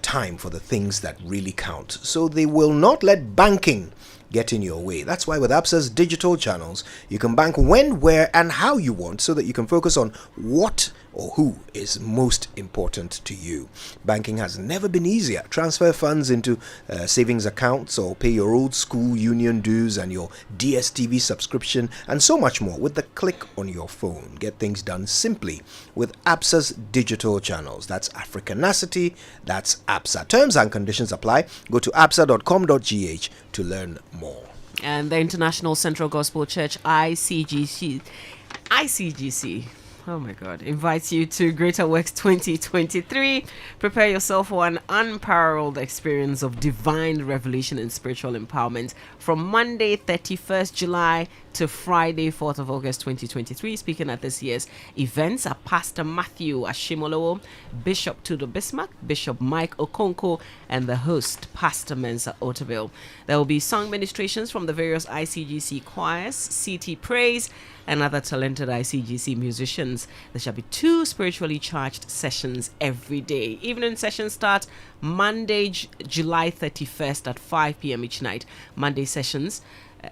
time for the things that really count. So they will not let banking get in your way. That's why with APSA's digital channels, you can bank when, where, and how you want so that you can focus on what or who is most important to you. Banking has never been easier. Transfer funds into savings accounts or pay your old school union dues and your DSTV subscription and so much more with the click on your phone. Get things done simply with APSA's digital channels. That's Africanacity, that's APSA. Terms and conditions apply. Go to apsa.com.gh to learn more. And the International Central Gospel Church, ICGC, oh my God, invites you to Greater Works 2023. Prepare yourself for an unparalleled experience of divine revelation and spiritual empowerment from Monday 31st July to Friday 4th of August 2023. Speaking at this year's events are Pastor Matthew Ashimolowo, Bishop Tudo Bismarck, Bishop Mike Okonko, and the host, Pastor Mensa Otabil. There will be song ministrations from the various ICGC choirs, CT Praise, and other talented ICGC musicians. There shall be 2 spiritually charged sessions every day. Evening sessions start Monday, July 31st at 5 p.m. each night. Monday sessions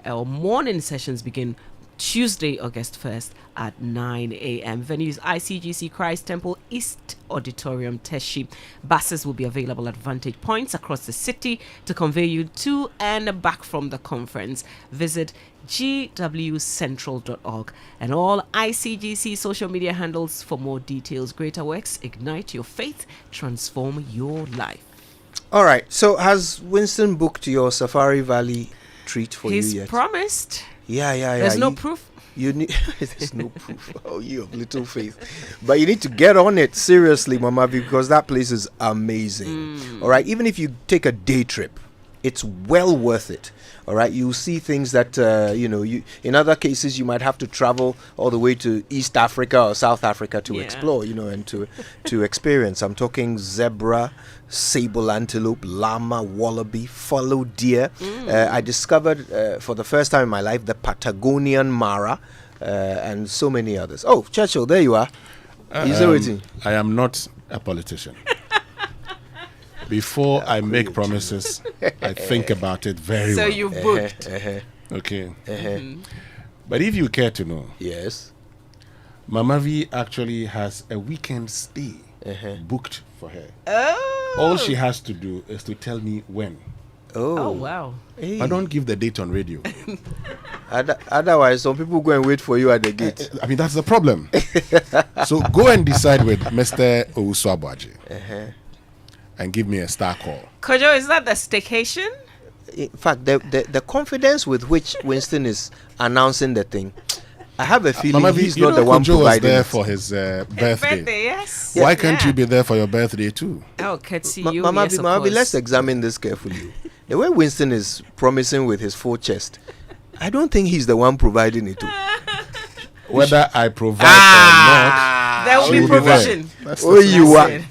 or morning sessions begin Tuesday, August 1st at 9 a.m. Venues ICGC Christ Temple East Auditorium, Teshi. Buses will be available at Vantage Points across the city to convey you to and back from the conference. Visit gwcentral.org and all ICGC social media handles for more details. Greater Works, ignite your faith, transform your life. All right. So has Winston booked your Safari Valley treat for He's you yet? Promised. Yeah. There's no proof. You need. There's no proof. Oh, you have little faith. But you need to get on it seriously, Mama, because that place is amazing. All right. Even if you take a day trip, it's well worth it. All right, you'll see things that you in other cases you might have to travel all the way to East Africa or South Africa to explore, and to experience. I'm talking zebra, sable antelope, llama, wallaby, fallow deer. I discovered for the first time in my life the Patagonian mara, and so many others. Oh, Churchill, there you are. I am not a politician. Before I make promises, I think about it very well. So you've booked. Okay. But if you care to know, yes, Mama V actually has a weekend stay booked for her. Oh. All she has to do is to tell me when. Oh wow. Hey. I don't give the date on radio. Otherwise, some people go and wait for you at the gate. I mean, that's the problem. So go and decide with Mr. Owusu-Abuaji. And give me a star call. Kojo, is that the staycation? In fact, the confidence with which Winston is announcing the thing, I have a feeling Mama he's not the one Kojo was providing there it. for his birthday. His birthday, yes. Why can't you be there for your birthday too? Oh, courtesy you, Mama yes, Mama, of course. let's examine this carefully. The way Winston is promising with his full chest, I don't think he's the one providing it. Whether I provide or not, there will be provision. Oh, you are.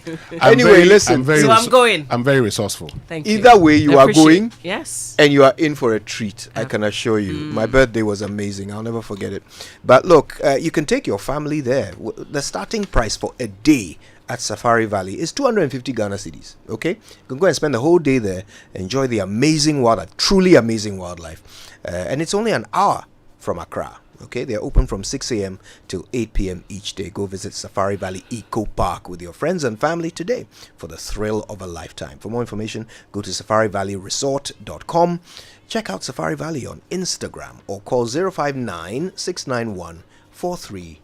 Anyway, listen. I'm going. I'm very resourceful. Thank you. Either way, you are going. Yes. And you are in for a treat. I can assure you. My birthday was amazing. I'll never forget it. But look, you can take your family there. The starting price for a day at Safari Valley is 250 Ghana cedis. Okay, you can go and spend the whole day there, enjoy the amazing truly amazing wildlife, and it's only an hour from Accra. Okay, they are open from 6 a.m. till 8 p.m. each day. Go visit Safari Valley Eco Park with your friends and family today for the thrill of a lifetime. For more information, go to safarivalleyresort.com. Check out Safari Valley on Instagram or call 059 691 4394.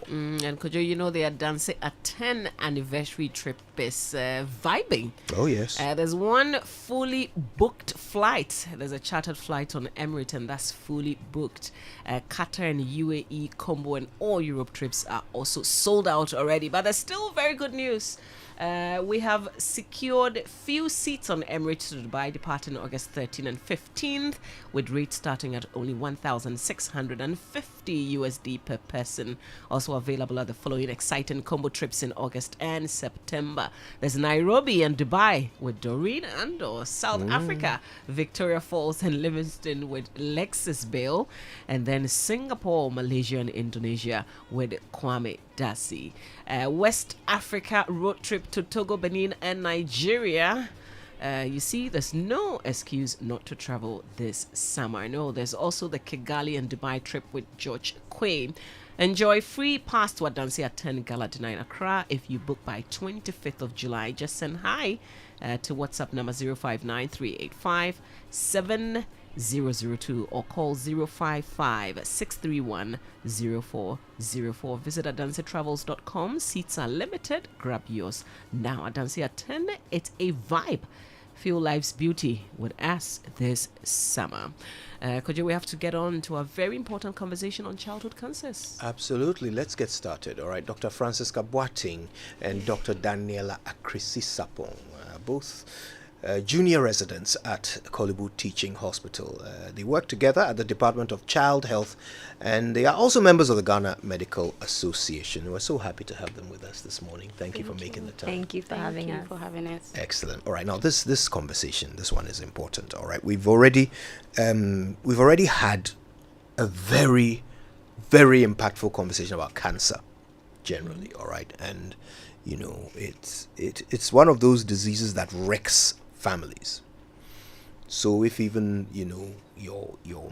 And Kojo, they are dancing a 10th anniversary trip is vibing. Oh, yes. There's one fully booked flight. There's a chartered flight on Emirates, and that's fully booked. Qatar and UAE combo and all Europe trips are also sold out already. But there's still very good news. We have secured few seats on Emirates to Dubai departing August 13th and 15th, with rates starting at only 1,650 USD per person. Also available are the following exciting combo trips in August and September. There's Nairobi and Dubai with Doreen Andor, South Africa, Victoria Falls and Livingston with Lexus Bill, and then Singapore, Malaysia and Indonesia with Kwame Dasi. West Africa road trip to Togo, Benin and Nigeria. You see, there's no excuse not to travel this summer. No, there's also the Kigali and Dubai trip with George Quay. Enjoy free pass to Adansi at 10 Gala Dinner in Accra if you book by 25th of July. Just send hi to WhatsApp number 059-385-7002 or call 055-631-0404. Visit AdansiTravels.com. Seats are limited. Grab yours now. Adansi at 10. It's a vibe. Feel life's beauty with us this summer. Kojo, we have to get on to a very important conversation on childhood cancers. Absolutely. Let's get started. All right. Dr. Francisca Boating and Dr. Daniela Akrisisapong, both junior residents at Kolibu Teaching Hospital. They work together at the Department of Child Health, and they are also members of the Ghana Medical Association. We're so happy to have them with us this morning. Thank you for making the time. Thank you for having us. Excellent. All right, now this conversation, this one is important. All right, we've already had a very, very impactful conversation about cancer generally. All right, and you know it's one of those diseases that wrecks families. So if even your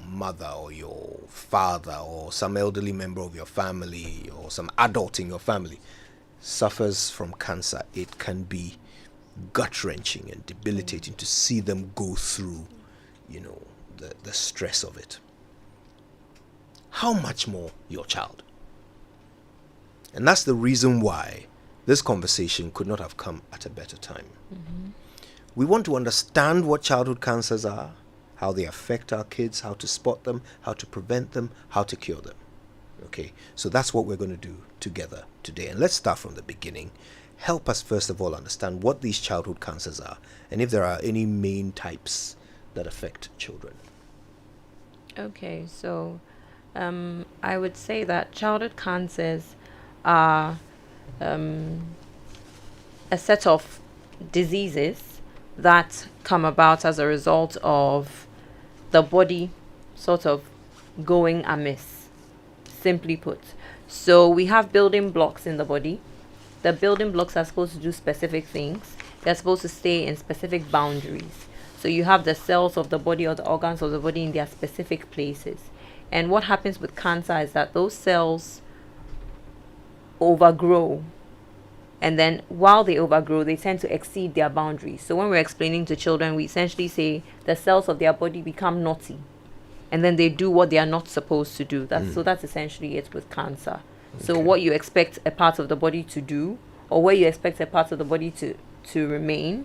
mother or your father or some elderly member of your family or some adult in your family suffers from cancer, it can be gut-wrenching and debilitating to see them go through the stress of it. How much more your child? And that's the reason why this conversation could not have come at a better time. We want to understand what childhood cancers are, how they affect our kids, how to spot them, how to prevent them, how to cure them. Okay, so that's what we're going to do together today. And let's start from the beginning. Help us first of all understand what these childhood cancers are and if there are any main types that affect children. Okay, so I would say that childhood cancers are a set of diseases that come about as a result of the body sort of going amiss, simply put. So we have building blocks in the body. The building blocks are supposed to do specific things. They're supposed to stay in specific boundaries. So you have the cells of the body or the organs of the body in their specific places. And what happens with cancer is that those cells overgrow. And then while they overgrow, they tend to exceed their boundaries. So when we're explaining to children, we essentially say the cells of their body become naughty. And then they do what they are not supposed to do. So that's essentially it with cancer. Okay. So what you expect a part of the body to do, or where you expect a part of the body to remain,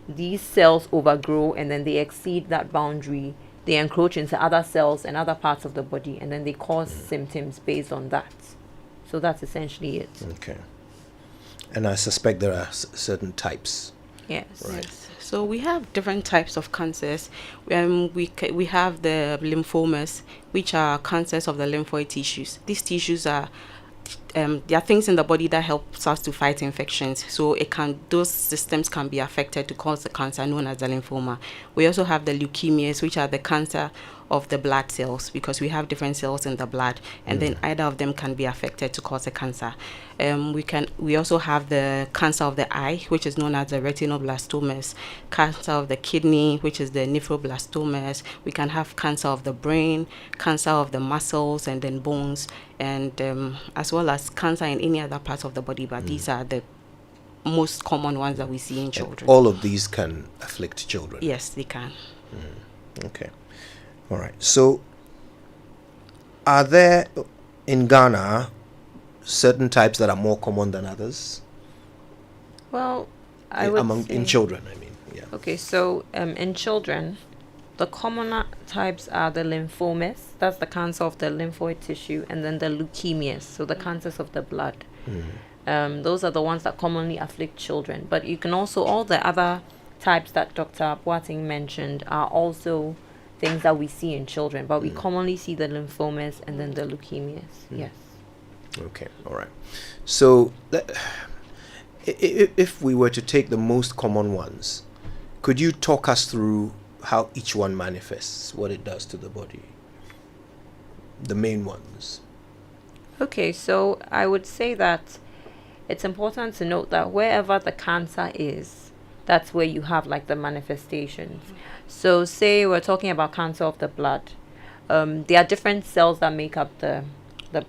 these cells overgrow and then they exceed that boundary. They encroach into other cells and other parts of the body, and then they cause symptoms based on that. So that's essentially it. Okay. And I suspect there are certain types. Yes. Right. Yes. So we have different types of cancers. We have the lymphomas, which are cancers of the lymphoid tissues. These tissues are there are things in the body that helps us to fight infections. So those systems can be affected to cause the cancer known as the lymphoma. We also have the leukemias, which are the cancer of the blood cells, because we have different cells in the blood, and then either of them can be affected to cause a cancer. We also have the cancer of the eye, which is known as the retinoblastomas, cancer of the kidney, which is the nephroblastomas. We can have cancer of the brain, cancer of the muscles and then bones, and as well as cancer in any other parts of the body, but these are the most common ones that we see in children. And all of these can afflict children? Yes, they can. Okay. All right. So, are there in Ghana certain types that are more common than others? Well, I would say, in children, I mean. Yeah. Okay, so in children, the commoner types are the lymphomas. That's the cancer of the lymphoid tissue, and then the leukemias, so the cancers of the blood. Those are the ones that commonly afflict children. But you can also, all the other types that Dr. Boateng mentioned are also things that we see in children, but we commonly see the lymphomas and then the leukemias. Yes. Okay, all right. So if we were to take the most common ones, could you talk us through how each one manifests, what it does to the body? The main ones. Okay, so I would say that it's important to note that wherever the cancer is, that's where you have like the manifestations. So say we're talking about cancer of the blood. There are different cells that make up the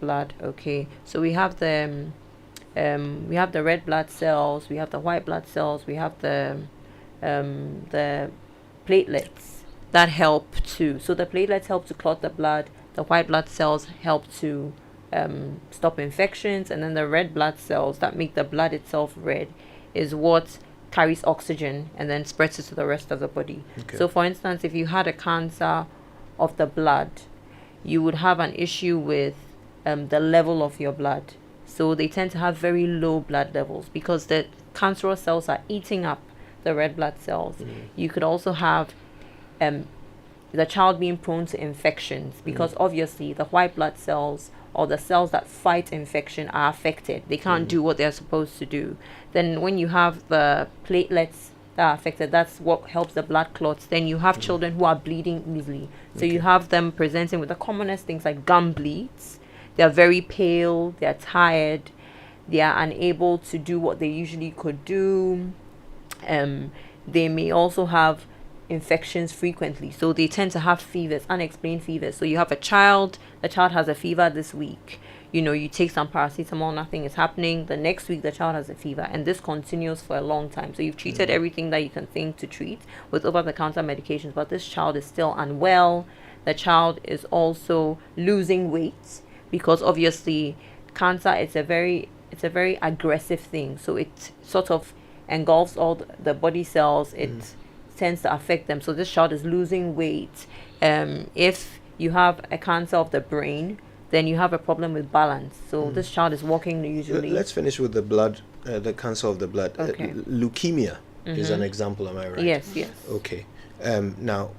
blood. Okay, so we have the red blood cells, we have the white blood cells, we have the platelets that help to. So the platelets help to clot the blood. The white blood cells help to stop infections, and then the red blood cells that make the blood itself red is what carries oxygen and then spreads it to the rest of the body. Okay. So for instance, if you had a cancer of the blood, you would have an issue with the level of your blood. So they tend to have very low blood levels because the cancerous cells are eating up the red blood cells. You could also have the child being prone to infections because obviously the white blood cells or the cells that fight infection are affected. They can't do what they're supposed to do. Then when you have the platelets that are affected, that's what helps the blood clots. Then you have children who are bleeding easily. So you have them presenting with the commonest things like gum bleeds. They're very pale, they're tired, they are unable to do what they usually could do. They may also have infections frequently, so they tend to have fevers, unexplained fevers. So you have the child has a fever this week, you take some paracetamol, nothing is happening. The next week the child has a fever, and this continues for a long time. So you've treated everything that you can think to treat with over-the-counter medications, but this child is still unwell. The child is also losing weight because obviously cancer is a very aggressive thing, so it sort of engulfs all the body cells. It tends to affect them. So this child is losing weight. If you have a cancer of the brain, then you have a problem with balance. So this child is walking usually. Let's finish with the blood, the cancer of the blood. Okay. Leukemia is an example, am I right? Yes. Okay. Now,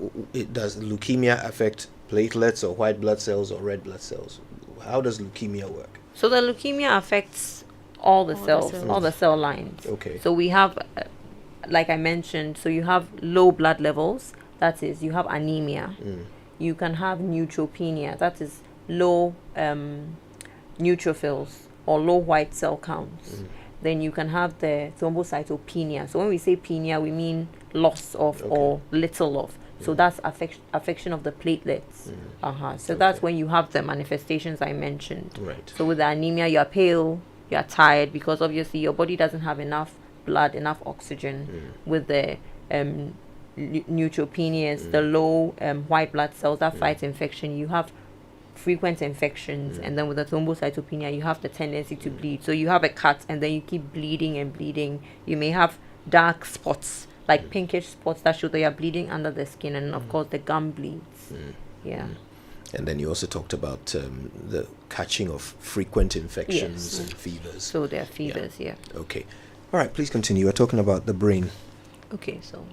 does leukemia affect platelets or white blood cells or red blood cells? How does leukemia work? So the leukemia affects all the cells, all the cell lines. Okay. So we have, like I mentioned, so you have low blood levels. That is, you have anemia. You can have neutropenia. That is low neutrophils or low white cell counts. Then you can have the thrombocytopenia. So when we say penia, we mean loss of or little of. So that's affection of the platelets. So that's when you have the manifestations I mentioned. Right. So with the anemia, you're pale, you're tired because obviously your body doesn't have enough blood, enough oxygen. With the neutropenias, the low white blood cells that fight infection, you have frequent infections. And then with the thrombocytopenia, you have the tendency to bleed. So you have a cut and then you keep bleeding and bleeding. You may have dark spots, like pinkish spots that show that you're bleeding under the skin, and of course the gum bleeds. And then you also talked about the catching of frequent infections and fevers. So there are fevers, Okay. All right, please continue. We're talking about the brain. Okay, so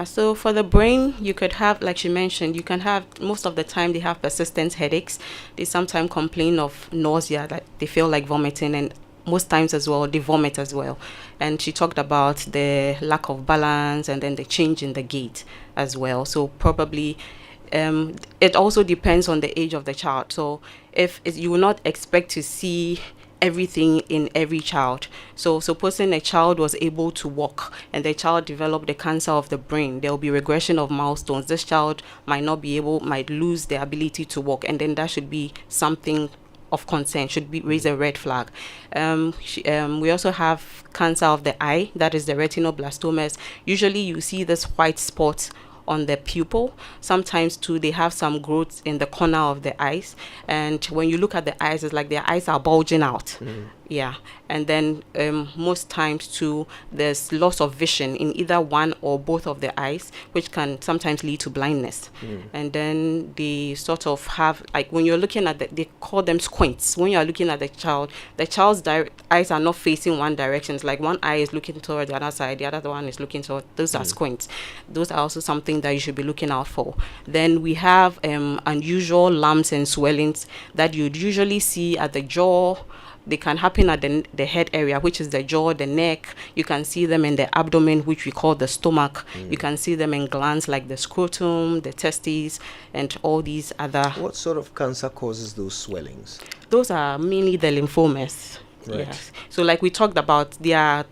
so for the brain, you could have, like she mentioned, you can have, most of the time they have persistent headaches. They sometimes complain of nausea, that they feel like vomiting, and most times as well they vomit as well. And she talked about the lack of balance and then the change in the gait as well. So probably it also depends on the age of the child. So if you will not expect to see everything in every child. So supposing a child was able to walk and the child developed the cancer of the brain, there will be regression of milestones. This child might lose the ability to walk, and then that should be something of concern, should be raise a red flag. We also have cancer of the eye, that is the retinoblastomas. Usually you see this white spot on the pupil. Sometimes too they have some growths in the corner of the eyes, and when you look at the eyes, it's like their eyes are bulging out. Yeah, and then most times too, there's loss of vision in either one or both of the eyes, which can sometimes lead to blindness. And then they sort of have, like when you're looking at they call them squints. When you're looking at the child's eyes are not facing one direction. It's like one eye is looking toward the other side, the other one is looking toward. Those are squints. Those are also something that you should be looking out for. Then we have unusual lumps and swellings that you'd usually see at the jaw. They can happen at the head area, which is the jaw, the neck. You can see them in the abdomen, which we call the stomach. You can see them in glands like the scrotum, the testes, and all these other. What sort of cancer causes those swellings? Those are mainly the lymphomas. Right. Yes. So like we talked about, there are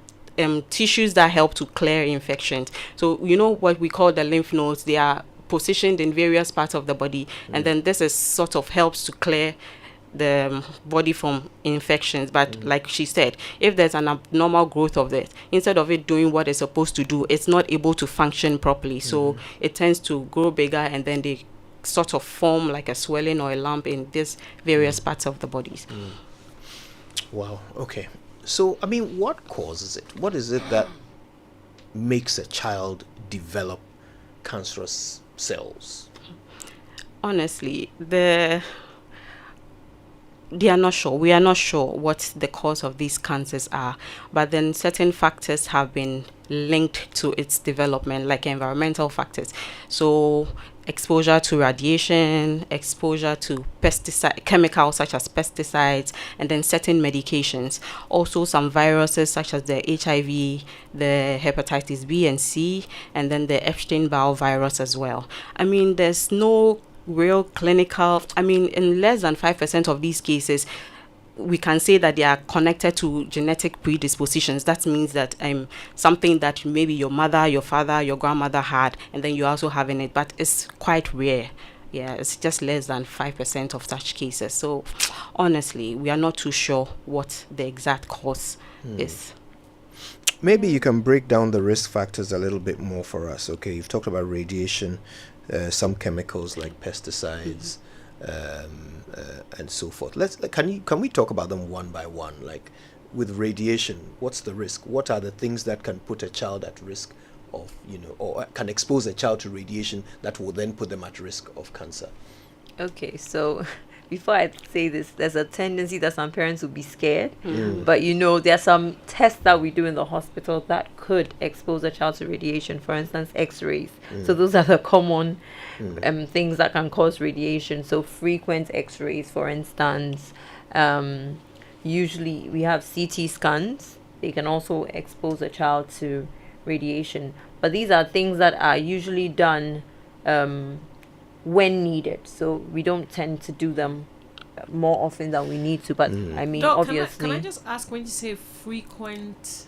tissues that help to clear infections. So you know what we call the lymph nodes, they are positioned in various parts of the body. And then this is sort of helps to clear the body from infections. But like she said, if there's an abnormal growth of it, instead of it doing what it's supposed to do, it's not able to function properly. So it tends to grow bigger, and then they sort of form like a swelling or a lump in these various parts of the bodies. Wow. Okay. So, I mean, what causes it? What is it that makes a child develop cancerous cells? Honestly, they are not sure. We are not sure what the cause of these cancers are, but then certain factors have been linked to its development, like environmental factors. So exposure to radiation, exposure to chemicals such as pesticides, and then certain medications. Also some viruses such as the HIV, the hepatitis B and C, and then the Epstein-Barr virus as well. I mean, there's no real clinical, in less than 5% of these cases, we can say that they are connected to genetic predispositions. That means that something that maybe your mother, your father, your grandmother had, and then you're also having it, but it's quite rare. Yeah, it's just less than 5% of such cases. So honestly, we are not too sure what the exact cause is. Maybe you can break down the risk factors a little bit more for us. Okay, you've talked about radiation, some chemicals like pesticides, and so forth. Can we talk about them one by one? Like with radiation, what's the risk? What are the things that can put a child at risk of, or can expose a child to radiation that will then put them at risk of cancer? Okay, so before I say this, there's a tendency that some parents will be scared, but there are some tests that we do in the hospital that could expose a child to radiation. For instance, X-rays. So those are the common things that can cause radiation. So frequent X-rays, for instance. Usually we have CT scans. They can also expose a child to radiation. But these are things that are usually done when needed. So we don't tend to do them more often than we need to. But Doc, obviously. Can I just ask, when you say frequent,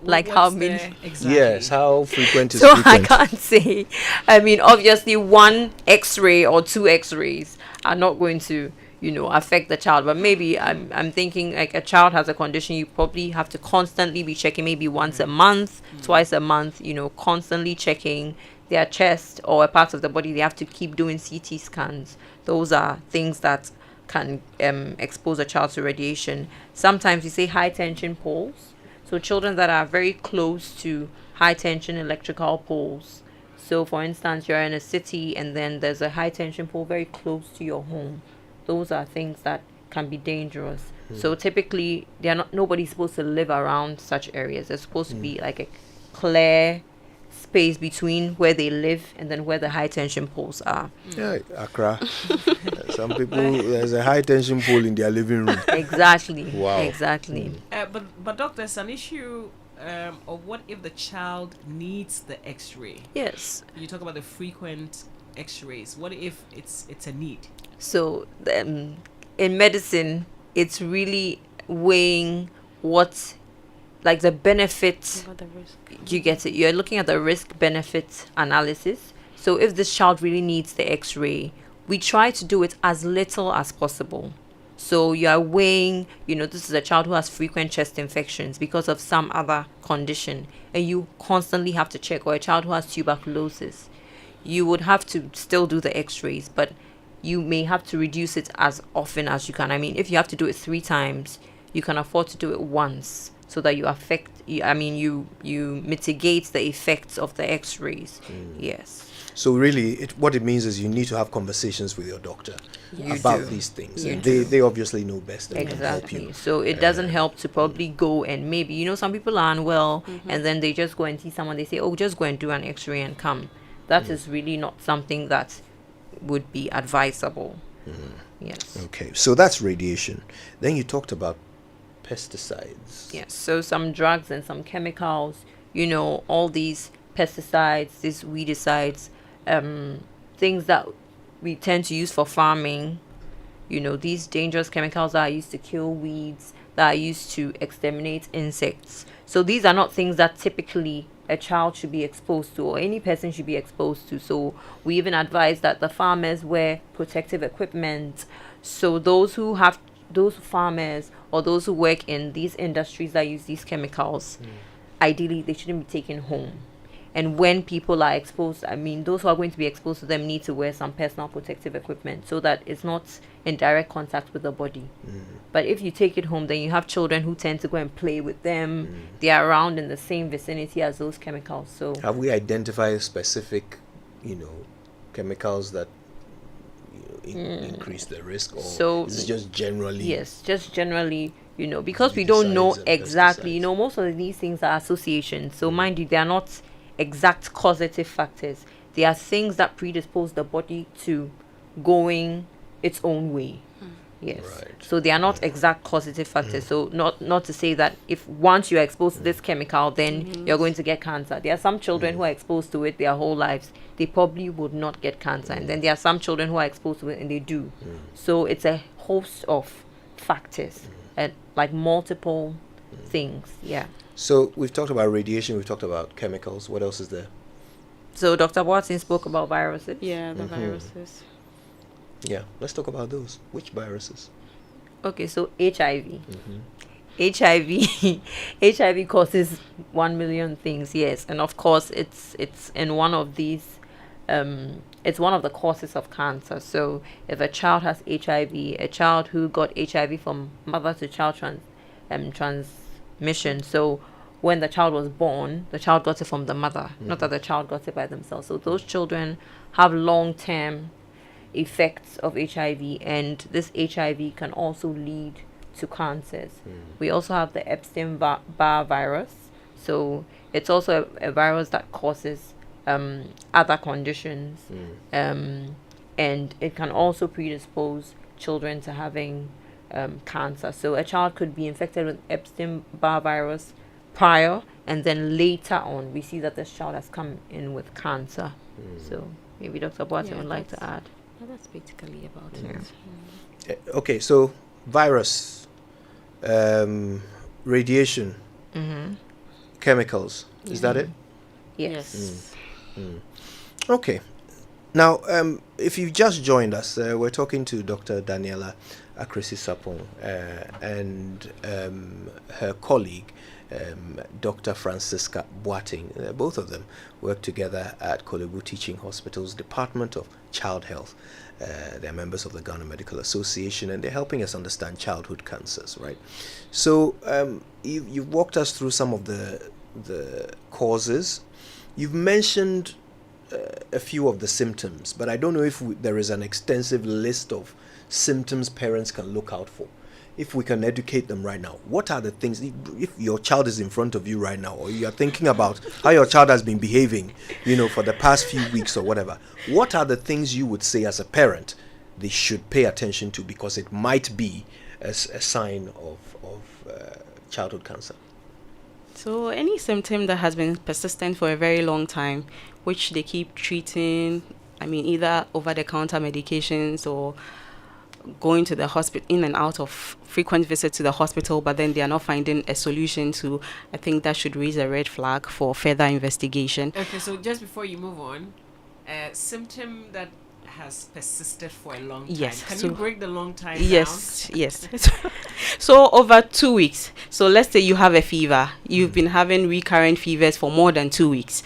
like how many? Exactly. Yes, how frequent is so frequent? I can't say. Obviously one X-ray or two X-rays are not going to affect the child, but maybe I'm thinking like a child has a condition, you probably have to constantly be checking, maybe once a month, twice a month, constantly checking their chest or a part of the body. They have to keep doing CT scans. Those are things that can expose a child to radiation. Sometimes you say high tension poles. So children that are very close to high tension electrical poles. So for instance, you're in a city and then there's a high tension pole very close to your home. Those are things that can be dangerous. So typically nobody's supposed to live around such areas. There's supposed to be like a clear space between where they live and then where the high tension poles are. Yeah, Accra. Some people, there's a high tension pole in their living room. Exactly. Wow. Exactly. But doctor, there's an issue of what if the child needs the X-ray? Yes. You talk about the frequent X-rays. What if it's a need? So in medicine, it's really weighing what, like the benefit. You get it. You're looking at the risk-benefit analysis. So if this child really needs the X-ray, we try to do it as little as possible. So you are weighing, this is a child who has frequent chest infections because of some other condition, and you constantly have to check, or a child who has tuberculosis. You would have to still do the X-rays, but you may have to reduce it as often as you can. If you have to do it 3 times, you can afford to do it once, so that you mitigate the effects of the X-rays. Yes. So really, what it means is you need to have conversations with your doctor about these things. You And do. they obviously know best and can help Exactly. you. So it doesn't help to probably go and maybe, some people are unwell and then they just go and see someone. They say, oh, just go and do an X-ray and come. That is really not something that would be advisable. Yes. Okay, so that's radiation. Then you talked about pesticides. Yes. So some drugs and some chemicals, all these pesticides, these weedicides, things that we tend to use for farming, these dangerous chemicals that are used to kill weeds, that are used to exterminate insects. So these are not things that typically a child should be exposed to, or any person should be exposed to. So we even advise that the farmers wear protective equipment. So those farmers or those who work in these industries that use these chemicals, ideally they shouldn't be taken home. And when people are exposed, those who are going to be exposed to them need to wear some personal protective equipment so that it's not in direct contact with the body. But if you take it home, then you have children who tend to go and play with them. They are around in the same vicinity as those chemicals. So Have we identified specific, chemicals that increase the risk, or So- is it just generally? yes, just generally, because we don't know exactly, most of these things are associations. So mind you, they are not exact causative factors. They are things that predispose the body to going its own way. Yes. So they are not exact causative factors. So not to say that if once you are exposed to this chemical, then you're going to get cancer. There are some children who are exposed to it their whole lives. They probably would not get cancer. And then there are some children who are exposed to it and they do. So it's a host of factors and like multiple things. Yeah. So we've talked about radiation, we've talked about chemicals. What else is there? So Dr. Watson spoke about viruses. Yeah, the viruses. Yeah, let's talk about those. Which viruses? Okay, so HIV. HIV causes 1 million things, yes, and of course it's in one of these. It's one of the causes of cancer. So if a child has HIV, a child who got HIV from mother to child transmission. So when the child was born, the child got it from the mother, not that the child got it by themselves. So those children have long-term effects of HIV, and this HIV can also lead to cancers. We also have the Epstein-Barr virus. So it's also a virus that causes other conditions, and it can also predispose children to having cancer. So a child could be infected with Epstein-Barr virus prior, and then later on we see that this child has come in with cancer. So maybe Dr. Boateng would like to add. That's basically about it. Okay, so virus, radiation, chemicals. Is that it? Yes. Okay. Now, if you've just joined us, we're talking to Dr. Daniela Akresi-Sapong and her colleague, Dr. Francisca Boateng. Both of them work together at Kolebu Teaching Hospital's Department of Child Health. They're members of the Ghana Medical Association, and they're helping us understand childhood cancers, right? So you've walked us through some of the causes. You've mentioned a few of the symptoms, but I don't know if there is an extensive list of symptoms parents can look out for. If we can educate them right now, what are the things, if your child is in front of you right now, or you are thinking about how your child has been behaving, for the past few weeks or whatever, what are the things you would say as a parent they should pay attention to, because it might be a sign of childhood cancer? So any symptom that has been persistent for a very long time, which they keep treating, either over-the-counter medications or going to the hospital, in and out of frequent visits to the hospital, but then they are not finding a solution to, I think that should raise a red flag for further investigation. Okay, so just before you move on, a symptom that has persisted for a long time. Yes. Can so- you break the long time Yes, yes. So over 2 weeks. So let's say you have a fever. You've been having recurrent fevers for more than 2 weeks.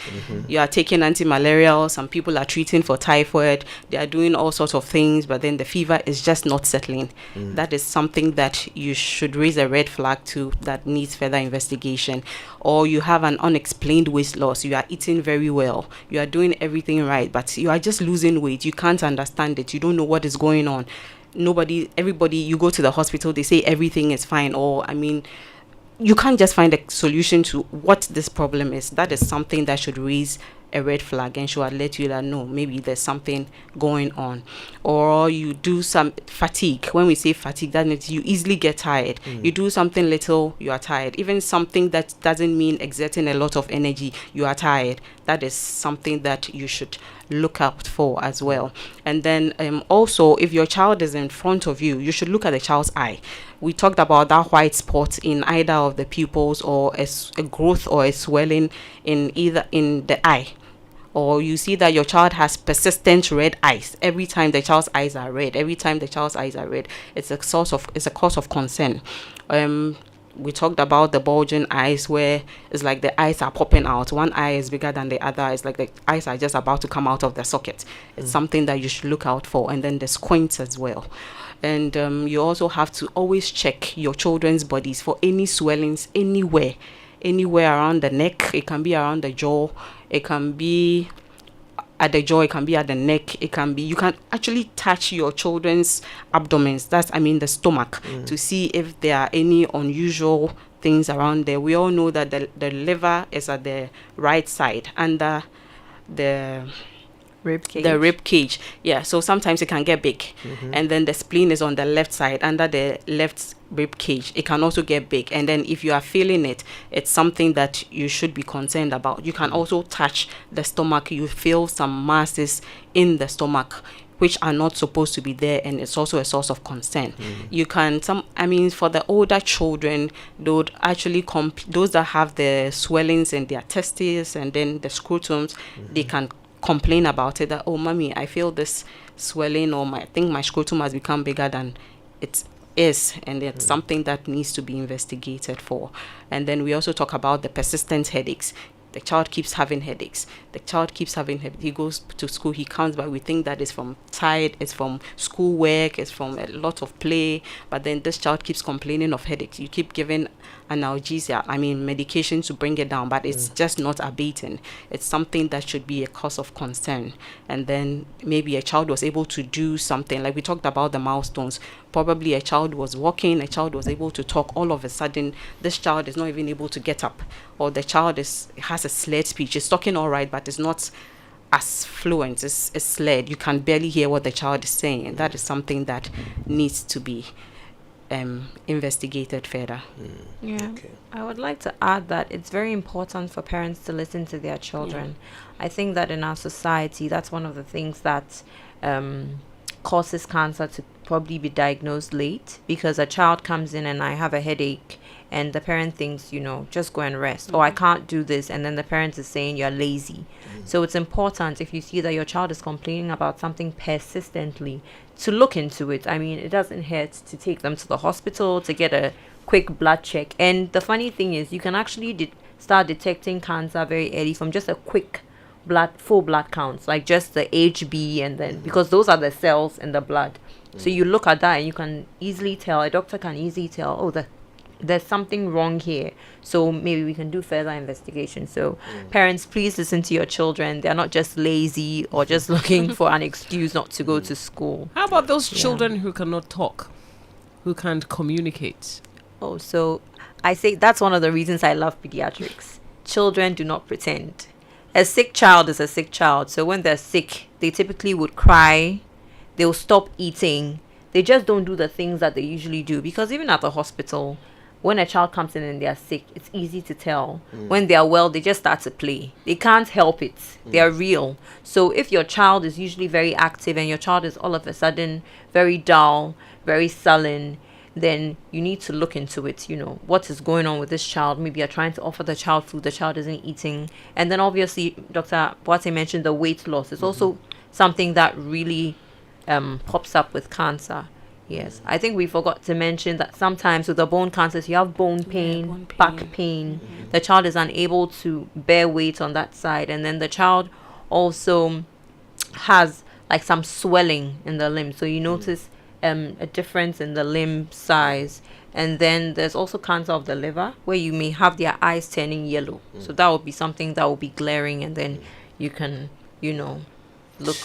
You are taking anti-malarial. Some people are treating for typhoid. They are doing all sorts of things, but then the fever is just not settling. That is something that you should raise a red flag to, that needs further investigation. Or you have an unexplained weight loss. You are eating very well. You are doing everything right, but you are just losing weight. You can't understand it. You don't know what is going on. Everybody, you go to the hospital, they say everything is fine. Or, I mean, you can't just find a solution to what this problem is. That is something that should raise a red flag and should let you know maybe there's something going on. Or you do some fatigue. When we say fatigue, that means you easily get tired. You do something little, you are tired. Even something that doesn't mean exerting a lot of energy, you are tired. That is something that you should look out for as well. And then also, if your child is in front of you, you should look at the child's eye. We talked about that white spot in either of the pupils, or a growth or a swelling in the eye. Or you see that your child has persistent red eyes. Every time the child's eyes are red, it's a cause of concern. We talked about the bulging eyes, where it's like the eyes are popping out. One eye is bigger than the other. It's like the eyes are just about to come out of the socket. It's something that you should look out for. And then the squints as well. And you also have to always check your children's bodies for any swellings anywhere around the neck. It can be around the jaw. It can be at the jaw. It can be at the neck. It can be, you can actually touch your children's abdomens. The stomach, to see if there are any unusual things around there. We all know that the liver is at the right side, under the rib cage. Yeah, so sometimes it can get big. And then the spleen is on the left side, under the left rib cage. It can also get big. And then if you are feeling it, it's something that you should be concerned about. You can also touch the stomach. You feel some masses in the stomach which are not supposed to be there, and it's also a source of concern. You can for the older children, they would actually those that have the swellings in their testes and then the scrotums, they can complain about it, that, oh, mommy, I feel this swelling, or I think my scrotum has become bigger than it is, and it's something that needs to be investigated for. And then we also talk about the persistent headaches. The child keeps having headaches. He goes to school, he comes back, we think that it's from tired, it's from schoolwork, it's from a lot of play, but then this child keeps complaining of headaches. You keep giving analgesia, medication to bring it down, but it's just not abating. It's something that should be a cause of concern. And then maybe a child was able to do something, like we talked about the milestones. Probably a child was walking, a child was able to talk. All of a sudden, this child is not even able to get up, or the child has a slurred speech. It's talking all right, but it's not as fluent. It's slurred. You can barely hear what the child is saying, and that is something that needs to be investigated further. I would like to add that it's very important for parents to listen to their children. I think that in our society, that's one of the things that causes cancer to probably be diagnosed late, because a child comes in and I have a headache, and the parent thinks, just go and rest, or I can't do this, and then the parent is saying you're lazy. So it's important, if you see that your child is complaining about something persistently, to look into it. It doesn't hurt to take them to the hospital to get a quick blood check. And the funny thing is, you can actually start detecting cancer very early from just a quick full blood counts, like just the HB, and then because those are the cells in the blood. So you look at that and you can easily tell, a doctor can easily tell, oh, there's something wrong here, so maybe we can do further investigation. So parents, please listen to your children. They're not just lazy or just looking for an excuse not to go to school. How about those children who cannot talk, who can't communicate? Oh, so I say that's one of the reasons I love pediatrics. Children do not pretend. A sick child is a sick child. So when they're sick, they typically would cry, they'll stop eating. They just don't do the things that they usually do, because even at the hospital, when a child comes in and they are sick, it's easy to tell. When they are well, they just start to play. They can't help it. They are real. So if your child is usually very active and your child is all of a sudden very dull, very sullen, then you need to look into it. What is going on with this child? Maybe you're trying to offer the child food, the child isn't eating. And then obviously, Dr. Boate mentioned the weight loss. It's also something that really pops up with cancer. Yes, I think we forgot to mention that sometimes with the bone cancers, you have bone pain, back pain. The child is unable to bear weight on that side, and then the child also has like some swelling in the limb. So you notice a difference in the limb size. And then there's also cancer of the liver, where you may have their eyes turning yellow. So that would be something that will be glaring, and then you can, look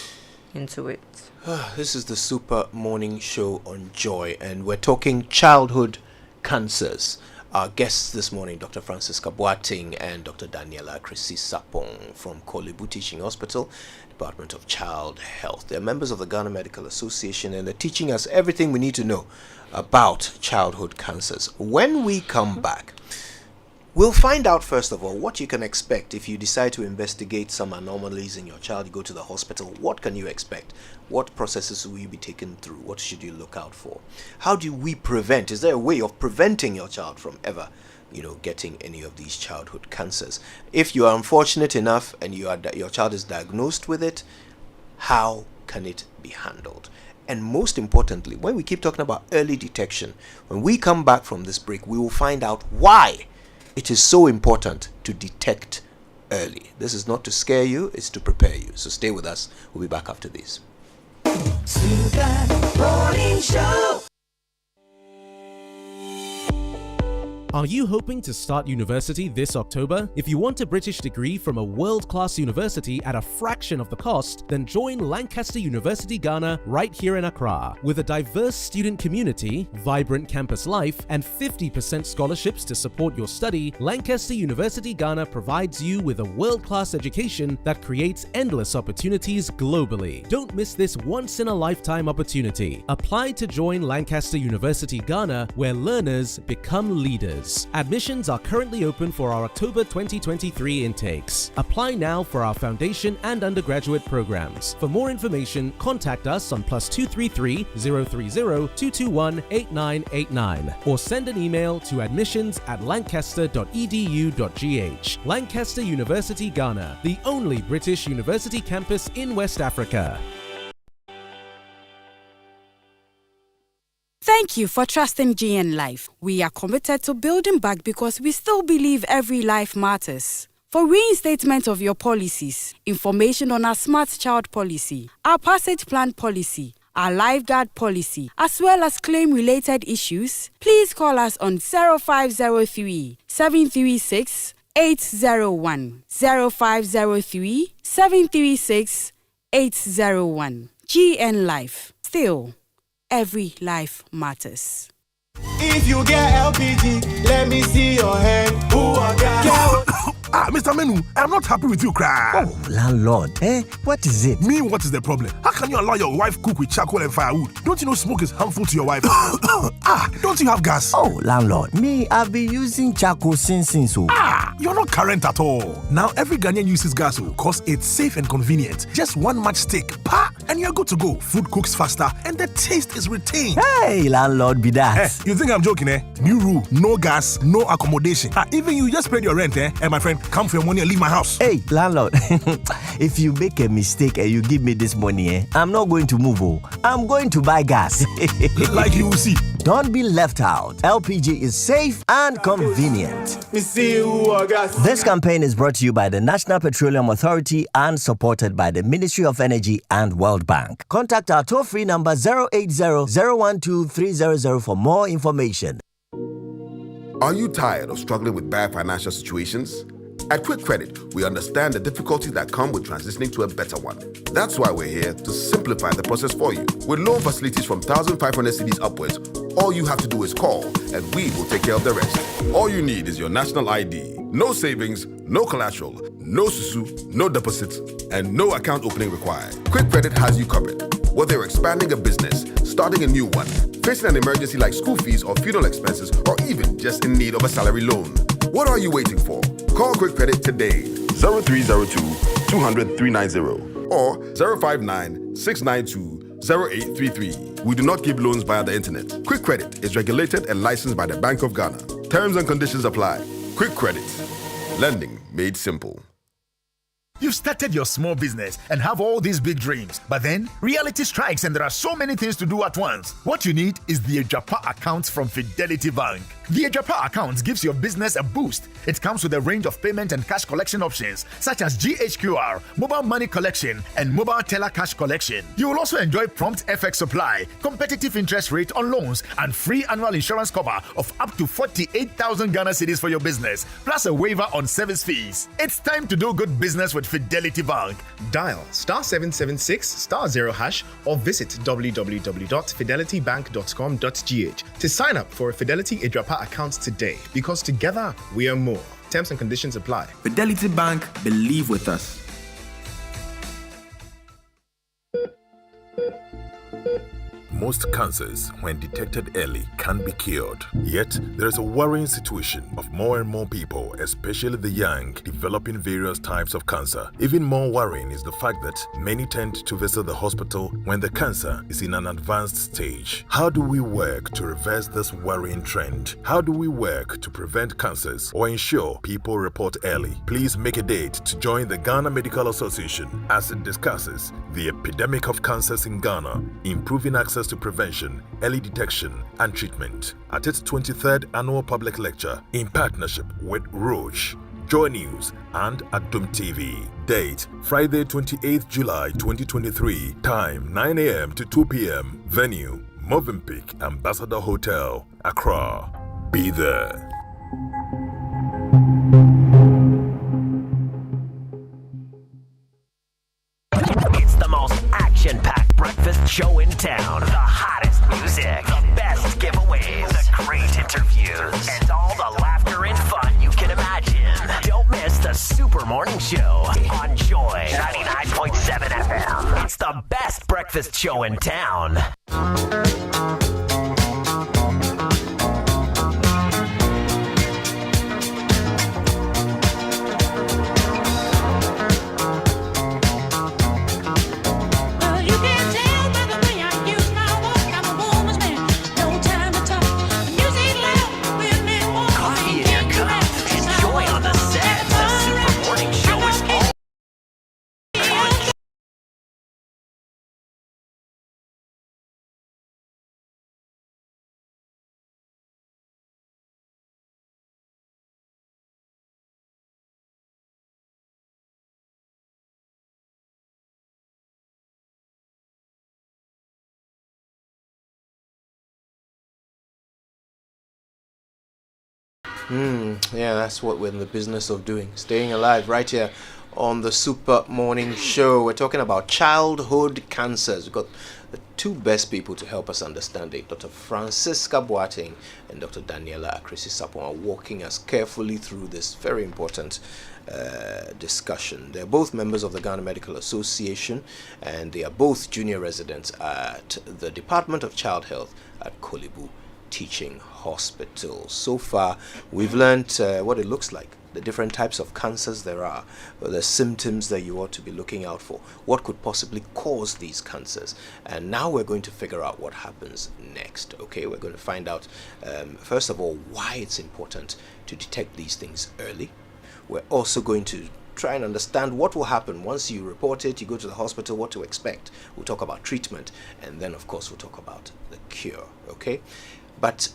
into it. This is the Super Morning Show on Joy, and we're talking childhood cancers. Our guests this morning, Dr. Francisca Boateng and Dr. Daniela Chrissy Sapong from Kolebu Teaching Hospital, Department of Child Health. They're members of the Ghana Medical Association, and they're teaching us everything we need to know about childhood cancers. When we come back, we'll find out, first of all, what you can expect if you decide to investigate some anomalies in your child. You go to the hospital. What can you expect? What processes will you be taken through? What should you look out for? How do we prevent? Is there a way of preventing your child from ever, getting any of these childhood cancers? If you are unfortunate enough and your child is diagnosed with it, how can it be handled? And most importantly, when we keep talking about early detection, when we come back from this break, we will find out why it is so important to detect early. This is not to scare you, it's to prepare you. So stay with us. We'll be back after this. Super Morning Show. Are you hoping to start university this October? If you want a British degree from a world-class university at a fraction of the cost, then join Lancaster University Ghana right here in Accra. With a diverse student community, vibrant campus life, and 50% scholarships to support your study, Lancaster University Ghana provides you with a world-class education that creates endless opportunities globally. Don't miss this once-in-a-lifetime opportunity. Apply to join Lancaster University Ghana, where learners become leaders. Admissions are currently open for our October 2023 intakes. Apply now for our foundation and undergraduate programs. For more information, contact us on +233 030 221 8989 or send an email to admissions@lancaster.edu.gh. Lancaster University Ghana, the only British university campus in West Africa. Thank you for trusting GN Life. We are committed to building back because we still believe every life matters. For reinstatement of your policies, information on our Smart Child policy, our Passage Plan policy, our Lifeguard policy, as well as claim-related issues, please call us on 0503 736 801 0503 736 801. GN Life. Still, every life matters. If you get LPG, let me see your hand. Who are that? Mr. Menu, I'm not happy with you, cry. Oh, landlord, what is it? Me, what is the problem? How can you allow your wife cook with charcoal and firewood? Don't you know smoke is harmful to your wife? Don't you have gas? Oh, landlord, me, I've been using charcoal since so. You're not current at all. Now every Ghanaian uses gas because it's safe and convenient. Just one matchstick, and you're good to go. Food cooks faster and the taste is retained. Hey, landlord, be that. You think I'm joking, eh? New rule, no gas, no accommodation. Even you just paid your rent, eh? And my friend, come for your money and leave my house. Hey, landlord, if you make a mistake and you give me this money, eh? I'm not going to move, I'm going to buy gas. Like you will see. Don't be left out. LPG is safe and convenient. This campaign is brought to you by the National Petroleum Authority and supported by the Ministry of Energy and World Bank. Contact our toll-free number 080-012-300 for more information. Are you tired of struggling with bad financial situations? At Quick Credit, we understand the difficulties that come with transitioning to a better one. That's why we're here to simplify the process for you. With loan facilities from 1,500 cedis upwards, all you have to do is call and we will take care of the rest. All you need is your national ID. No savings, no collateral, no susu, no deposits, and no account opening required. Quick Credit has you covered. Whether you're expanding a business, starting a new one, facing an emergency like school fees or funeral expenses, or even just in need of a salary loan. What are you waiting for? Call Quick Credit today. 0302 200 390 or 059 692 0833. We do not give loans via the internet. Quick Credit is regulated and licensed by the Bank of Ghana. Terms and conditions apply. Quick Credit. Lending made simple. You've started your small business and have all these big dreams, but then reality strikes and there are so many things to do at once. What you need is the Ejapa account from Fidelity Bank. The Ejapa account gives your business a boost. It comes with a range of payment and cash collection options such as GHQR, mobile money collection, and mobile teller cash collection. You will also enjoy prompt FX supply, competitive interest rate on loans, and free annual insurance cover of up to 48,000 Ghana cedis for your business, plus a waiver on service fees. It's time to do good business with Fidelity Bank. Dial *776*0# or visit www.fidelitybank.com.gh to sign up for a Fidelity Ejapa account today, because together we are more. Terms and conditions apply. Fidelity Bank, believe with us. Most cancers, when detected early, can be cured. Yet, there is a worrying situation of more and more people, especially the young, developing various types of cancer. Even more worrying is the fact that many tend to visit the hospital when the cancer is in an advanced stage. How do we work to reverse this worrying trend? How do we work to prevent cancers or ensure people report early? Please make a date to join the Ghana Medical Association as it discusses the epidemic of cancers in Ghana, improving access to prevention, early detection, and treatment at its 23rd annual public lecture in partnership with Roche, Joy News, and Adum TV. Date Friday 28th July 2023. Time 9 a.m. to 2 p.m. Venue Movenpick Ambassador Hotel, Accra. Be there. It's the most action-packed breakfast show in town. The hottest music, the best giveaways, the great interviews, and all the laughter and fun you can imagine. Don't miss the Super Morning Show on Joy 99.7 FM. It's the best breakfast show in town. Yeah, that's what we're in the business of doing. Staying alive right here on the Super Morning Show. We're talking about childhood cancers. We've got the two best people to help us understand it. Dr. Francisca Boateng and Dr. Daniela Akrisi-Sapon are walking us carefully through this very important discussion. They're both members of the Ghana Medical Association, and they are both junior residents at the Department of Child Health at Kolibu Teaching Hospital. So far, we've learned what it looks like, the different types of cancers there are, the symptoms that you ought to be looking out for, what could possibly cause these cancers, and now we're going to figure out what happens next. Okay, we're going to find out first of all why it's important to detect these things early. We're also going to try and understand what will happen once you report it, you go to the hospital, what to expect. We'll talk about treatment, and then of course we'll talk about the cure. Okay, but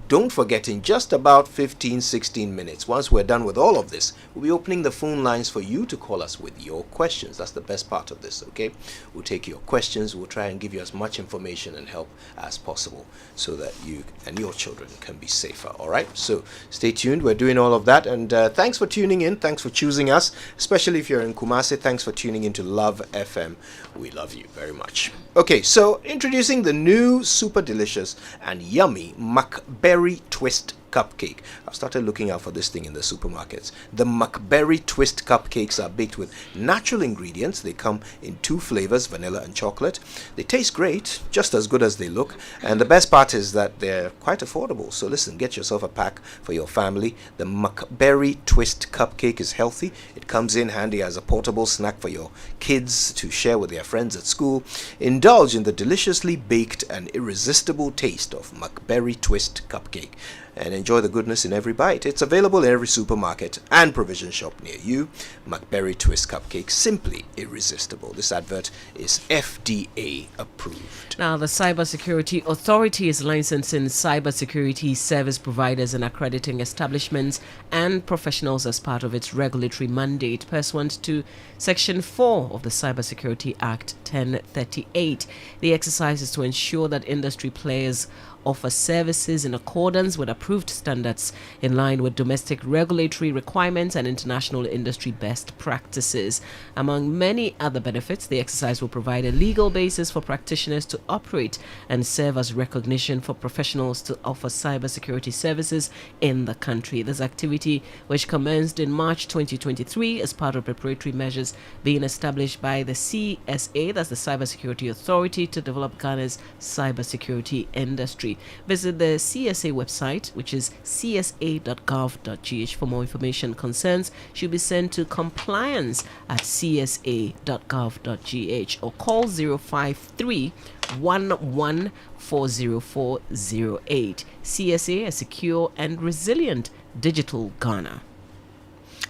don't forget, in just about 15-16 minutes, once we're done with all of this, we'll be opening the phone lines for you to call us with your questions. That's the best part of this, okay? We'll take your questions. We'll try and give you as much information and help as possible so that you and your children can be safer, all right? So stay tuned. We're doing all of that. And thanks for tuning in. Thanks for choosing us, especially if you're in Kumasi. Thanks for tuning into Love FM. We love you very much. Okay, so introducing the new super delicious and yummy McBerry Twist cupcake. I've started looking out for this thing in the supermarkets. The McBerry Twist cupcakes are baked with natural ingredients. They come in two flavors, vanilla and chocolate. They taste great, just as good as they look. And the best part is that they're quite affordable. So listen, get yourself a pack for your family. The McBerry Twist cupcake is healthy. It comes in handy as a portable snack for your kids to share with their friends at school. Indulge in the deliciously baked and irresistible taste of McBerry Twist cupcake and enjoy enjoy the goodness in every bite. It's available in every supermarket and provision shop near you. McBerry Twist Cupcake, simply irresistible. This advert is FDA approved. Now, the Cybersecurity Authority is licensing cybersecurity service providers and accrediting establishments and professionals as part of its regulatory mandate pursuant to Section 4 of the Cybersecurity Act 1038. The exercise is to ensure that industry players offer services in accordance with approved standards in line with domestic regulatory requirements and international industry best practices. Among many other benefits, the exercise will provide a legal basis for practitioners to operate and serve as recognition for professionals to offer cybersecurity services in the country. This activity, which commenced in March 2023 as part of preparatory measures being established by the CSA, that's the Cybersecurity Authority, to develop Ghana's cybersecurity industry. Visit the CSA website, which is csa.gov.gh. For more information. Concerns should be sent to compliance@csa.gov.gh or call 053 11400408. CSA, a secure and resilient digital Ghana.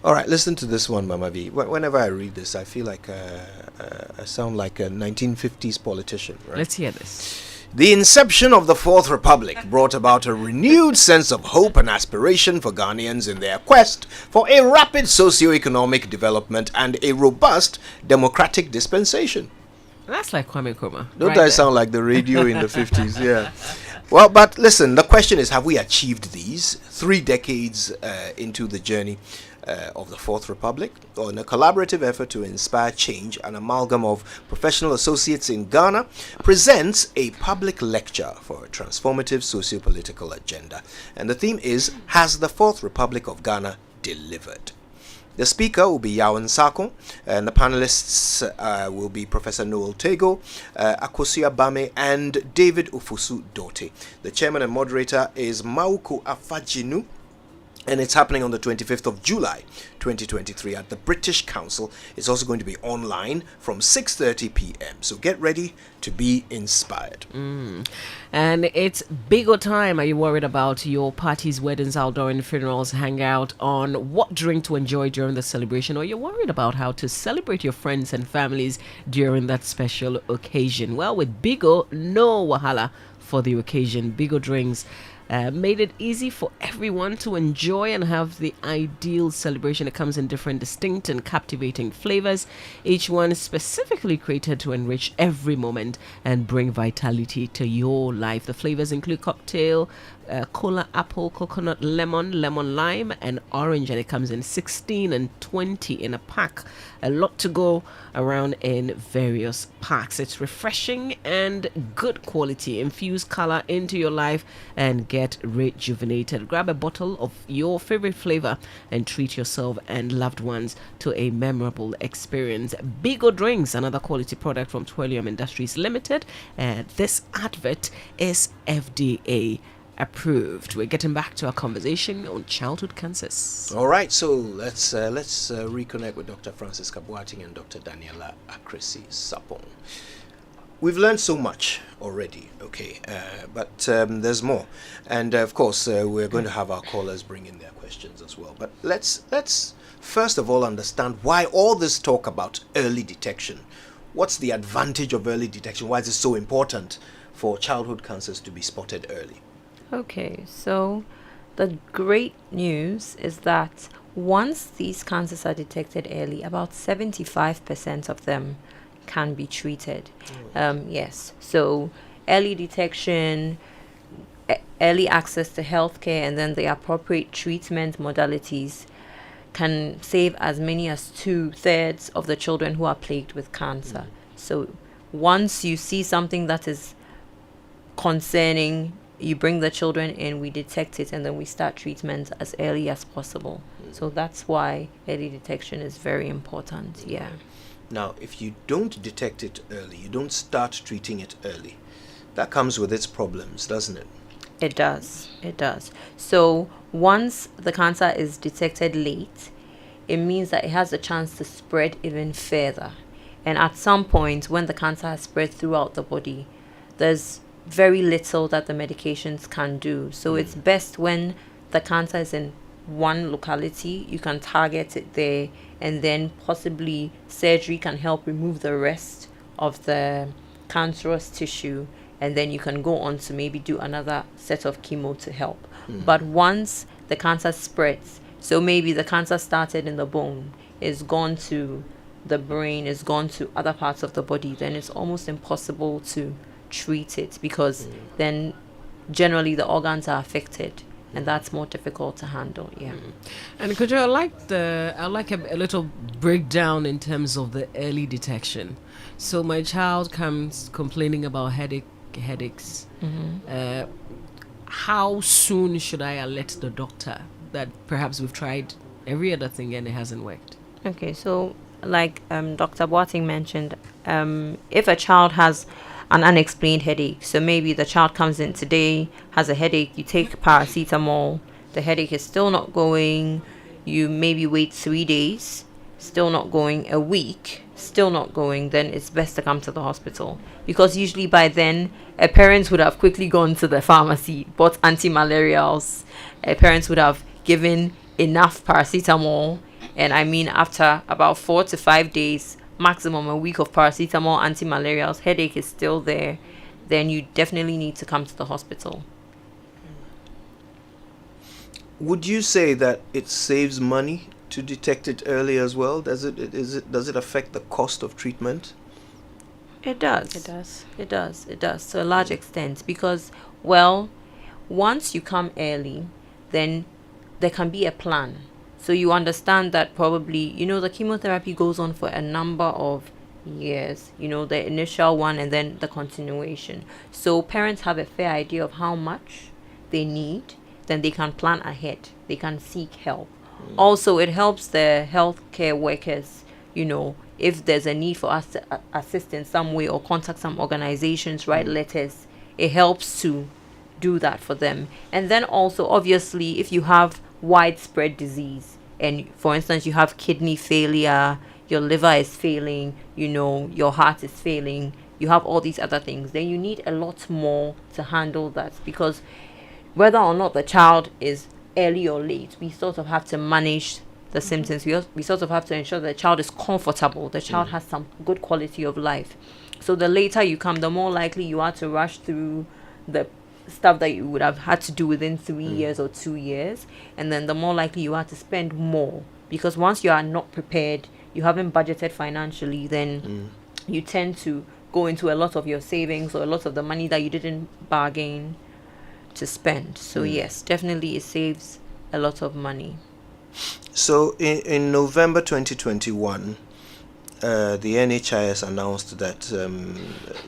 All right, listen to this one, Mama V. Whenever I read this, I feel like I sound like a 1950s politician. Right? Let's hear this. The inception of the Fourth Republic brought about a renewed sense of hope and aspiration for Ghanaians in their quest for a rapid socio-economic development and a robust democratic dispensation. That's like Kwame Nkrumah. Don't I sound like the radio in the 50s? Yeah. Well, but listen, the question is, have we achieved these 3 decades into the journey of the Fourth Republic? Or in a collaborative effort to inspire change, an amalgam of professional associates in Ghana presents a public lecture for a transformative socio-political agenda. And the theme is, Has the Fourth Republic of Ghana Delivered? The speaker will be Yawan Sako, and the panelists will be Professor Noel Tego, Akosia Bame, and David Ufusu Dote. The chairman and moderator is Mauku Afajinu, and it's happening on the 25th of July 2023 at the British Council. It's also going to be online from 6:30 p.m. So get ready to be inspired. And it's bigger time. Are you worried about your parties, weddings, outdoor and funerals? Hang out on what drink to enjoy during the celebration, or you're worried about how to celebrate your friends and families during that special occasion? Well, with Bigo, no wahala for the occasion. Bigo drinks made it easy for everyone to enjoy and have the ideal celebration. It comes in different distinct and captivating flavors, each one specifically created to enrich every moment and bring vitality to your life. The flavors include cocktail, cola, apple, coconut, lemon, lemon lime, and orange, and it comes in 16 and 20 in a pack. A lot to go around in various packs. It's refreshing and good quality. Infuse color into your life and get rejuvenated. Grab a bottle of your favorite flavor and treat yourself and loved ones to a memorable experience. Bigo Drinks, another quality product from Twelium Industries Limited. This advert is FDA approved. We're getting back to our conversation on childhood cancers. All right, so let's reconnect with Dr. Francis Kabuating and Dr. Daniela Akresi Sapong. We've learned so much already, okay, but there's more, and of course we're going to have our callers bring in their questions as well. But let's first of all understand why all this talk about early detection. What's the advantage of early detection? Why is it so important for childhood cancers to be spotted early? Okay, so the great news is that once these cancers are detected early, about 75% of them can be treated. Yes, so early detection, early access to healthcare, and then the appropriate treatment modalities can save as many as 2/3 of the children who are plagued with cancer. So once you see something that is concerning, you bring the children in, we detect it, and then we start treatment as early as possible. So that's why early detection is very important. Yeah. Now, if you don't detect it early, you don't start treating it early, that comes with its problems, doesn't it? It does. It does. So once the cancer is detected late, it means that it has a chance to spread even further. And at some point, when the cancer has spread throughout the body, there's very little that the medications can do. So it's best when the cancer is in one locality, you can target it there, and then possibly surgery can help remove the rest of the cancerous tissue, and then you can go on to maybe do another set of chemo to help. But once the cancer spreads, so maybe the cancer started in the bone, is gone to the brain, is gone to other parts of the body, then it's almost impossible to treat it, because then generally the organs are affected, and that's more difficult to handle. And could you I like a little breakdown in terms of the early detection. So my child comes complaining about headaches. How soon should I alert the doctor that perhaps we've tried every other thing and it hasn't worked? Okay, so like Dr. Boateng mentioned, if a child has an unexplained headache, so maybe the child comes in today, has a headache, you take paracetamol, the headache is still not going, you maybe wait 3 days, still not going, a week, still not going, then it's best to come to the hospital, because usually by then a parent would have quickly gone to the pharmacy, bought anti-malarials, a parent would have given enough paracetamol, and I mean after about 4 to 5 days, maximum a week of paracetamol, anti-malarials, headache is still there, then you definitely need to come to the hospital. Would you say that it saves money to detect it early as well? Does it affect the cost of treatment? It does. It does to a large extent, because, well, once you come early, then there can be a plan. So you understand that probably, the chemotherapy goes on for a number of years, the initial one and then the continuation. So parents have a fair idea of how much they need, then they can plan ahead. They can seek help. Also, it helps the healthcare workers, if there's a need for us to assist in some way or contact some organizations, write letters, it helps to do that for them. And then also, obviously, if you have widespread disease, and for instance you have kidney failure, your liver is failing, your heart is failing, you have all these other things, then you need a lot more to handle that, because whether or not the child is early or late, we sort of have to manage the symptoms. We sort of have to ensure the child is comfortable, the child has some good quality of life. So the later you come, the more likely you are to rush through the stuff that you would have had to do within 3 years or 2 years, and then the more likely you are to spend more, because once you are not prepared, you haven't budgeted financially, then you tend to go into a lot of your savings or a lot of the money that you didn't bargain to spend. So yes, definitely it saves a lot of money. So in November 2021, the NHIS announced that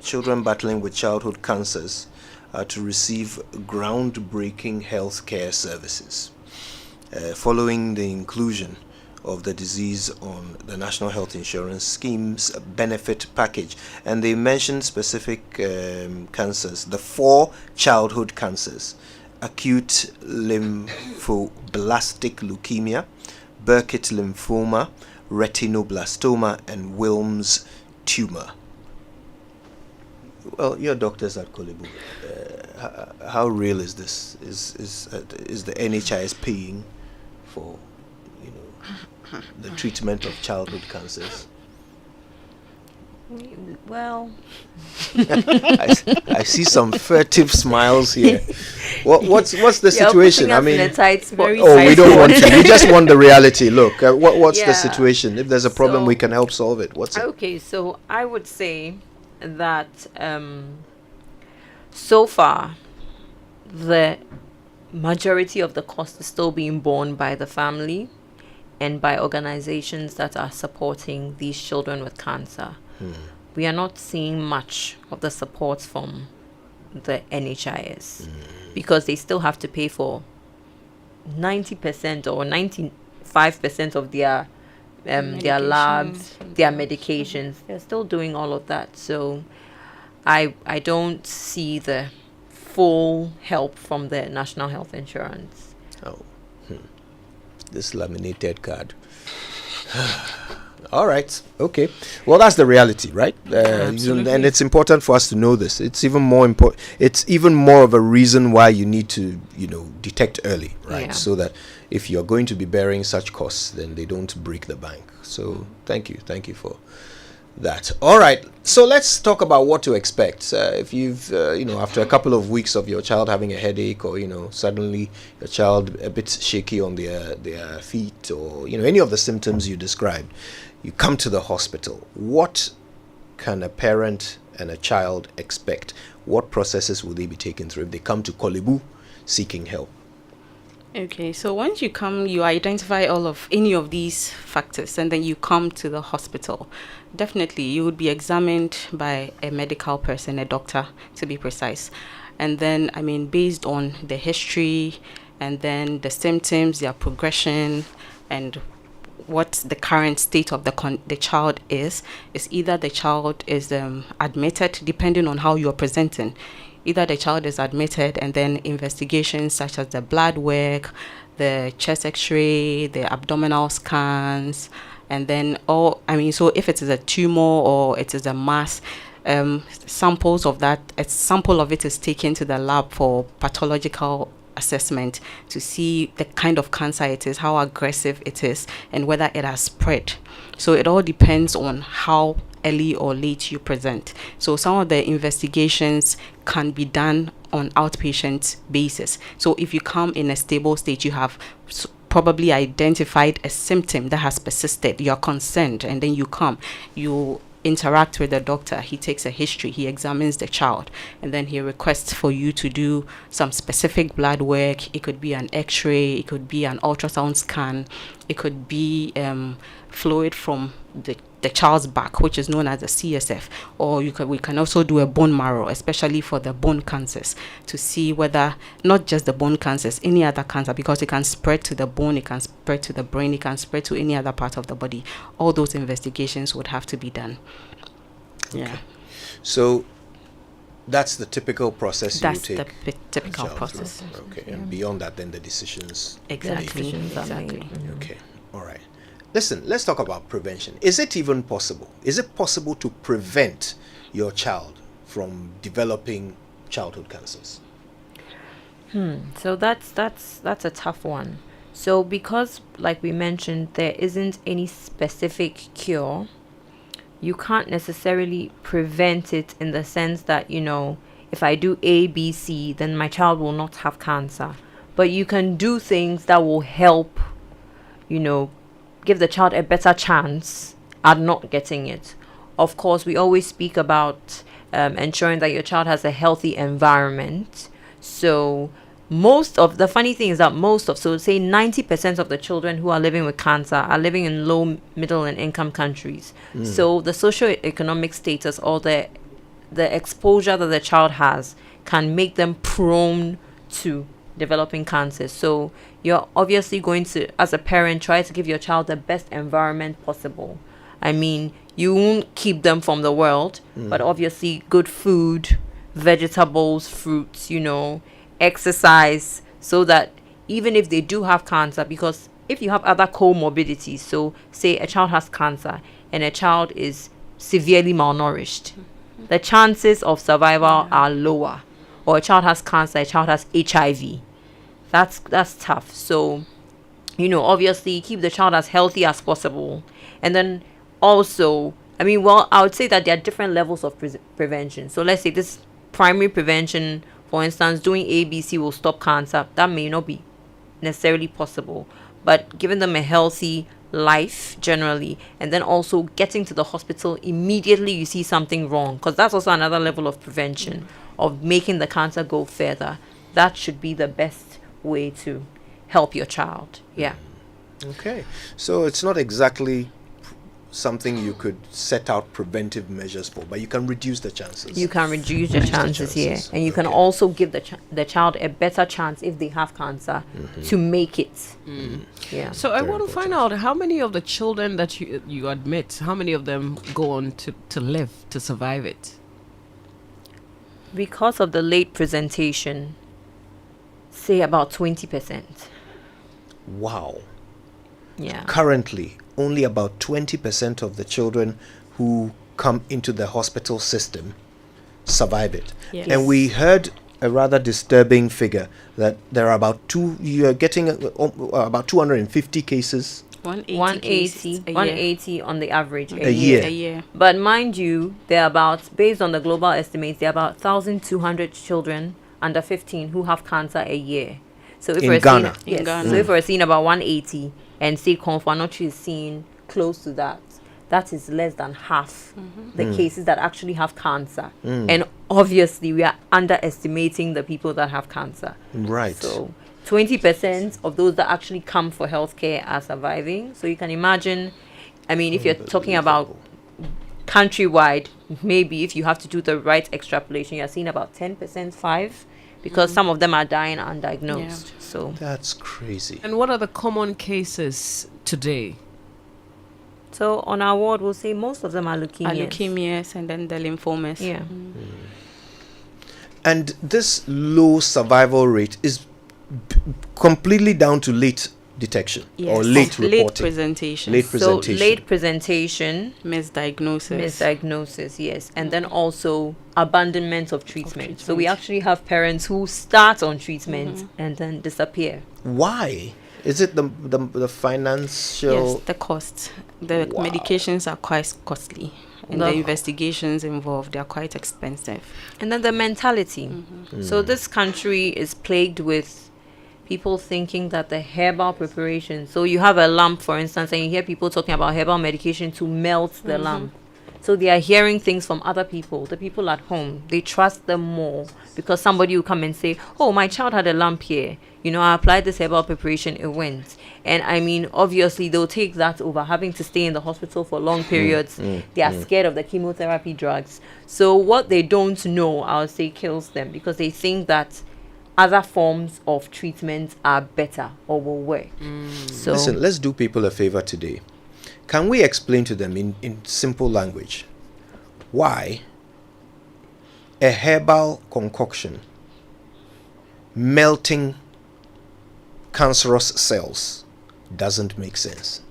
children battling with childhood cancers are to receive groundbreaking healthcare services following the inclusion of the disease on the National Health Insurance Scheme's benefit package. And they mentioned specific cancers, the 4 childhood cancers: acute lymphoblastic leukemia, Burkitt lymphoma, retinoblastoma, and Wilms tumor. Well, you're doctors at Kolebu. How real is this? Is the NHIS paying for the treatment of childhood cancers? Well, I see some furtive smiles here. What's the situation? I mean, we don't want to. We just want the reality. Look, what's the situation? If there's a problem, we can help solve it. What's it? Okay, so I would say that so far the majority of the cost is still being borne by the family and by organizations that are supporting these children with cancer. We are not seeing much of the support from the NHIS because they still have to pay for 90% or 95% of their labs, their medications. They're still doing all of that. So I don't see the full help from the National Health Insurance. This laminated card. All right. Okay. Well, that's the reality, right? Absolutely. And it's important for us to know this. It's even more important. It's even more of a reason why you need to, detect early, right? Yeah. So that if you're going to be bearing such costs, then they don't break the bank. So thank you for that. All right. So let's talk about what to expect. If you've, after a couple of weeks of your child having a headache, or suddenly your child a bit shaky on their feet, or any of the symptoms you described, you come to the hospital. What can a parent and a child expect? What processes will they be taken through if they come to Kolebu seeking help? Okay, so once you come, you identify any of these factors, and then you come to the hospital. Definitely, you would be examined by a medical person, a doctor to be precise. And then, based on the history, and then the symptoms, their progression, and what the current state of the child is either the child is admitted, depending on how you're presenting. Either the child is admitted, and then investigations such as the blood work, the chest x-ray, the abdominal scans, and then so if it is a tumor or it is a mass, samples of that, a sample of it is taken to the lab for pathological assessment to see the kind of cancer it is, how aggressive it is, and whether it has spread. So it all depends on how early or late you present. So some of the investigations can be done on outpatient basis. So if you come in a stable state, you have probably identified a symptom that has persisted, you're concerned, and then you interact with the doctor. He takes a history, he examines the child, and then he requests for you to do some specific blood work. It could be an x-ray, it could be an ultrasound scan, it could be fluid from the child's back, which is known as the CSF, or we can also do a bone marrow, especially for the bone cancers, to see whether not just the bone cancers, any other cancer, because it can spread to the bone, it can spread to the brain, it can spread to any other part of the body. All those investigations would have to be done. Yeah. So that's the typical process you take. That's the typical process. Okay. And beyond that, then the decisions. Exactly. Okay. All right. Listen, let's talk about prevention. Is it even possible? Is it possible to prevent your child from developing childhood cancers? So that's a tough one. So because, like we mentioned, there isn't any specific cure, you can't necessarily prevent it in the sense that, if I do A, B, C, then my child will not have cancer. But you can do things that will help, give the child a better chance at not getting it. Of course, we always speak about ensuring that your child has a healthy environment. So the funny thing is that say 90% of the children who are living with cancer are living in low, middle, and income countries. So the socioeconomic status or the exposure that the child has can make them prone to developing cancers. So you're obviously going to, as a parent, try to give your child the best environment possible. You won't keep them from the world, but obviously good food, vegetables, fruits, exercise, so that even if they do have cancer, because if you have other comorbidities, so say a child has cancer and a child is severely malnourished, the chances of survival are lower. Or a child has cancer, a child has HIV. That's tough. So, obviously keep the child as healthy as possible. And then also, I would say that there are different levels of prevention. So let's say this primary prevention, for instance, doing ABC will stop cancer. That may not be necessarily possible. But giving them a healthy life generally, and then also getting to the hospital immediately you see something wrong, because that's also another level of prevention, of making the cancer go further. That should be the best way to help your child. Yeah. Okay. So it's not exactly something you could set out preventive measures for, but you can reduce the chances. You can reduce the chances, yeah. And you can also give the child a better chance if they have cancer to make it. Yeah. So I want to find out how many of the children that you admit, how many of them go on to live, to survive it? Because of the late presentation, say about 20%. Wow. Yeah. Currently, only about 20% of the children who come into the hospital system survive it. Yes. And we heard a rather disturbing figure that there are about you're getting about 250 cases 180 on the average a year. But mind you, there are about, based on the global estimates, there are about 1,200 children under 15 who have cancer a year. So if In we're Ghana. seeing, In yes, Ghana. so if we're seeing about 180 and say Konfanochi is seeing close to that, that is less than half the cases that actually have cancer. And obviously we are underestimating the people that have cancer. Right. So 20% of those that actually come for healthcare are surviving. So you can imagine, I mean, if you're talking about countrywide, maybe if you have to do the right extrapolation, you're seeing about 10%, 5, because some of them are dying undiagnosed. So that's crazy. And what are the common cases today? So on our ward, we'll say most of them are leukemias. Leukemias and then the lymphomas. Yeah. And this low survival rate is completely down to late detection or late reporting. Late presentation. Late presentation. So late presentation, misdiagnosis, yes, and then also abandonment of treatment. So we actually have parents who start on treatment and then disappear. Why? Is it the financial? Yes, the cost. The medications are quite costly, and the investigations involved, they are quite expensive. And then the mentality. So this country is plagued with people thinking that the herbal preparation, so you have a lump, for instance, and you hear people talking about herbal medication to melt the lump. So they are hearing things from other people, the people at home. They trust them more because somebody will come and say, oh, my child had a lump here. You know, I applied this herbal preparation, it went. And I mean, obviously, they'll take that over having to stay in the hospital for long periods. They are scared of the chemotherapy drugs. So what they don't know, I'll say, kills them because they think that other forms of treatment are better or will work. So Listen, let's do people a favor today. Can we explain to them in simple language why a herbal concoction melting cancerous cells doesn't make sense?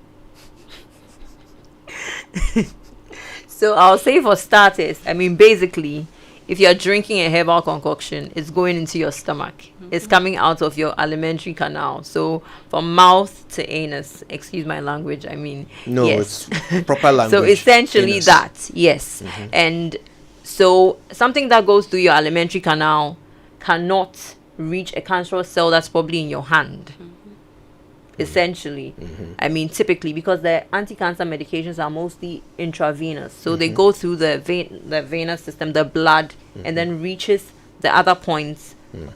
So I'll say for starters, I mean, basically, if you're drinking a herbal concoction, it's going into your stomach. It's coming out of your alimentary canal. So from mouth to anus, excuse my language, I mean, No, yes. it's proper language. So essentially Anus. that, yes. And so something that goes through your alimentary canal cannot reach a cancerous cell that's probably in your hand. Essentially, I mean, typically, because the anti-cancer medications are mostly intravenous, so they go through the venous system, the blood, and then reaches the other points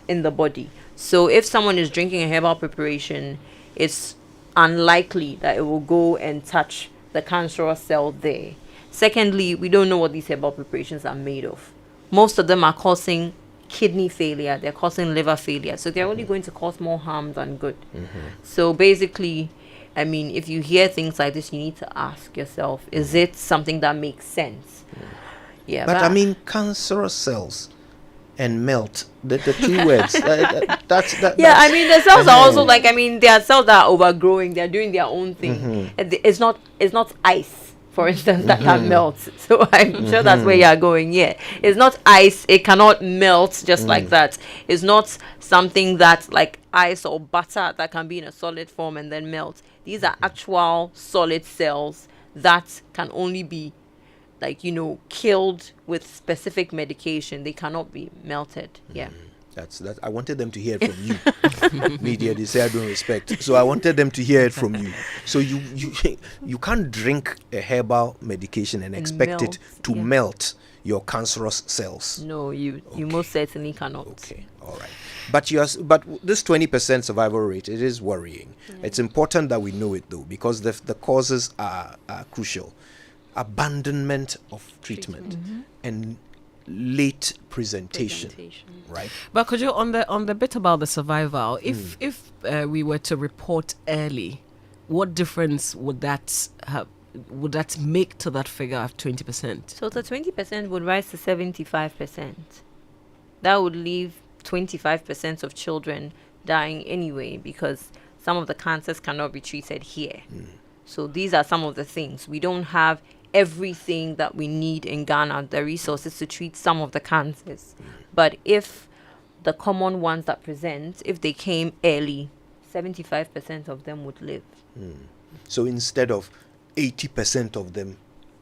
in the body. So if someone is drinking a herbal preparation, it's unlikely that it will go and touch the cancerous cell there. Secondly, we don't know what these herbal preparations are made of. Most of them are causing kidney failure, they're causing liver failure, so they're only going to cause more harm than good. So basically, I mean, if you hear things like this, you need to ask yourself, is it something that makes sense? Yeah, But I mean, cancerous cells and melt, the two words. I mean, the cells are also like, I mean, there are cells that are overgrowing, they're doing their own thing. And it's not ice, for instance, that can melt. So I'm sure that's where you're going. Yeah, it's not ice, it cannot melt just like that. It's not something that like ice or butter that can be in a solid form and then melt. These are actual solid cells that can only be, like, you know, killed with specific medication. They cannot be melted. Yeah. That's I wanted them to hear it from you. Media, they say I don't respect. So I wanted them to hear it from you. So you can't drink a herbal medication and expect it to melt your cancerous cells. No, you most certainly cannot. Okay, all right. But this 20% survival rate, it is worrying. It's important that we know it though, because the causes are crucial. Abandonment of treatment and late presentation, right? But could you on the bit about the survival, if we were to report early, what difference would that have? Would that make to that figure of 20%? So the 20% would rise to 75%. That would leave 25% of children dying anyway, because some of the cancers cannot be treated here. So these are some of the things. We don't have everything that we need in Ghana, the resources to treat some of the cancers. But if the common ones that present, if they came early, 75% of them would live. So instead of 80% of them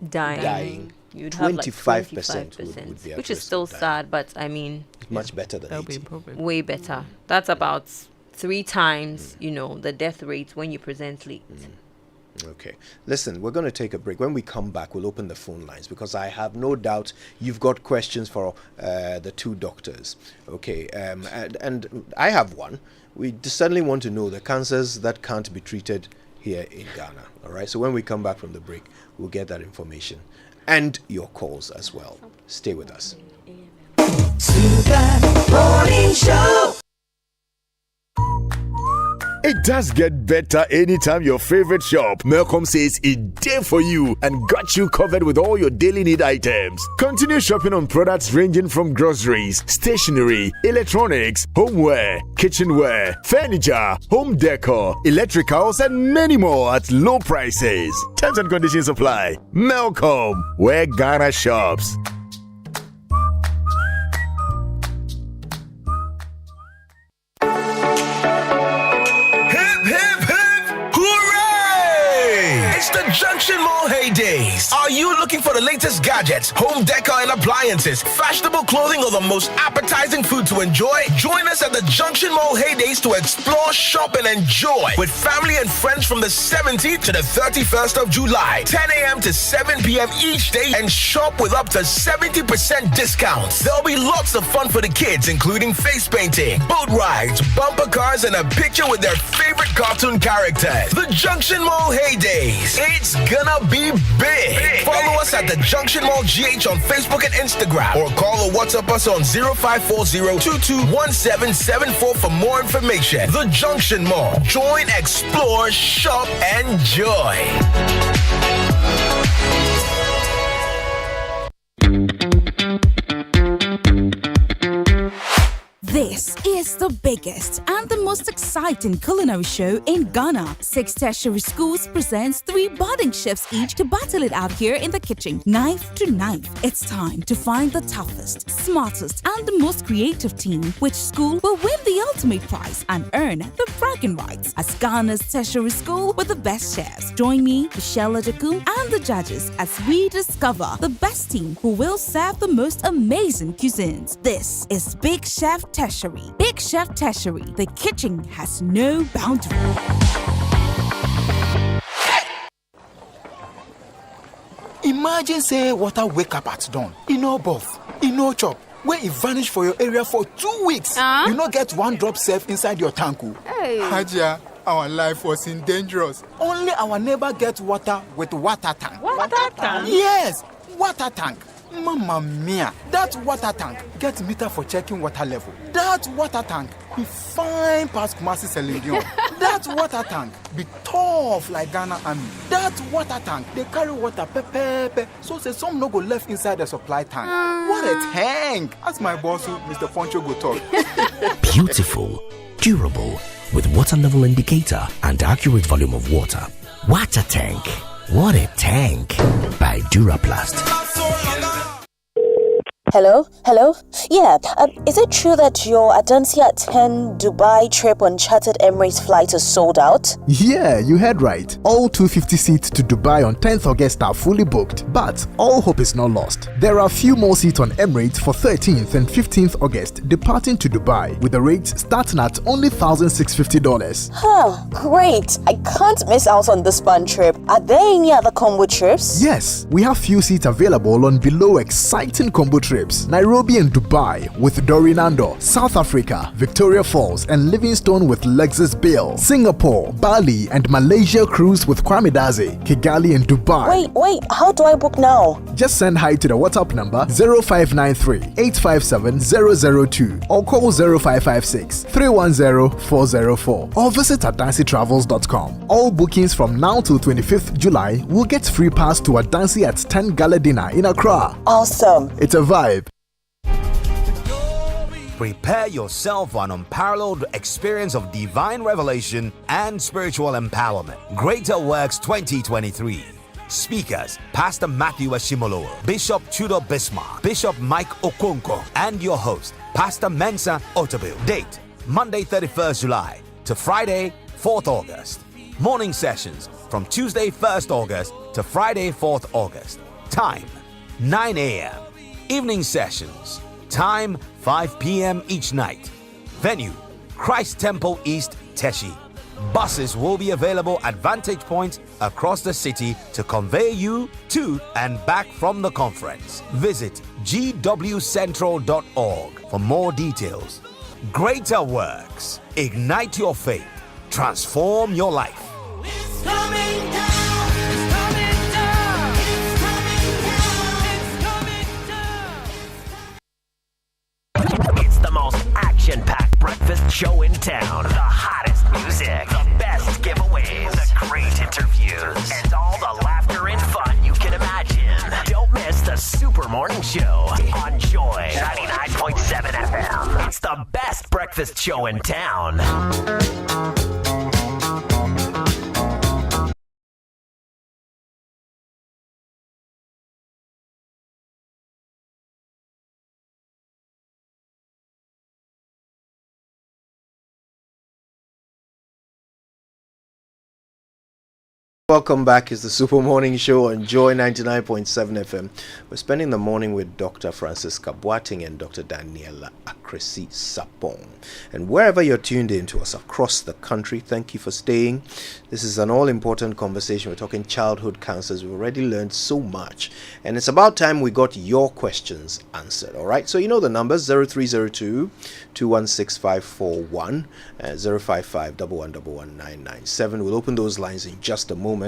dying, you'd have like 25% would be at which is risk still of dying. sad, but I mean, Much better than 80. way better. That's about 3 times, the death rate when you present late. Okay. Listen, we're going to take a break. When we come back, we'll open the phone lines because I have no doubt you've got questions for the 2 doctors. Okay. And I have one. We certainly want to know the cancers that can't be treated here in Ghana. All right. So when we come back from the break, we'll get that information and your calls as well. Stay with us. Morning Show. It does get better anytime your favorite shop, Melcom, says it's there for you and got you covered with all your daily need items. Continue shopping on products ranging from groceries, stationery, electronics, homeware, kitchenware, furniture, home decor, electricals, and many more at low prices. Terms and conditions apply. Melcom, where Ghana shops. Junction Mall heydays. Are you looking for the latest gadgets, home decor and appliances, fashionable clothing, or the most appetizing food to enjoy? Join us at the Junction Mall heydays to explore, shop, and enjoy with family and friends from the 17th to the 31st of July, 10 a.m. to 7 p.m. each day, and shop with up to 70% discounts. There'll be lots of fun for the kids, including face painting, boat rides, bumper cars, and a picture with their favorite cartoon characters. The Junction Mall heydays. It's gonna be big. Follow us at the Junction Mall GH on Facebook and Instagram, or call or WhatsApp us on 0540-221774 for more information. The Junction Mall. Join, explore, shop, enjoy. This is the biggest and the most exciting culinary show in Ghana. 6 tertiary schools presents 3 boarding chefs each to battle it out here in the kitchen, knife to knife. It's time to find the toughest, smartest, and the most creative team. Which school will win the ultimate prize and earn the bragging rights as Ghana's tertiary school with the best chefs? Join me, Michelle Adekum, and the judges as we discover the best team who will serve the most amazing cuisines. This is Big Chef Tertiary. Big Chef Tertiary. The kitchen has no boundary. Imagine say water wake up at dawn. You know both. You know chop. Where it vanish for your area for 2 weeks. You not get 1 drop safe inside your tank. Hey. Hajia, our life was in dangerous. Only our neighbor get water with water tank. Water tank? Yes, water tank. Mamma mia, that water tank get meter for checking water level. That water tank be fine past Kumasi Selenium. That water tank be tough like Ghana Army. That water tank, they carry water pepe, so say some no go left inside the supply tank. What a tank! As my boss, Mr. Poncho, go talk. Beautiful, durable, with water level indicator and accurate volume of water. Water tank. What a tank! By Duraplast. Hello? Yeah, is it true that your Adansia 10 Dubai trip on chartered Emirates flight is sold out? Yeah, you heard right. All 250 seats to Dubai on 10th August are fully booked, but all hope is not lost. There are a few more seats on Emirates for 13th and 15th August departing to Dubai, with the rates starting at only $1,650. Huh, great. I can't miss out on this fun trip. Are there any other combo trips? Yes, we have few seats available on below exciting combo trips. Nairobi and Dubai with Dorinando, South Africa, Victoria Falls and Livingstone with Lexus Bill, Singapore, Bali and Malaysia cruise with Kwame Daze, Kigali and Dubai. Wait, how do I book now? Just send hi to the WhatsApp number 0593-857-002 or call 0556-310-404 or visit adansetravels.com. All bookings from now till 25th July will get free pass to Adansi at 10 Gala Dinner in Accra. Awesome. It's a vibe. Prepare yourself for an unparalleled experience of divine revelation and spiritual empowerment. Greater Works 2023. Speakers, Pastor Matthew Ashimolowo, Bishop Tudor Bismarck, Bishop Mike Okonkwo, and your host, Pastor Mensa Otabil. Date, Monday 31st July to Friday 4th August. Morning sessions from Tuesday 1st August to Friday 4th August. Time, 9 a.m. Evening sessions. Time, 5 p.m. each night. Venue, Christ Temple East, Teshi. Buses will be available at vantage points across the city to convey you to and back from the conference. Visit gwcentral.org for more details. Greater Works. Ignite your faith. Transform your life. It's the most action-packed breakfast show in town. The hottest music, the best giveaways, the great interviews, and all the laughter and fun you can imagine. Don't miss the Super Morning Show on Joy 99.7 FM. It's the best breakfast show in town. Welcome back. It's the Super Morning Show on Joy 99.7 FM. We're spending the morning with Dr. Francisca Boateng and Dr. Daniela Akresi Sapong. And wherever you're tuned in to us across the country, thank you for staying. This is an all-important conversation. We're talking childhood cancers. We've already learned so much. And it's about time we got your questions answered. All right. So you know the numbers: 0302 216 055 1111997. We'll open those lines in just a moment.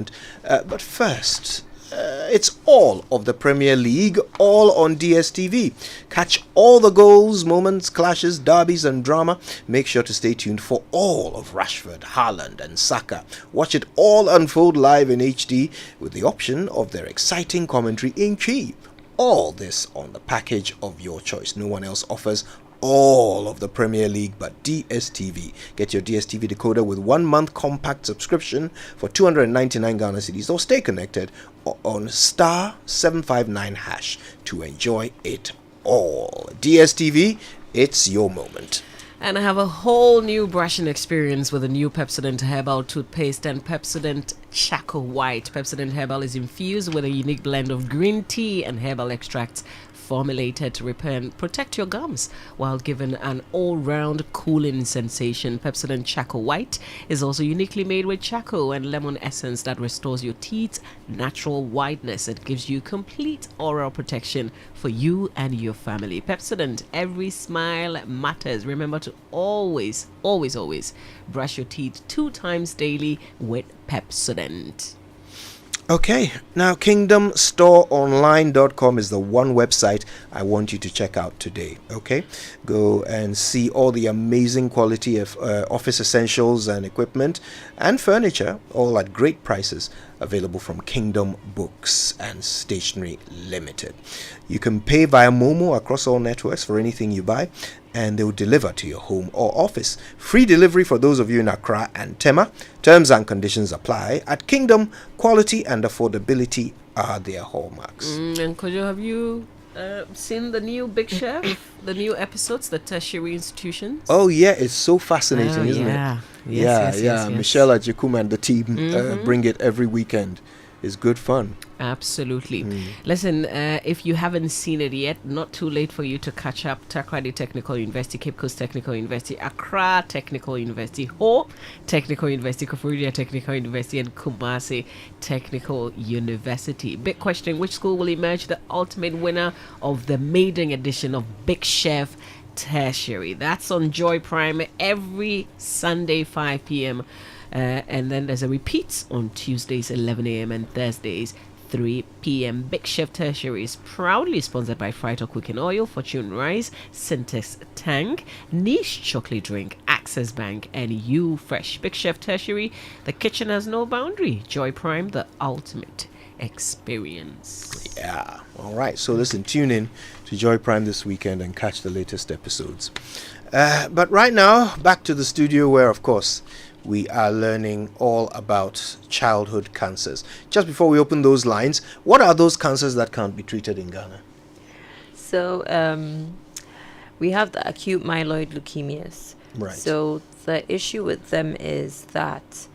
But first, it's all of the Premier League, all on DSTV. Catch all the goals, moments, clashes, derbies, and drama. Make sure to stay tuned for all of Rashford, Haaland, and Saka. Watch it all unfold live in HD with the option of their exciting commentary in Chi. All this on the package of your choice. No one else offers all of the Premier League but DSTV. Get your DSTV decoder with 1 month compact subscription for 299 Ghana cedis, or stay connected on *759# to enjoy it all. DSTV, it's your moment. And I have a whole new brushing experience with a new Pepsodent Herbal toothpaste and Pepsodent Charcoal White. Pepsodent Herbal is infused with a unique blend of green tea and herbal extracts, formulated to repair and protect your gums while giving an all-round cooling sensation. Pepsodent Charcoal White is also uniquely made with charcoal and lemon essence that restores your teeth's natural whiteness. It gives you complete oral protection for you and your family. Pepsodent, every smile matters. Remember to always brush your teeth 2 times daily with Pepsodent. Okay, now kingdomstoreonline.com is the one website I want you to check out today. Okay, go and see all the amazing quality of office essentials and equipment and furniture, all at great prices, available from Kingdom Books and Stationery Limited. You can pay via Momo across all networks for anything you buy, and they will deliver to your home or office. Free delivery for those of you in Accra and Tema. Terms and conditions apply. At Kingdom, quality and affordability are their hallmarks. And Kojo, have you seen the new Big Chef? The new episodes, the tertiary institutions? Oh yeah, it's so fascinating, isn't it? Yes. Michelle Ajikuma and the team bring it every weekend. It's good fun. Absolutely. Listen, if you haven't seen it yet, not too late for you to catch up. Takrady Technical University, Cape Coast Technical University, Accra Technical University, Ho Technical University, Koforidua Technical University, and Kumasi Technical University. Big question: which school will emerge the ultimate winner of the maiden edition of Big Chef Tertiary? That's on Joy Prime every Sunday 5 p.m. And then there's a repeat on Tuesdays 11 a.m. and Thursdays 3 p.m. Big Chef Tertiary is proudly sponsored by Frito Cooking Oil, Fortune Rice, Syntex Tank, Niche Chocolate Drink, Access Bank, and You Fresh. Big Chef Tertiary, the kitchen has no boundary. Joy Prime, the ultimate experience. Yeah. All right. So listen, tune in to to Joy Prime this weekend and catch the latest episodes. But right now, back to the studio where, of course, we are learning all about childhood cancers. Just before we open those lines, what are those cancers that can't be treated in Ghana? So we have the acute myeloid leukemias. Right. So the issue with them is that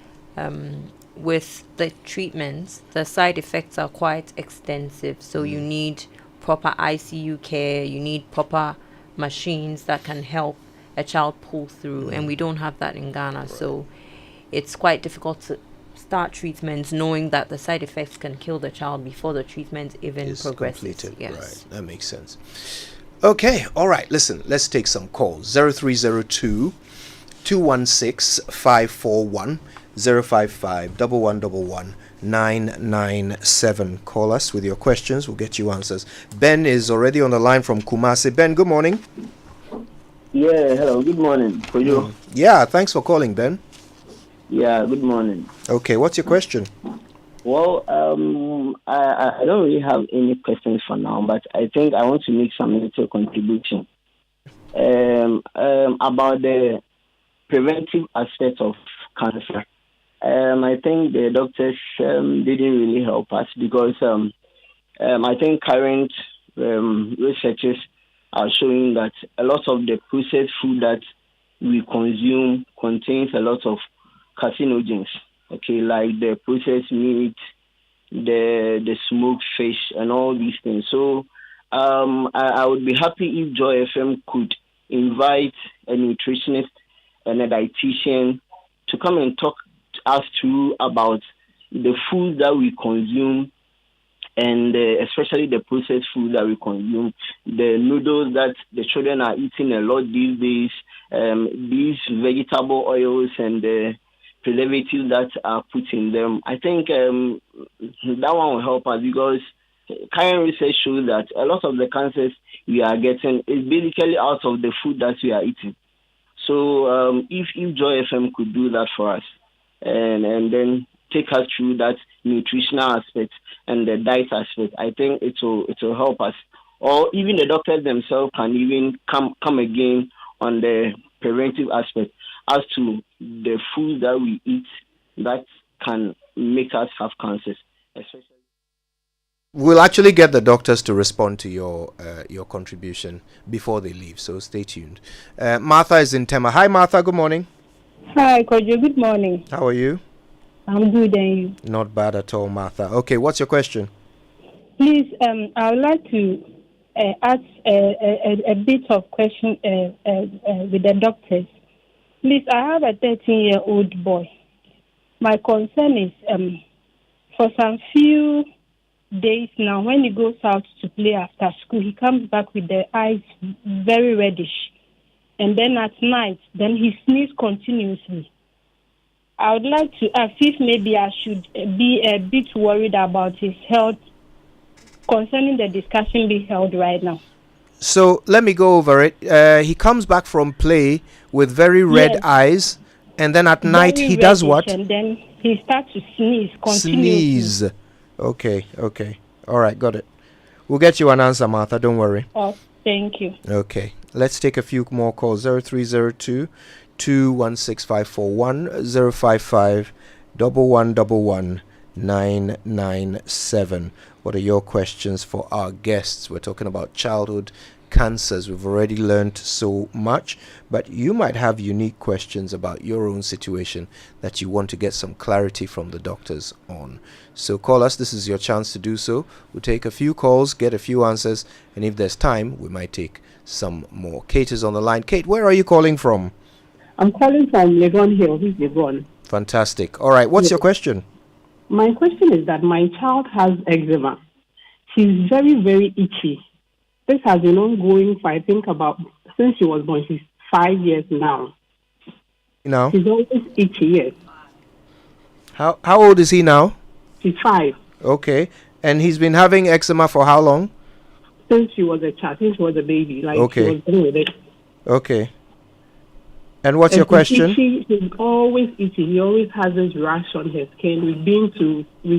with the treatments, the side effects are quite extensive. So you need proper ICU care, you need proper machines that can help a child pull through, and we don't have that in Ghana. Right. So it's quite difficult to start treatments knowing that the side effects can kill the child before the treatment even progresses. Completed. Yes. Right, that makes sense. Okay, all right, listen, let's take some calls. 0302 216 541 055 1111 997. Call us with your questions. We'll get you answers. Ben is already on the line from Kumasi. Ben, good morning. Yeah, hello, good morning for you. Yeah, thanks for calling, Ben. Yeah, good morning. Okay, what's your question? Well, I don't really have any questions for now, but I think I want to make some little contribution about the preventive aspect of cancer. I think the doctors didn't really help us because I think current researchers are showing that a lot of the processed food that we consume contains a lot of carcinogens. Okay, like the processed meat, the smoked fish, and all these things. So I would be happy if Joy FM could invite a nutritionist and a dietitian to come and talk to us through about the food that we consume, and especially the processed food that we consume, the noodles that the children are eating a lot these days, these vegetable oils and the preservatives that are put in them. I think that one will help us because current research shows that a lot of the cancers we are getting is basically out of the food that we are eating. So if Joy FM could do that for us and then take us through that nutritional aspect and the diet aspect, I think it will help us. Or even the doctors themselves can even come again on the preventive aspect as to the food that we eat that can make us have cancers, especially. We'll actually get the doctors to respond to your contribution before they leave, so stay tuned. Martha is in Tema. Hi, Martha. Good morning. Hi, Kojo. Good morning. How are you? I'm good, and you? Not bad at all, Martha. Okay, what's your question? Please, I would like to ask a bit of question with the doctors. Please, I have a 13-year-old boy. My concern is for some few days now, when he goes out to play after school, he comes back with the eyes very reddish. And then at night, then he sneezes continuously. I would like to ask if maybe I should be a bit worried about his health concerning the discussion being held right now. So let me go over it. He comes back from play with very red eyes, and then at night he does what? And then he starts to sneeze continuously. Sneeze. Okay. All right, got it. We'll get you an answer, Martha. Don't worry. Oh, thank you. Okay. Let's take a few more calls. 0302 216 541 055 1111 997. What are your questions for our guests? We're talking about childhood cancers. We've already learned so much, but you might have unique questions about your own situation that you want to get some clarity from the doctors on. So call us. This is your chance to do so. We'll take a few calls, get a few answers, and if there's time, we might take some more. Kate is on the line. Kate, where are you calling from? I'm calling from Legon Hill. He's Legon. Fantastic. All right, what's your question? My question is that my child has eczema. She's very, very itchy. This has been ongoing for, I think, about since she was born. She's 5 years now. Now? She's always itchy, yes. How old is he now? She's 5. Okay. And he's been having eczema for how long? Since she was a child, since she was a baby. Like, okay. She was born with it. Okay. And what's your question? He's always itchy. He always has this rash on his skin. We've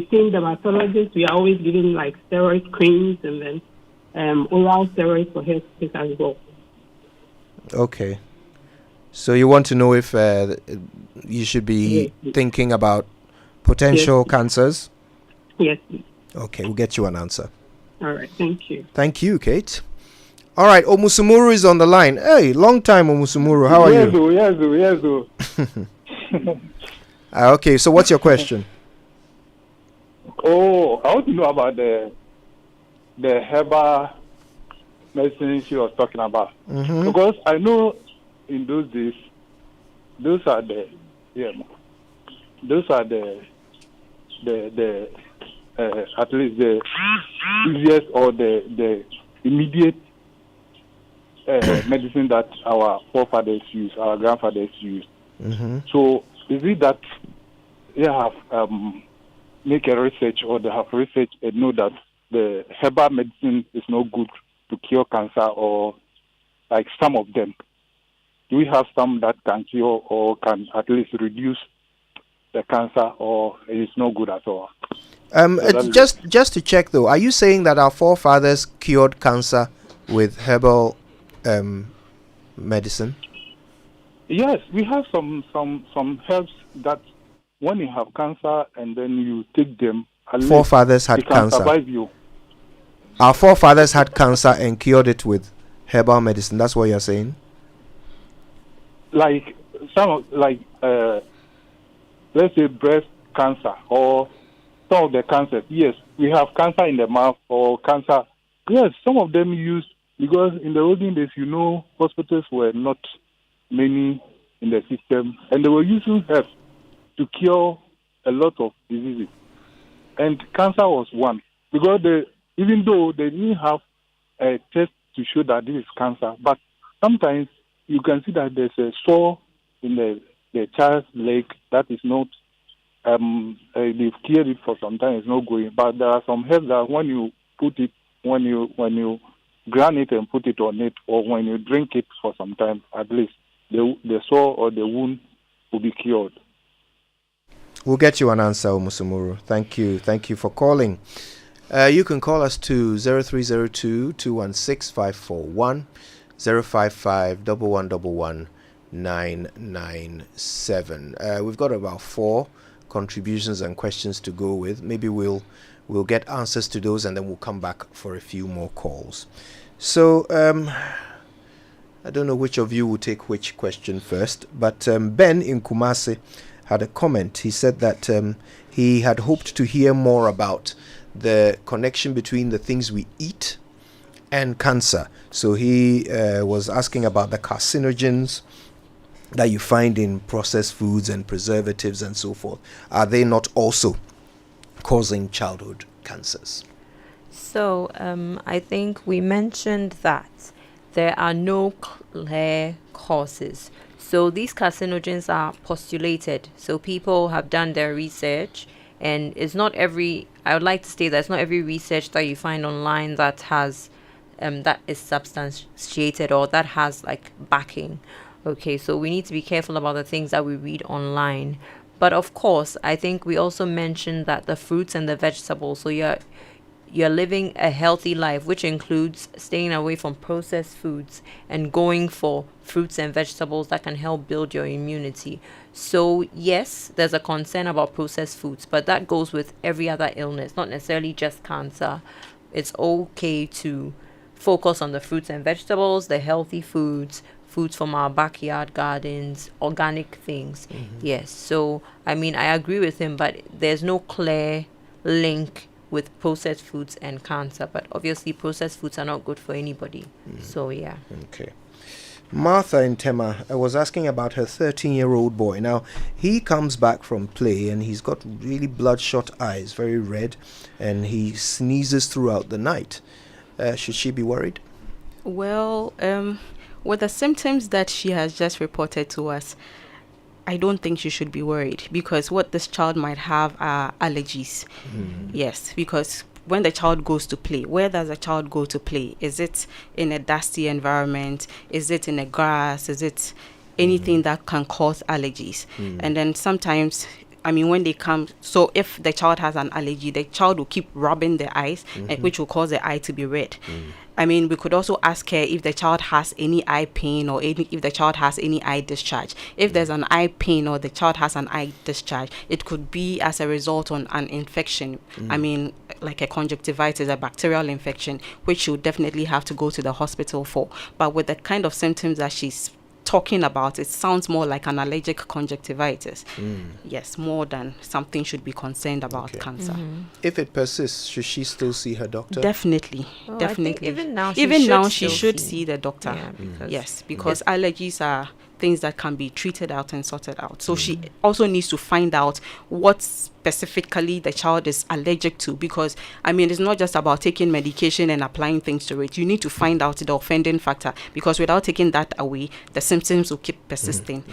seen dermatologists. We are always giving like steroid creams and then oral steroids for her to take as well. Okay. So you want to know if you should be thinking about potential cancers? Yes, please. Okay, we'll get you an answer. All right, thank you. Thank you, Kate. All right, Omusumuru is on the line. Hey, long time, Omusumuru. How are you? Yes. Okay, so what's your question? Oh, I want to know about the herbal medicine she was talking about. Because I know in those days, those are the at least the easiest or the immediate medicine that our forefathers use, our grandfathers use. So is it that they have make a research or they have research and know that the herbal medicine is not good to cure cancer, or like some of them? Do we have some that can cure or can at least reduce the cancer, or it's no good at all? Just to check though, are you saying that our forefathers cured cancer with herbal medicine? Yes, we have some herbs that when you have cancer and then you take them, at forefathers least had cancer. Survive you. Our forefathers had cancer and cured it with herbal medicine. That's what you're saying? Like let's say breast cancer or some of the cancers. Yes, we have cancer in the mouth or cancer. Yes, some of them used, because in the olden days, hospitals were not many in the system, and they were using herbs to cure a lot of diseases. And cancer was one, because even though they didn't have a test to show that this is cancer, but sometimes you can see that there's a sore in the child's leg that is not, they've cured it for some time, it's not going. But there are some herbs that when you put it, when you grind it and put it on it, or when you drink it for some time, at least the sore or the wound will be cured. We'll get you an answer, Omusumuru. Thank you. Thank you for calling. You can call us to 0302 216 541 055 1111 997. We've got about 4 contributions and questions to go with. Maybe we'll get answers to those and then we'll come back for a few more calls. So I don't know which of you will take which question first, but Ben in Kumasi had a comment. He said that he had hoped to hear more about the connection between the things we eat and cancer. So he was asking about the carcinogens that you find in processed foods and preservatives and so forth. Are they not also causing childhood cancers? So I think we mentioned that there are no clear causes. So these carcinogens are postulated. So people have done their research, and it's not every, I would like to state that it's not every research that you find online that has that is substantiated or that has like backing. Okay, so we need to be careful about the things that we read online. But of course, I think we also mentioned that the fruits and the vegetables, so you're living a healthy life, which includes staying away from processed foods and going for fruits and vegetables that can help build your immunity. So yes, there's a concern about processed foods, but that goes with every other illness, not necessarily just cancer. It's okay to focus on the fruits and vegetables, the healthy foods from our backyard gardens, organic things. Yes, so I mean, I agree with him, but there's no clear link with processed foods and cancer. But obviously processed foods are not good for anybody. So yeah. Okay. Martha in Tema was asking about her 13-year-old boy. Now, he comes back from play and he's got really bloodshot eyes, very red, and he sneezes throughout the night. Should she be worried? Well, with the symptoms that she has just reported to us, I don't think she should be worried, because what this child might have are allergies. Yes, because when the child goes to play, where does a child go to play? Is it in a dusty environment? Is it in a grass? Is it anything that can cause allergies? And then sometimes, I mean, when they come, so if the child has an allergy, the child will keep rubbing the eyes, which will cause the eye to be red. I mean, we could also ask her if the child has any eye pain or if the child has any eye discharge. If there's an eye pain or the child has an eye discharge, it could be as a result on an infection. I mean, like a conjunctivitis, a bacterial infection, which you definitely have to go to the hospital for. But with the kind of symptoms that she's talking about, it sounds more like an allergic conjunctivitis. Yes, more than something should be concerned about cancer. If it persists, should she still see her doctor? Definitely, Oh, I think definitely. even now She should see the doctor. Yes, because allergies are things that can be treated out and sorted out. So she also needs to find out what specifically the child is allergic to, because I mean, it's not just about taking medication and applying things to it. You need to find out the offending factor, because without taking that away, the symptoms will keep persisting.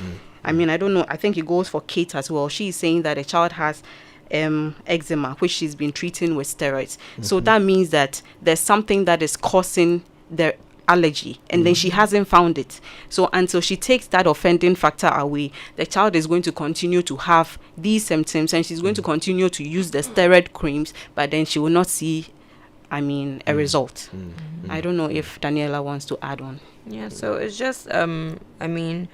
I mean, I don't know, I think it goes for Kate as well. She's saying that a child has eczema, which she's been treating with steroids. So that means that there's something that is causing the allergy, and then she hasn't found it. So until she takes that offending factor away, the child is going to continue to have these symptoms, and she's going to continue to use the steroid creams, but then she will not see, I mean, a result. I don't know if Daniela wants to add on. Yeah, so it's just I mean,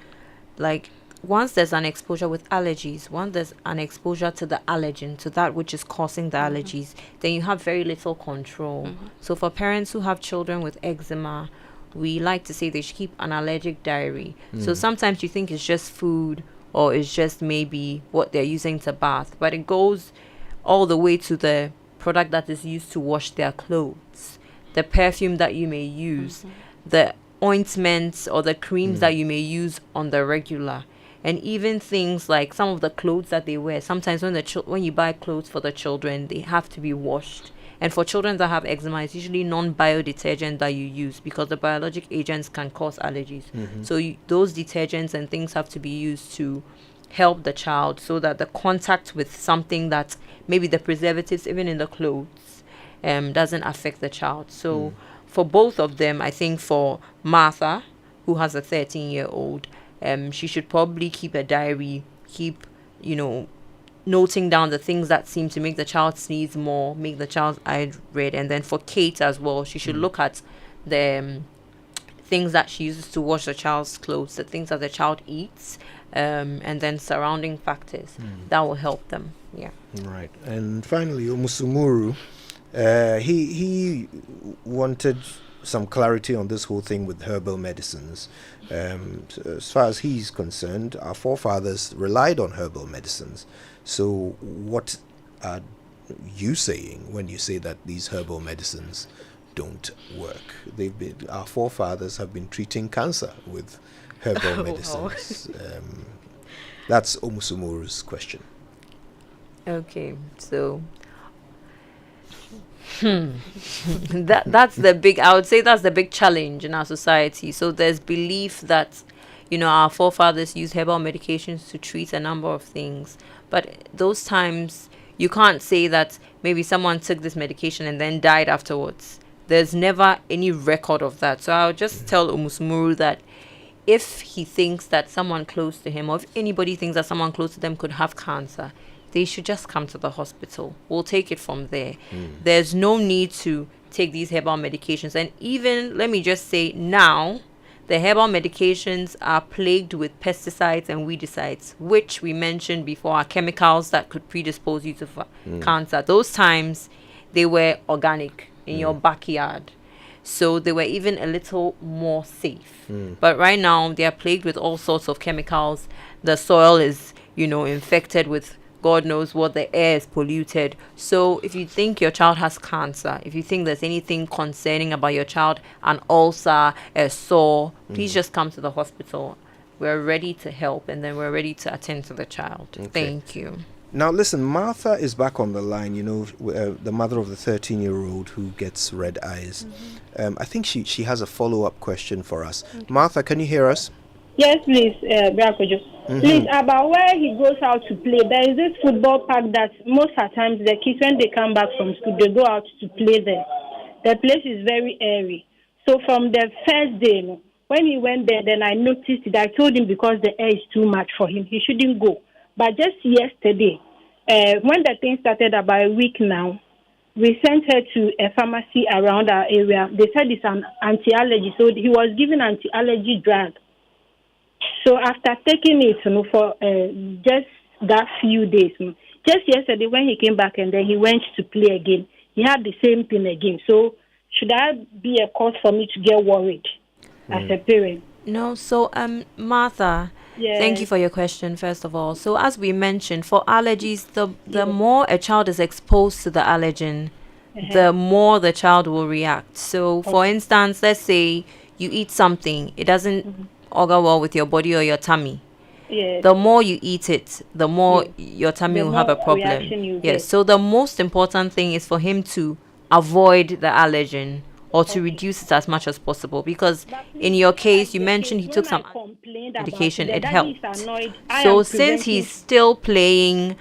like, once there's an exposure with allergies, once there's an exposure to the allergen, to that which is causing the allergies, then you have very little control. So for parents who have children with eczema, we like to say they should keep an allergic diary. So sometimes you think it's just food, or it's just maybe what they're using to bath, but it goes all the way to the product that is used to wash their clothes, the perfume that you may use, the ointments or the creams that you may use on the regular. And even things like some of the clothes that they wear. Sometimes when you buy clothes for the children, they have to be washed. And for children that have eczema, it's usually non-bio detergent that you use, because the biologic agents can cause allergies. So those detergents and things have to be used to help the child, so that the contact with something that maybe the preservatives, even in the clothes, doesn't affect the child. So for both of them, I think for Martha, who has a 13-year-old, she should probably keep a diary, noting down the things that seem to make the child sneeze more, make the child's eye red. And then for Kate as well, she should look at the things that she uses to wash the child's clothes, the things that the child eats, and then surrounding factors that will help them. Yeah. Right. And finally, Omusumuru, he wanted some clarity on this whole thing with herbal medicines. As far as he's concerned, our forefathers relied on herbal medicines. So what are you saying when you say that these herbal medicines don't work? Our forefathers have been treating cancer with herbal medicines. That's Omusumuru's question. Okay, so that's the big, I would say that's the big challenge in our society. So there's belief that, our forefathers used herbal medications to treat a number of things, but those times you can't say that maybe someone took this medication and then died afterwards. There's never any record of that. So I'll just tell Omusumuru that if he thinks that someone close to him, or if anybody thinks that someone close to them could have cancer, they should just come to the hospital. We'll take it from there. There's no need to take these herbal medications. And even, let me just say now, the herbal medications are plagued with pesticides and weedicides, which we mentioned before are chemicals that could predispose you to cancer. Those times, they were organic in your backyard. So they were even a little more safe. But right now, they are plagued with all sorts of chemicals. The soil is, infected with God knows what, the air is polluted. So if you think your child has cancer, if you think there's anything concerning about your child, an ulcer, a sore, please just come to the hospital. We're ready to help, and then we're ready to attend to the child. Thank you. Now listen, Martha is back on the line, the mother of the 13-year-old who gets red eyes. I think she has a follow-up question for us. Martha, can you hear us? Yes, please, Brakojo. Please, about where he goes out to play. There is this football park that most of the times the kids, when they come back from school, they go out to play there. The place is very airy. So from the first day, when he went there, then I noticed it. I told him because the air is too much for him, he shouldn't go. But just yesterday, when the thing started about a week now, we sent her to a pharmacy around our area. They said it's an anti-allergy, so he was given anti-allergy drug. So after taking it, for just that few days, just yesterday when he came back and then he went to play again, he had the same thing again. So should that be a cause for me to get worried as a parent? No, so Martha, Yes. thank you for your question first of all. So as we mentioned, for allergies, the more a child is exposed to the allergen, the more the child will react. So for instance, let's say you eat something, it doesn't augur well with your body or your tummy. Yes. The more you eat it, the more your tummy The will have a more problem. reaction you Yes. get. So the most important thing is for him to avoid the allergen or to reduce it as much as possible, because in your case you mentioned he took some medication, it helped. So since he's still playing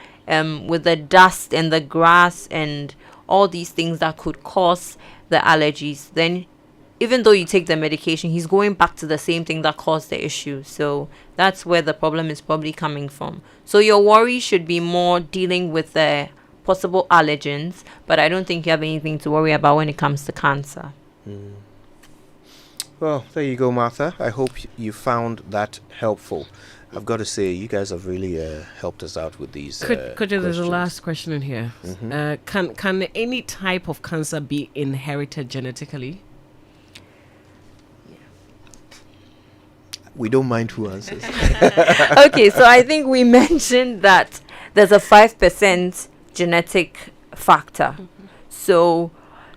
with the dust and the grass and all these things that could cause the allergies, then even though you take the medication, he's going back to the same thing that caused the issue. So that's where the problem is probably coming from. So your worry should be more dealing with the possible allergens, but I don't think you have anything to worry about when it comes to cancer. Well, there you go, Martha. I hope you found that helpful. I've got to say, you guys have really helped us out with these Could there's a questions. last question in here. Can any type of cancer be inherited genetically? We don't mind who answers. Okay, so I think we mentioned that there's a 5% genetic factor. So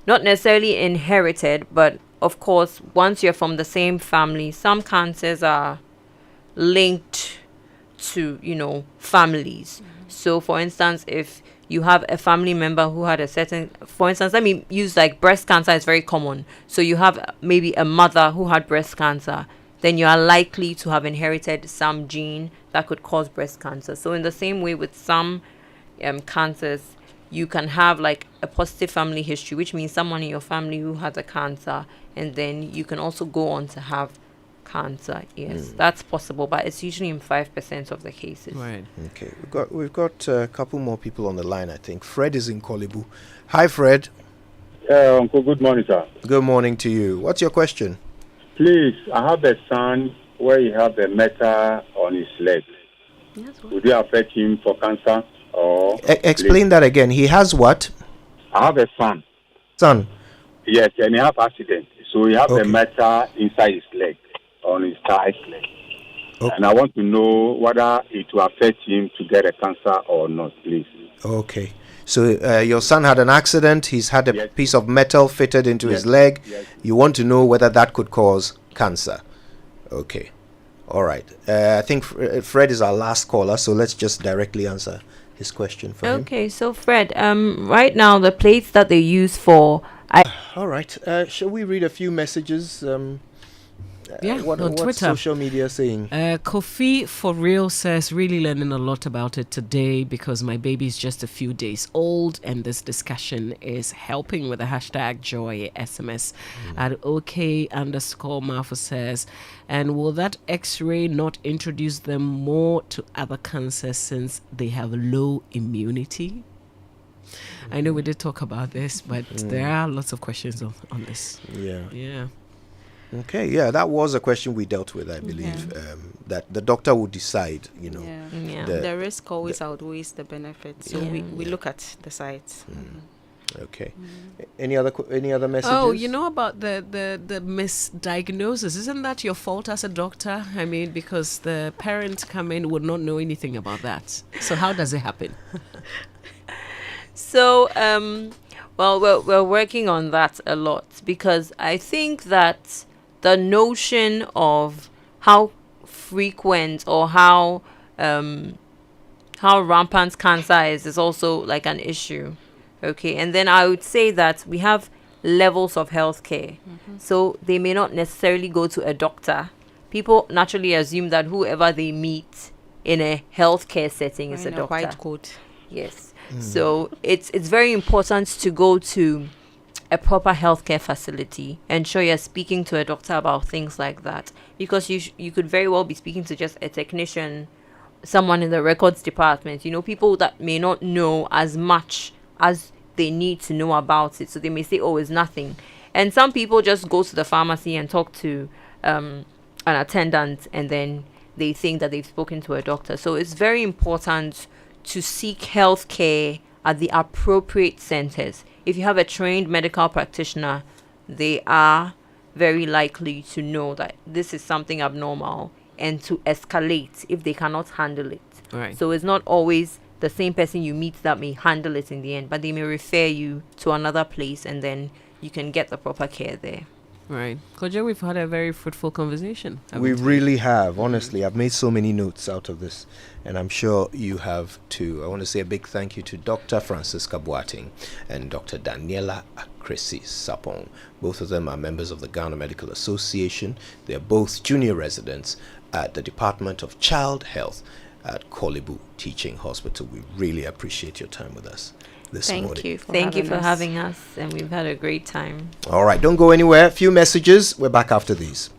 not necessarily inherited, but of course, once you're from the same family, some cancers are linked to, families. So for instance, if you have a family member who had a certain, for instance, let me use like breast cancer is very common. So you have maybe a mother who had breast cancer, then you are likely to have inherited some gene that could cause breast cancer. So in the same way with some cancers, you can have like a positive family history, which means someone in your family who has a cancer, and then you can also go on to have cancer. Yes, that's possible, but it's usually in 5% of the cases. Right. Okay, we've got a couple more people on the line. I think Fred is in Kolibu. Hi, Fred. Uncle, good morning, sir. Good morning to you. What's your question? Please, I have a son where he has a metal on his leg. Would it affect him for cancer? Or Explain that again. He has what? I have a son. Son. Yes, and he have accident. So he have a metal inside his leg, on his thigh leg. And I want to know whether it will affect him to get a cancer or not, please. Okay. So your son had an accident. He's had a piece of metal fitted into his leg. You want to know whether that could cause cancer. Okay. All right. I think Fred is our last caller, so let's just directly answer his question for him. Okay, so Fred, right now the plates that they use for... All right. Shall we read a few messages? On what's Twitter. social media saying? Kofi for real says, really learning a lot about it today because my baby is just a few days old, and this discussion is helping with the hashtag joy SMS. At OK_Marfo says, and will that X-ray not introduce them more to other cancers since they have low immunity? I know we did talk about this, but there are lots of questions on this. Yeah. Okay, that was a question we dealt with, I believe. That the doctor would decide, The risk always outweighs the benefit. So we look at the sides. Okay. Any other messages? Oh, you know about the misdiagnosis. Isn't that your fault as a doctor? I mean, because the parents come in would not know anything about that. So how does it happen? So, well, we're working on that a lot, because I think that the notion of how frequent or how rampant cancer is also like an issue. Okay, and then I would say that we have levels of healthcare. So they may not necessarily go to a doctor. People naturally assume that whoever they meet in a healthcare setting is a doctor. White coat. Yes. So it's very important to go to a proper healthcare facility. Ensure you're speaking to a doctor about things like that, because you could very well be speaking to just a technician, someone in the records department, people that may not know as much as they need to know about it. So they may say, oh, it's nothing. And some people just go to the pharmacy and talk to an attendant, and then they think that they've spoken to a doctor. So it's very important to seek health care at the appropriate centers. If you have a trained medical practitioner, they are very likely to know that this is something abnormal and to escalate if they cannot handle it. Right. So it's not always the same person you meet that may handle it in the end, but they may refer you to another place, and then you can get the proper care there. Right. Koja, we've had a very fruitful conversation. We really have. Honestly, I've made so many notes out of this, and I'm sure you have too. I want to say a big thank you to Dr. Francisca Boateng and Dr. Daniela Akresi Sapong. Both of them are members of the Ghana Medical Association. They're both junior residents at the Department of Child Health at Korle Bu Teaching Hospital. We really appreciate your time with us this morning. Thank you for having us, and we've had a great time. All right, don't go anywhere. A few messages. We're back after these.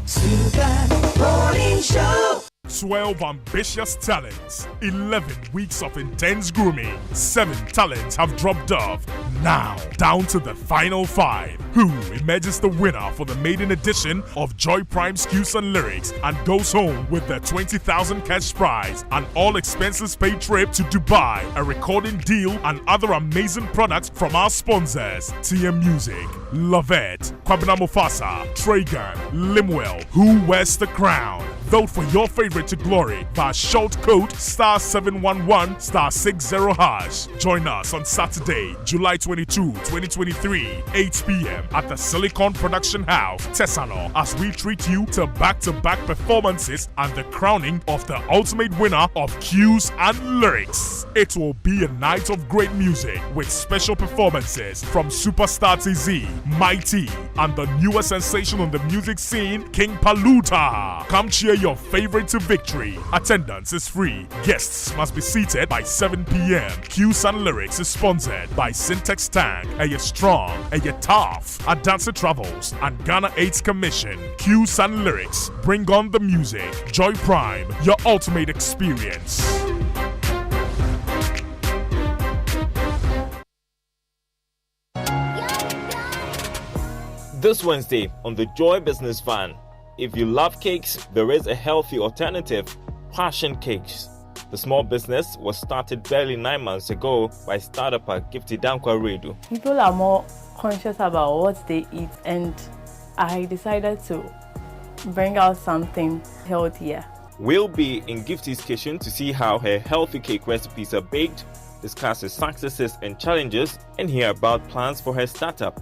Super Morning Show. 12 ambitious talents, 11 weeks of intense grooming, 7 talents have dropped off. Now, down to the final 5. Who emerges the winner for the maiden edition of Joy Prime's Cues and Lyrics and goes home with the 20,000 cash prize, an all expenses paid trip to Dubai, a recording deal, and other amazing products from our sponsors: TM Music, Lovette, Kwabena Mufasa, Traeger, Limwell. Who wears the crown? Vote for your favorite to glory via short code *711 *60#. Join us on Saturday, July 22, 2023, 8 p.m. at the Silicon Production House, Tesano, as we treat you to back-to-back performances and the crowning of the ultimate winner of Cues and Lyrics. It will be a night of great music with special performances from Superstar TZ, Mighty, and the newest sensation on the music scene, King Paluta. Come cheer your favorite to victory. Attendance is free. Guests must be seated by 7 p.m. Cues and Lyrics is sponsored by Syntex Tank, Aya Strong, Aya Tough, Adansi Travels, and Ghana AIDS Commission. Cues and Lyrics, bring on the music. Joy Prime, your ultimate experience. This Wednesday on the Joy Business Van. If you love cakes, there is a healthy alternative: Passion Cakes. The small business was started barely 9 months ago by startup Gifty Dankwa Redu. People are more conscious about what they eat, and I decided to bring out something healthier. We'll be in Gifty's kitchen to see how her healthy cake recipes are baked, discuss her successes and challenges, and hear about plans for her startup.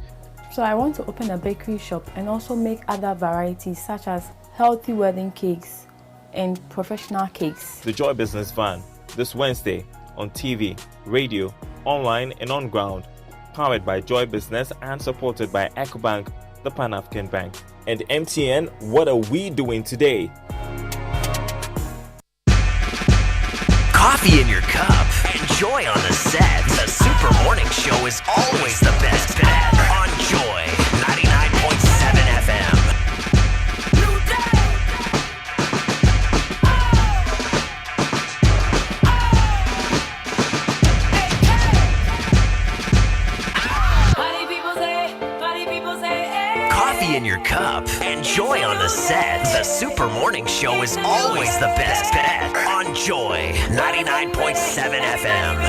So I want to open a bakery shop and also make other varieties such as healthy wedding cakes and professional cakes. The Joy Business Van, this Wednesday on TV, radio, online and on ground. Powered by Joy Business and supported by EcoBank, the Pan-African Bank. And MTN, what are we doing today? Coffee in your cup and joy on the set. The Super Morning Show is always the best bet on Joy 99.7 FM. Coffee in your cup and joy on the set. The Super Morning Show is always the best bet on Joy 99.7 FM.